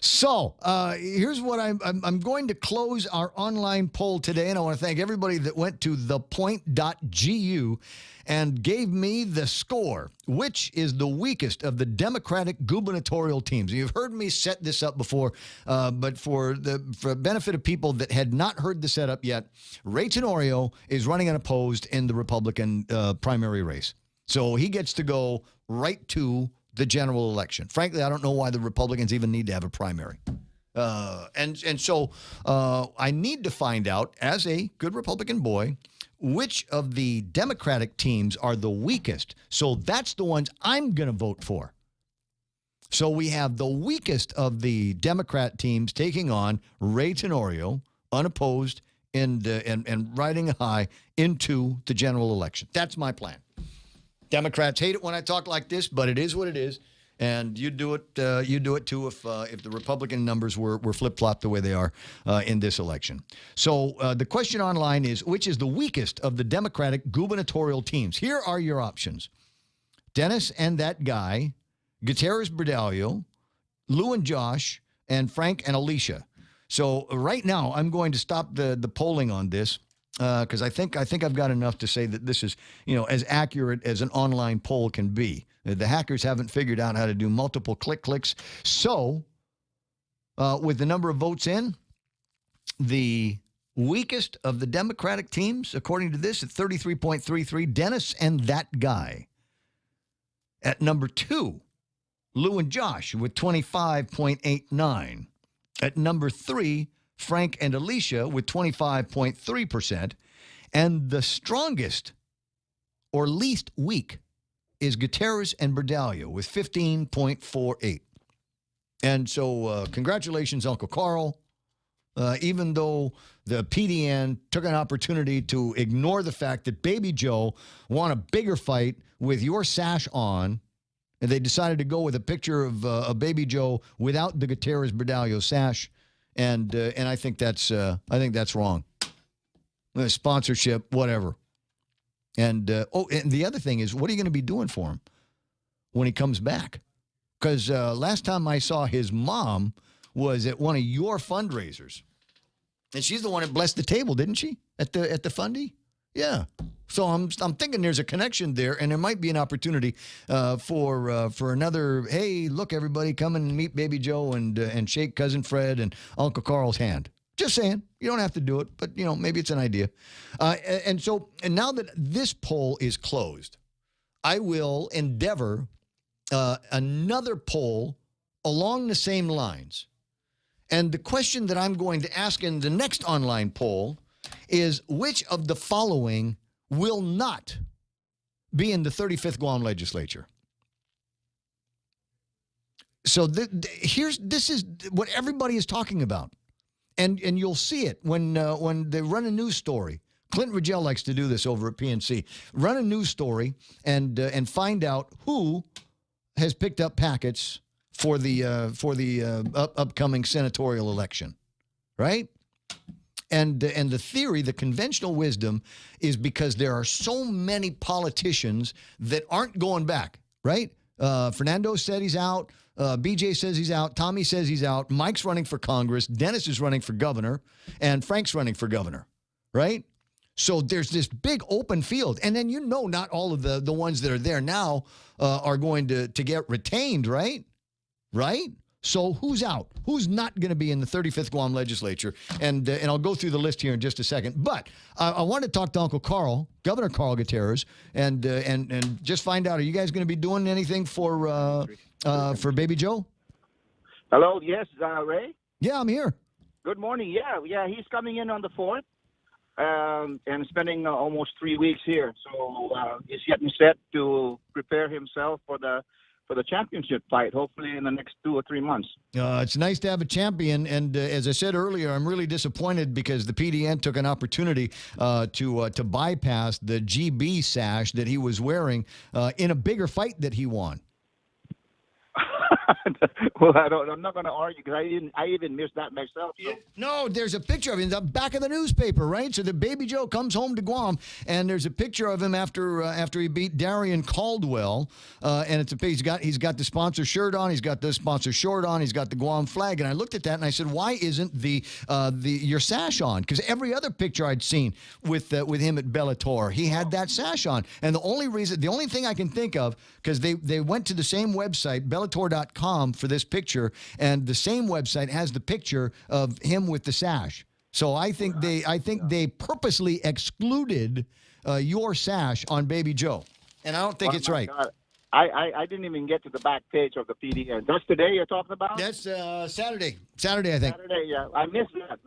So here's what I'm going to close our online poll today, and I want to thank everybody that went to thepoint.gu and gave me the score, which is the weakest of the Democratic gubernatorial teams. You've heard me set this up before, but for benefit of people that had not heard the setup yet, Ray Tenorio is running unopposed in the Republican primary race. So he gets to go right to the general election. Frankly, I don't know why the Republicans even need to have a primary. And so I need to find out, as a good Republican boy, which of the Democratic teams are the weakest. So that's the ones I'm going to vote for. So we have the weakest of the Democrat teams taking on Ray Tenorio, unopposed, and riding high into the general election. That's my plan. Democrats hate it when I talk like this, but it is what it is. And you do it too if the Republican numbers were flip-flopped the way they are in this election. So the question online is, which is the weakest of the Democratic gubernatorial teams? Here are your options. Dennis and that guy, Gutierrez Berdallo, Lou and Josh, and Frank and Alicia. So right now I'm going to stop the polling on this because I think I've got enough to say that this is, as accurate as an online poll can be. The hackers haven't figured out how to do multiple clicks. So with the number of votes in, the weakest of the Democratic teams, according to this, at 33.33, Dennis and that guy. At number 2, Lou and Josh with 25.89. At number 3, Frank and Alicia with 25.3%. And the strongest or least weak is Gutierrez and Berdallo with 15.48. And so congratulations, Uncle Carl. Even though the PDN took an opportunity to ignore the fact that Baby Joe won a bigger fight with your sash on, and they decided to go with a picture of a Baby Joe without the Gutierrez Berdallo sash, and I think that's wrong. Sponsorship, whatever. And and the other thing is, what are you going to be doing for him when he comes back? Because last time I saw his mom was at one of your fundraisers, and she's the one that blessed the table, didn't she? At the fundy, yeah. So I'm thinking there's a connection there, and there might be an opportunity for another. Hey, look, everybody, come and meet Baby Joe and shake Cousin Fred and Uncle Carl's hand. Just saying, you don't have to do it, but maybe it's an idea. And now that this poll is closed, I will endeavor another poll along the same lines. And the question that I'm going to ask in the next online poll is, which of the following will not be in the 35th Guam legislature? So this is what everybody is talking about. And you'll see it when they run a news story. Clint Rigel likes to do this over at PNC. Run a news story and find out who has picked up packets for the upcoming senatorial election, right? And the theory, the conventional wisdom, is because there are so many politicians that aren't going back, right? Fernando said he's out. BJ says he's out. Tommy says he's out. Mike's running for Congress. Dennis is running for governor. And Frank's running for governor, right? So there's this big open field. And then not all of the ones that are there now are going to get retained, right? Right? So who's out? Who's not going to be in the 35th Guam legislature? And I'll go through the list here in just a second. But I want to talk to Uncle Carl, Governor Carl Gutierrez, and just find out, are you guys going to be doing anything for Baby Joe? Hello, yes, Ray? Yeah, I'm here. Good morning. Yeah, he's coming in on the 4th and spending almost 3 weeks here. So he's getting set to prepare himself for the championship fight, hopefully in the next 2 or 3 months. It's nice to have a champion, and as I said earlier, I'm really disappointed because the PDN took an opportunity to bypass the GB sash that he was wearing in a bigger fight that he won. Well, I'm not going to argue because I even missed that myself. No, there's a picture of him in the back of the newspaper, right? So the Baby Joe comes home to Guam, and there's a picture of him after he beat Darian Caldwell, and it's he's got the sponsor shirt on, he's got the sponsor short on, he's got the Guam flag, and I looked at that and I said, why isn't your sash on? Because every other picture I'd seen with him at Bellator, he had that sash on, and the only thing I can think of, because they went to the same website, Bellator.com, for this picture, and the same website has the picture of him with the sash. So I think they purposely excluded your sash on Baby Joe, and I don't think it's right. God. I didn't even get to the back page of the PDN. That's today you're talking about? That's Saturday. Saturday, I think. Saturday, yeah. I missed that.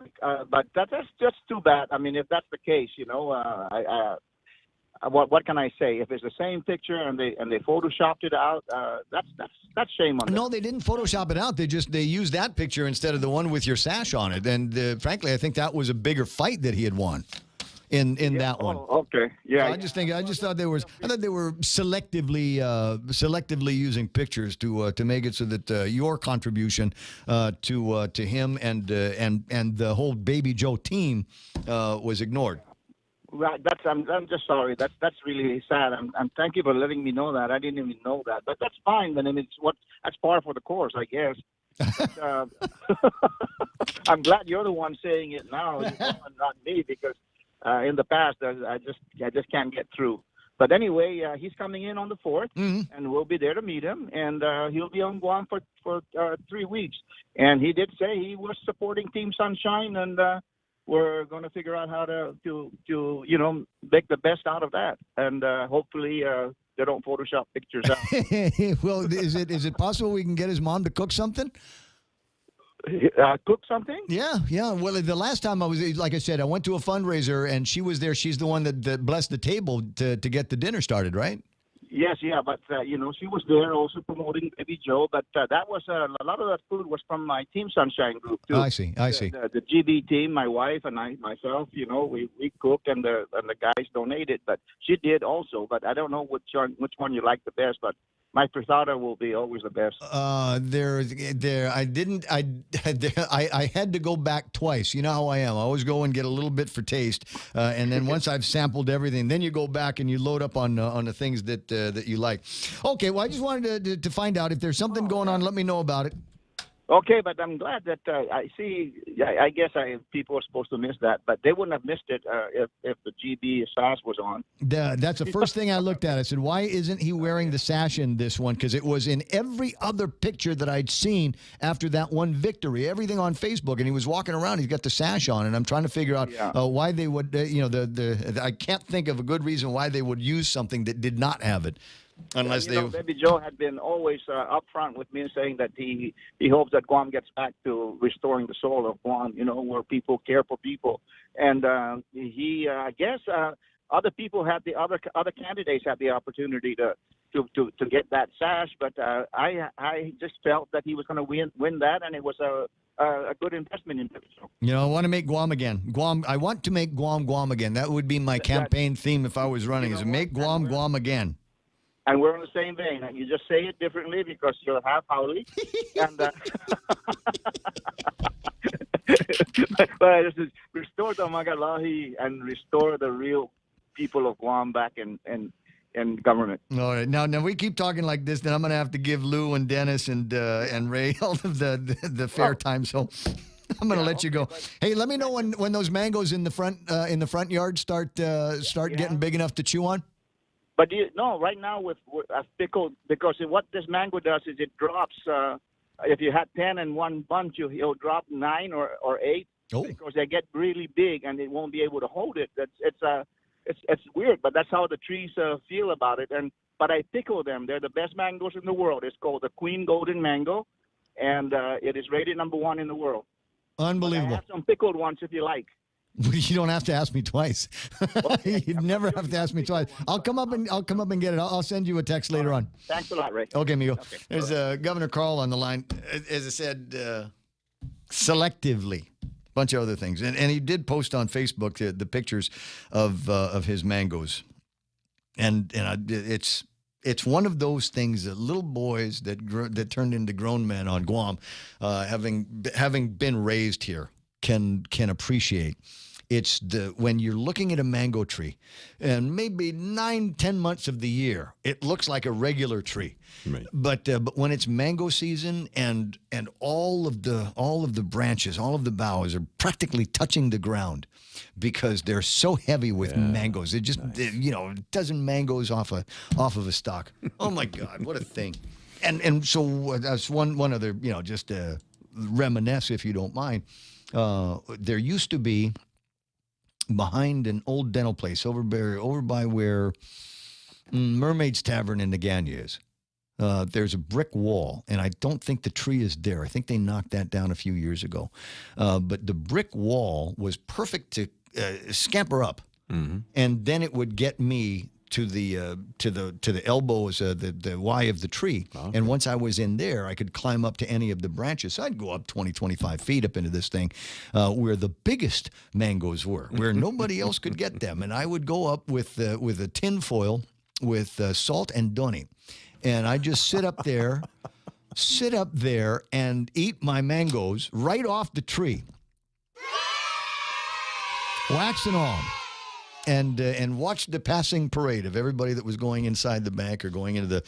But that's just too bad. I mean, if that's the case, what can I say? If it's the same picture and they photoshopped it out, that's shame on them. No, they didn't Photoshop it out. They used that picture instead of the one with your sash on it. And frankly, I think that was a bigger fight that he had won. In that one. Oh, okay. Yeah. So I just thought they were selectively using pictures to make it so that your contribution to him and the whole Baby Joe team was ignored. Right. I'm just sorry. That's really sad. And thank you for letting me know that. I didn't even know that. But that's fine. Then that's par for the course, I guess. But, I'm glad you're the one saying it now, and not me, because in the past I just can't get through. But anyway, he's coming in on the 4th, and we'll be there to meet him. And he'll be on Guam for 3 weeks. And he did say he was supporting Team Sunshine, and we're going to figure out how to make the best out of that. And hopefully they don't Photoshop pictures out. Well, is it possible we can get his mom to cook something? Cook something? Yeah. Well, the last time I was, like I said, I went to a fundraiser and she was there. She's the one that blessed the table to get the dinner started, right? Yes, yeah, but she was there also promoting Baby Joe. But that was a lot of that food was from my Team Sunshine group too. I see. The GB team, my wife and myself, we cooked and the guys donated. But she did also. But I don't know which one you like the best. But my frittata will be always the best. I had to go back twice. You know how I am. I always go and get a little bit for taste, and then once I've sampled everything, then you go back and you load up on the things that you like. Okay, well, I just wanted to find out if there's something going on. Let me know about it. Okay, but I'm glad that I see. I guess people are supposed to miss that, but they wouldn't have missed it if the GB sash was on. That's the first thing I looked at. I said, why isn't he wearing the sash in this one? Because it was in every other picture that I'd seen after that one victory. Everything on Facebook, and he was walking around. He's got the sash on, and I'm trying to figure out why they would. I can't think of a good reason why they would use something that did not have it. Unless Baby Joe had been always upfront with me, saying that he hopes that Guam gets back to restoring the soul of Guam, where people care for people. And I guess other people had other candidates had the opportunity to get that sash, but I just felt that he was going to win that, and it was a good investment in Baby Joe. I want to make Guam again. I want to make Guam again. That would be my campaign theme if I was running, is make Guam again. And we're on the same vein. You just say it differently because you're half Howley. And but this is restore the Magalahi and restore the real people of Guam back in government. All right. Now we keep talking like this, then I'm going to have to give Lou and Dennis and Ray all of the fair time. So I'm going to let you go. Hey, let me know when those mangoes in the front yard start getting big enough to chew on. But right now with pickled, because what this mango does is it drops. If you had 10 in one bunch, it'll drop 9 or 8 because they get really big and they won't be able to hold it. It's weird, but that's how the trees feel about it. But I pickle them. They're the best mangoes in the world. It's called the Queen Golden Mango, and it is rated #1 in the world. Unbelievable. I have some pickled ones if you like. You don't have to ask me twice. Okay. You never have to ask me twice. I'll come up and get it. I'll send you a text later on. Thanks a lot, Ray. Okay, amigo. Okay. There's Governor Carl on the line. As I said, selectively, a bunch of other things, and he did post on Facebook the pictures of his mangoes, and it's one of those things that little boys that turned into grown men on Guam, having been raised here, can appreciate. It's when you're looking at a mango tree, and maybe 9-10 months of the year, it looks like a regular tree. Right. But when it's mango season and all of the branches, all of the boughs are practically touching the ground because they're so heavy with mangoes. It just dozen mangoes off of a stalk. Oh my God, what a thing! And so that's one other just reminisce if you don't mind. There used to be, behind an old dental place over by where Mermaid's Tavern in Naganya is, there's a brick wall, and I don't think the tree is there. I think they knocked that down a few years ago. But the brick wall was perfect to scamper up, and then it would get me to the elbows, the Y of the tree. And once I was in there, I could climb up to any of the branches. So I'd go up 20, 25 feet up into this thing where the biggest mangoes were, where nobody else could get them. And I would go up with a tin foil with salt and donny. And I just sit up there and eat my mangoes right off the tree. Wax and all. And watch the passing parade of everybody that was going inside the bank or going into the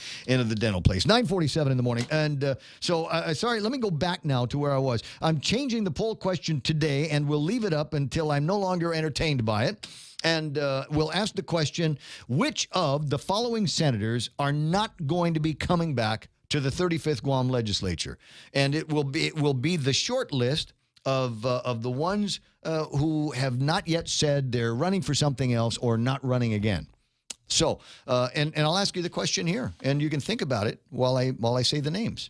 dental place. 9:47 in the morning. And sorry, let me go back now to where I was. I'm changing the poll question today, and we'll leave it up until I'm no longer entertained by it. And we'll ask the question, which of the following senators are not going to be coming back to the 35th Guam legislature? And it will be the short list of the ones who have not yet said they're running for something else or not running again. So, and I'll ask you the question here, and you can think about it while I say the names.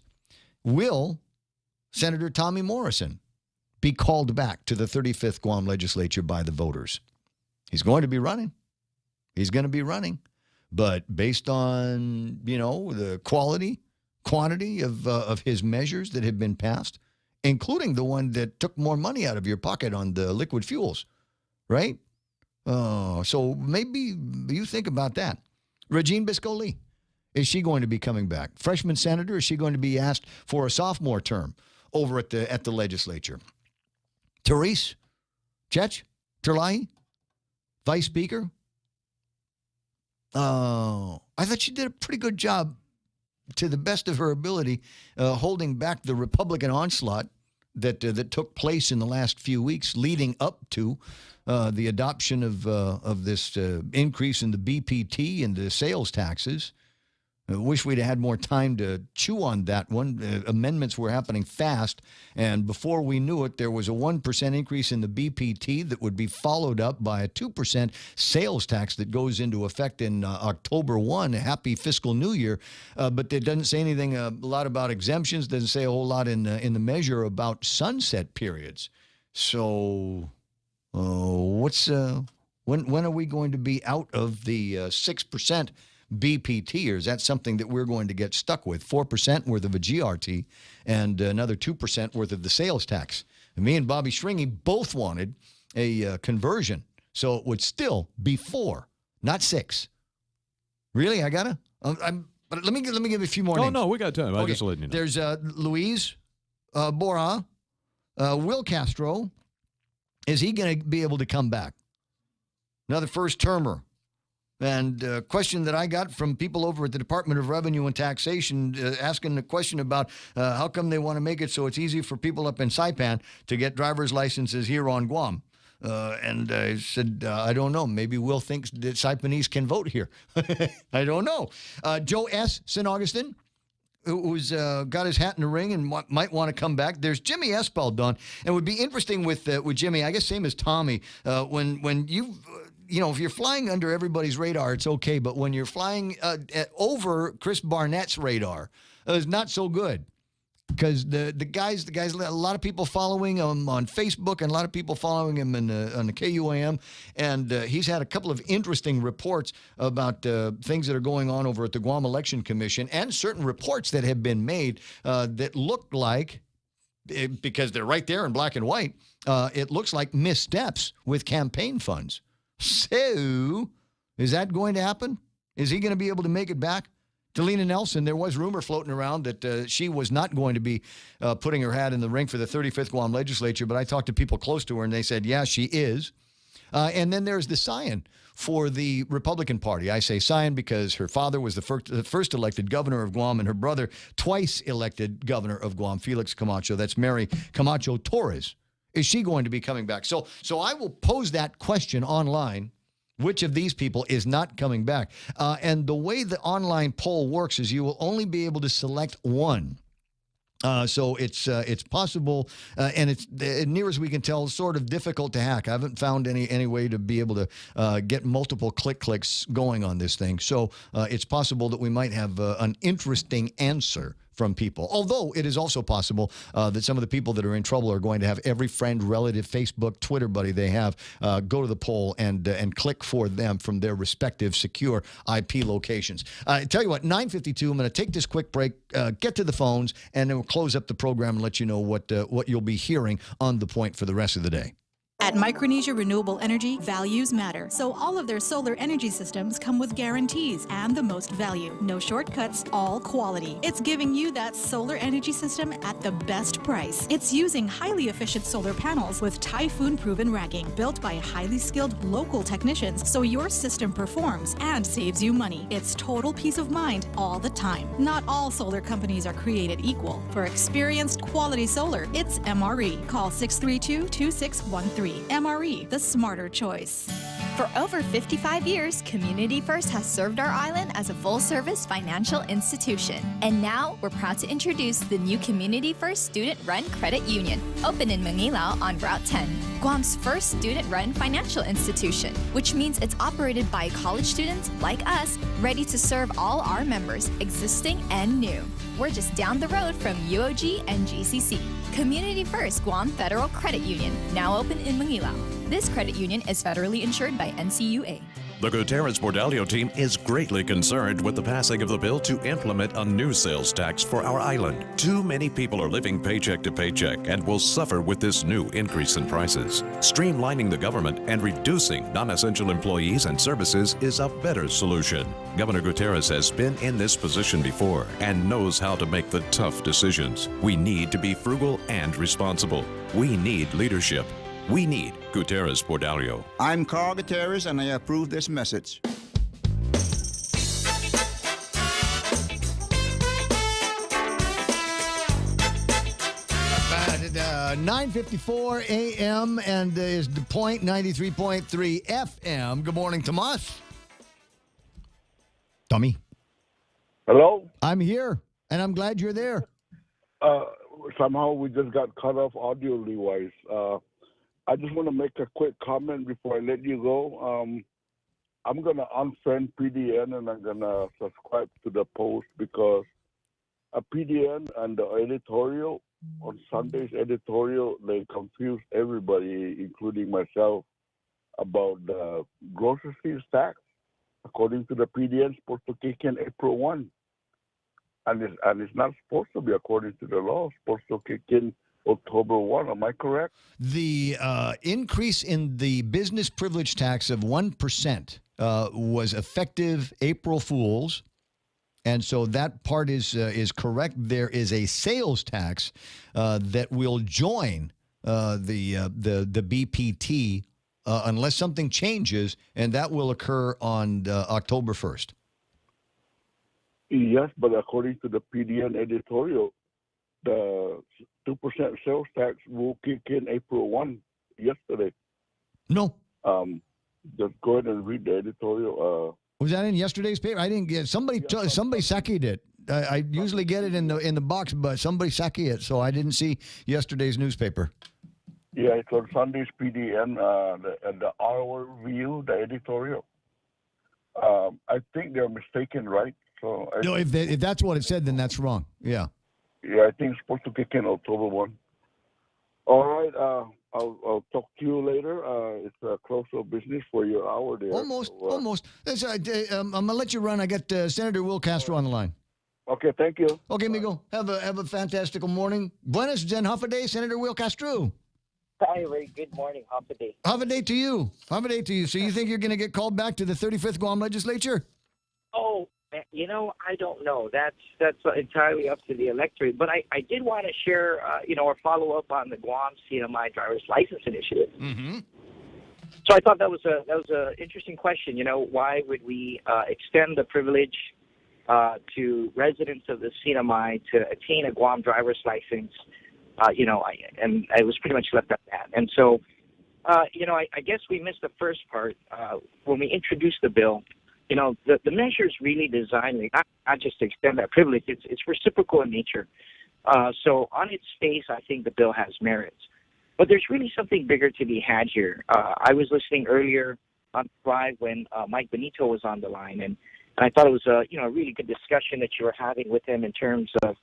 Will Senator Tommy Morrison be called back to the 35th Guam legislature by the voters? He's going to be running. He's going to be running. But based on, the quantity of his measures that have been passed, including the one that took more money out of your pocket on the liquid fuels, right? So maybe you think about that. Regine Bisco-Lee, is she going to be coming back? Freshman senator, is she going to be asked for a sophomore term over at the legislature? Therese Chech Terlahi, Vice Speaker? I thought she did a pretty good job, to the best of her ability, holding back the Republican onslaught that took place in the last few weeks leading up to the adoption of this increase in the BPT and the sales taxes. I wish we'd had more time to chew on that one. Amendments were happening fast, and before we knew it, there was a 1% increase in the BPT that would be followed up by a 2% sales tax that goes into effect in October 1. Happy fiscal new year. But it doesn't say anything a lot about exemptions, doesn't say a whole lot in the measure about sunset periods. So when are we going to be out of the 6% BPT, or is that something that we're going to get stuck with? 4% worth of a GRT and another 2% worth of the sales tax. And me and Bobby Shringy both wanted a conversion, so it would still be 4, not 6. Really? I gotta? But let me give you a few more names. Oh, no, we got time. Okay. I just letting you know. There's Luis Borja, Will Castro. Is he going to be able to come back? Another first-termer. And a question that I got from people over at the Department of Revenue and Taxation asking the question about how come they want to make it so it's easy for people up in Saipan to get driver's licenses here on Guam. And I said, I don't know. Maybe Will thinks that Saipanese can vote here. I don't know. Joe S. St. Augustine, who's got his hat in the ring and might want to come back. There's Jimmy Espaldon. And it would be interesting with Jimmy, I guess same as Tommy, when you... if you're flying under everybody's radar, it's okay. But when you're flying over Chris Barnett's radar, it's not so good. Because the guys, a lot of people following him on Facebook and a lot of people following him on the KUAM. And he's had a couple of interesting reports about things that are going on over at the Guam Election Commission and certain reports that have been made that look like, because they're right there in black and white, it looks like missteps with campaign funds. So, is that going to happen? Is he going to be able to make it back? Delina Nelson, there was rumor floating around that she was not going to be putting her hat in the ring for the 35th Guam legislature, but I talked to people close to her, and they said, yeah, she is. And then there's the scion for the Republican Party. I say scion because her father was the first elected governor of Guam, and her brother twice elected governor of Guam, Felix Camacho. That's Mary Camacho Torres. Is she going to be coming back? So I will pose that question online. Which of these people is not coming back? And the way the online poll works is you will only be able to select one So it's possible, and it's near as we can tell, sort of difficult to hack. I haven't found any way to be able to get multiple clicks going on this thing. So it's possible that we might have an interesting answer from people. Although it is also possible that some of the people that are in trouble are going to have every friend, relative, Facebook, Twitter buddy they have go to the poll and click for them from their respective secure IP locations. I tell you what, 9:52. I'm going to take this quick break, get to the phones, and then we'll close up the program and let you know what you'll be hearing on The Point for the rest of the day. At Micronesia Renewable Energy, values matter. So all of their solar energy systems come with guarantees and the most value. No shortcuts, all quality. It's giving you that solar energy system at the best price. It's using highly efficient solar panels with typhoon-proven racking, built by highly skilled local technicians, so your system performs and saves you money. It's total peace of mind all the time. Not all solar companies are created equal. For experienced quality solar, it's MRE. Call 632-2613. MRE, the smarter choice. For over 55 years, Community First has served our island as a full-service financial institution. And now, we're proud to introduce the new Community First Student-Run Credit Union, open in Manila on Route 10, Guam's first student-run financial institution, which means it's operated by college students like us, ready to serve all our members, existing and new. We're just down the road from UOG and GCC. Community First Guam Federal Credit Union, now open in Manila. This credit union is federally insured by NCUA. The Gutierrez-Bordallo team is greatly concerned with the passing of the bill to implement a new sales tax for our island. Too many people are living paycheck to paycheck and will suffer with this new increase in prices. Streamlining the government and reducing non-essential employees and services is a better solution. Governor Gutierrez has been in this position before and knows how to make the tough decisions. We need to be frugal and responsible. We need leadership. We need Gutierrez-Bordallo. I'm Carl Gutierrez, and I approve this message. 9:54 a.m. and is The Point 93.3 FM. Good morning, Tomas. Tommy. Hello? I'm here, and I'm glad you're there. Somehow we just got cut off audio-wise. I just want to make a quick comment before I let you go. I'm going to unfriend PDN and I'm going to subscribe to the Post because a PDN and the editorial, on Sunday's editorial, they confused everybody, including myself, about the grocery tax. According to the PDN, it's supposed to kick in April 1. And it's not supposed to be according to the law. It's supposed to kick in October 1. Am I correct? The increase in the business privilege tax of 1% was effective April Fools, and so that part is correct. There is a sales tax that will join the BPT unless something changes, and that will occur on October 1st. Yes, but according to the PDN editorial, the 2% sales tax will kick in April 1 yesterday. No. Just go ahead and read the editorial. Was that in yesterday's paper? I didn't get somebody sakied it. I usually get it in the box, but somebody sakied it, so I didn't see yesterday's newspaper. Yeah, it's on Sunday's PDN, the Hour View, the editorial. I think they're mistaken, right? So no, if that's what it said, then that's wrong. Yeah. Yeah, I think it's supposed to kick in October 1. All right, I'll talk to you later. It's a close of business for your hour there. Almost. I'm going to let you run. I got Senator Will Castro on the line. Okay, thank you. Okay, amigo. Have a fantastical morning. Buenos Zen Hoffa Senator Will Castro. Hi, Ray. Good morning. Hoffa Day. Hoffa Day to you. Hoffa Day to you. So you think you're going to get called back to the 35th Guam Legislature? Oh, I don't know. That's entirely up to the electorate. But I did want to share, or follow up on the Guam CNMI driver's license initiative. Mm-hmm. So I thought that was a interesting question. Why would we extend the privilege to residents of the CNMI to attain a Guam driver's license? And I was pretty much left at that. And so, I guess we missed the first part when we introduced the bill. The measure is really designed not just to extend that privilege. It's reciprocal in nature. So on its face, I think the bill has merits. But there's really something bigger to be had here. I was listening earlier on Thrive when Mike Benito was on the line, and I thought it was a really good discussion that you were having with him in terms of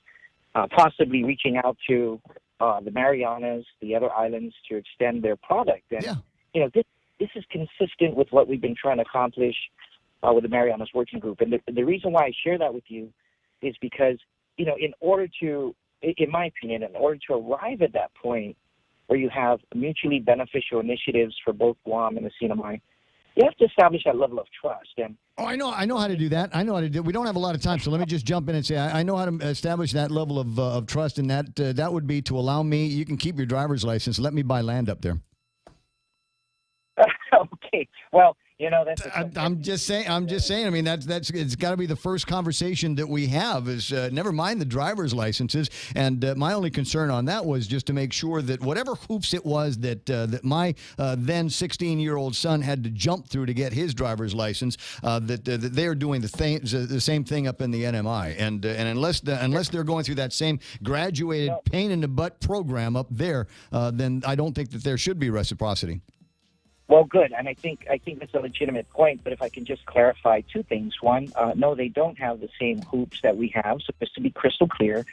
possibly reaching out to the Marianas, the other islands, to extend their product. And this is consistent with what we've been trying to accomplish with the Marianas Working Group. And the reason why I share that with you is because, in order to, in my opinion, in order to arrive at that point where you have mutually beneficial initiatives for both Guam and the CNMI, you have to establish that level of trust. And I know how to do that. I know how to do. We don't have a lot of time, so let me just jump in and say I know how to establish that level of trust, and that would be to allow me. You can keep your driver's license. Let me buy land up there. Okay. Well, that's. I'm just saying. I mean, that's it's got to be the first conversation that we have. Is never mind the driver's licenses. And my only concern on that was just to make sure that whatever hoops it was that my then 16-year-old son had to jump through to get his driver's license, that they are doing the same thing up in the NMI. And unless they're going through that same graduated pain in the butt program up there, then I don't think that there should be reciprocity. Well, good, and I think that's a legitimate point. But if I can just clarify two things: one, no, they don't have the same hoops that we have. So just to be crystal clear.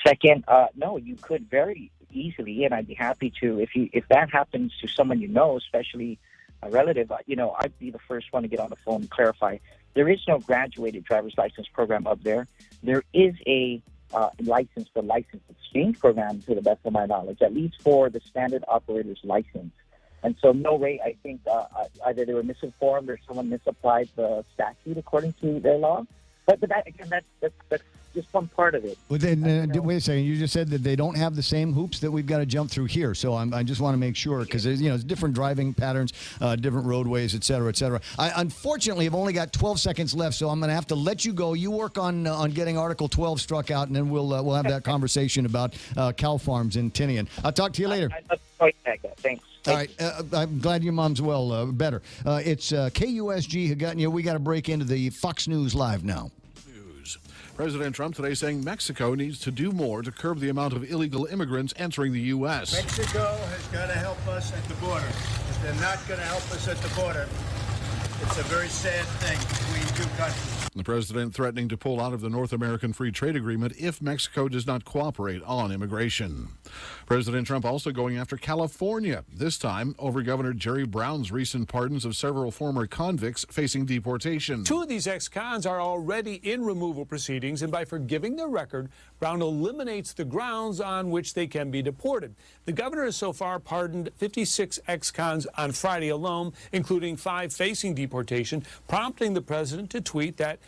Second, no, you could very easily, and I'd be happy to if that happens to someone especially a relative. I'd be the first one to get on the phone and clarify. There is no graduated driver's license program up there. There is a license exchange program, to the best of my knowledge, at least for the standard operator's license. And so, no way, I think either they were misinformed or someone misapplied the statute according to their law. But that, again, that's just one part of it. Well, then, wait a second. You just said that they don't have the same hoops that we've got to jump through here. So I just want to make sure, because there's different driving patterns, different roadways, et cetera, et cetera. I unfortunately have only got 12 seconds left, so I'm going to have to let you go. You work on getting Article 12 struck out, and then we'll have that conversation about cow farms in Tinian. I'll talk to you later. Thanks. All right. I'm glad your mom's better. It's KUSG Hagåtña. We got to break into the Fox News Live now. President Trump today saying Mexico needs to do more to curb the amount of illegal immigrants entering the U.S. Mexico has got to help us at the border. If they're not going to help us at the border, it's a very sad thing between two countries. The president threatening to pull out of the North American Free Trade Agreement if Mexico does not cooperate on immigration. President Trump also going after California, this time over Governor Jerry Brown's recent pardons of several former convicts facing deportation. Two of these ex-cons are already in removal proceedings, and by forgiving their record, Brown eliminates the grounds on which they can be deported. The governor has so far pardoned 56 ex-cons on Friday alone, including 5 facing deportation, prompting the president to tweet that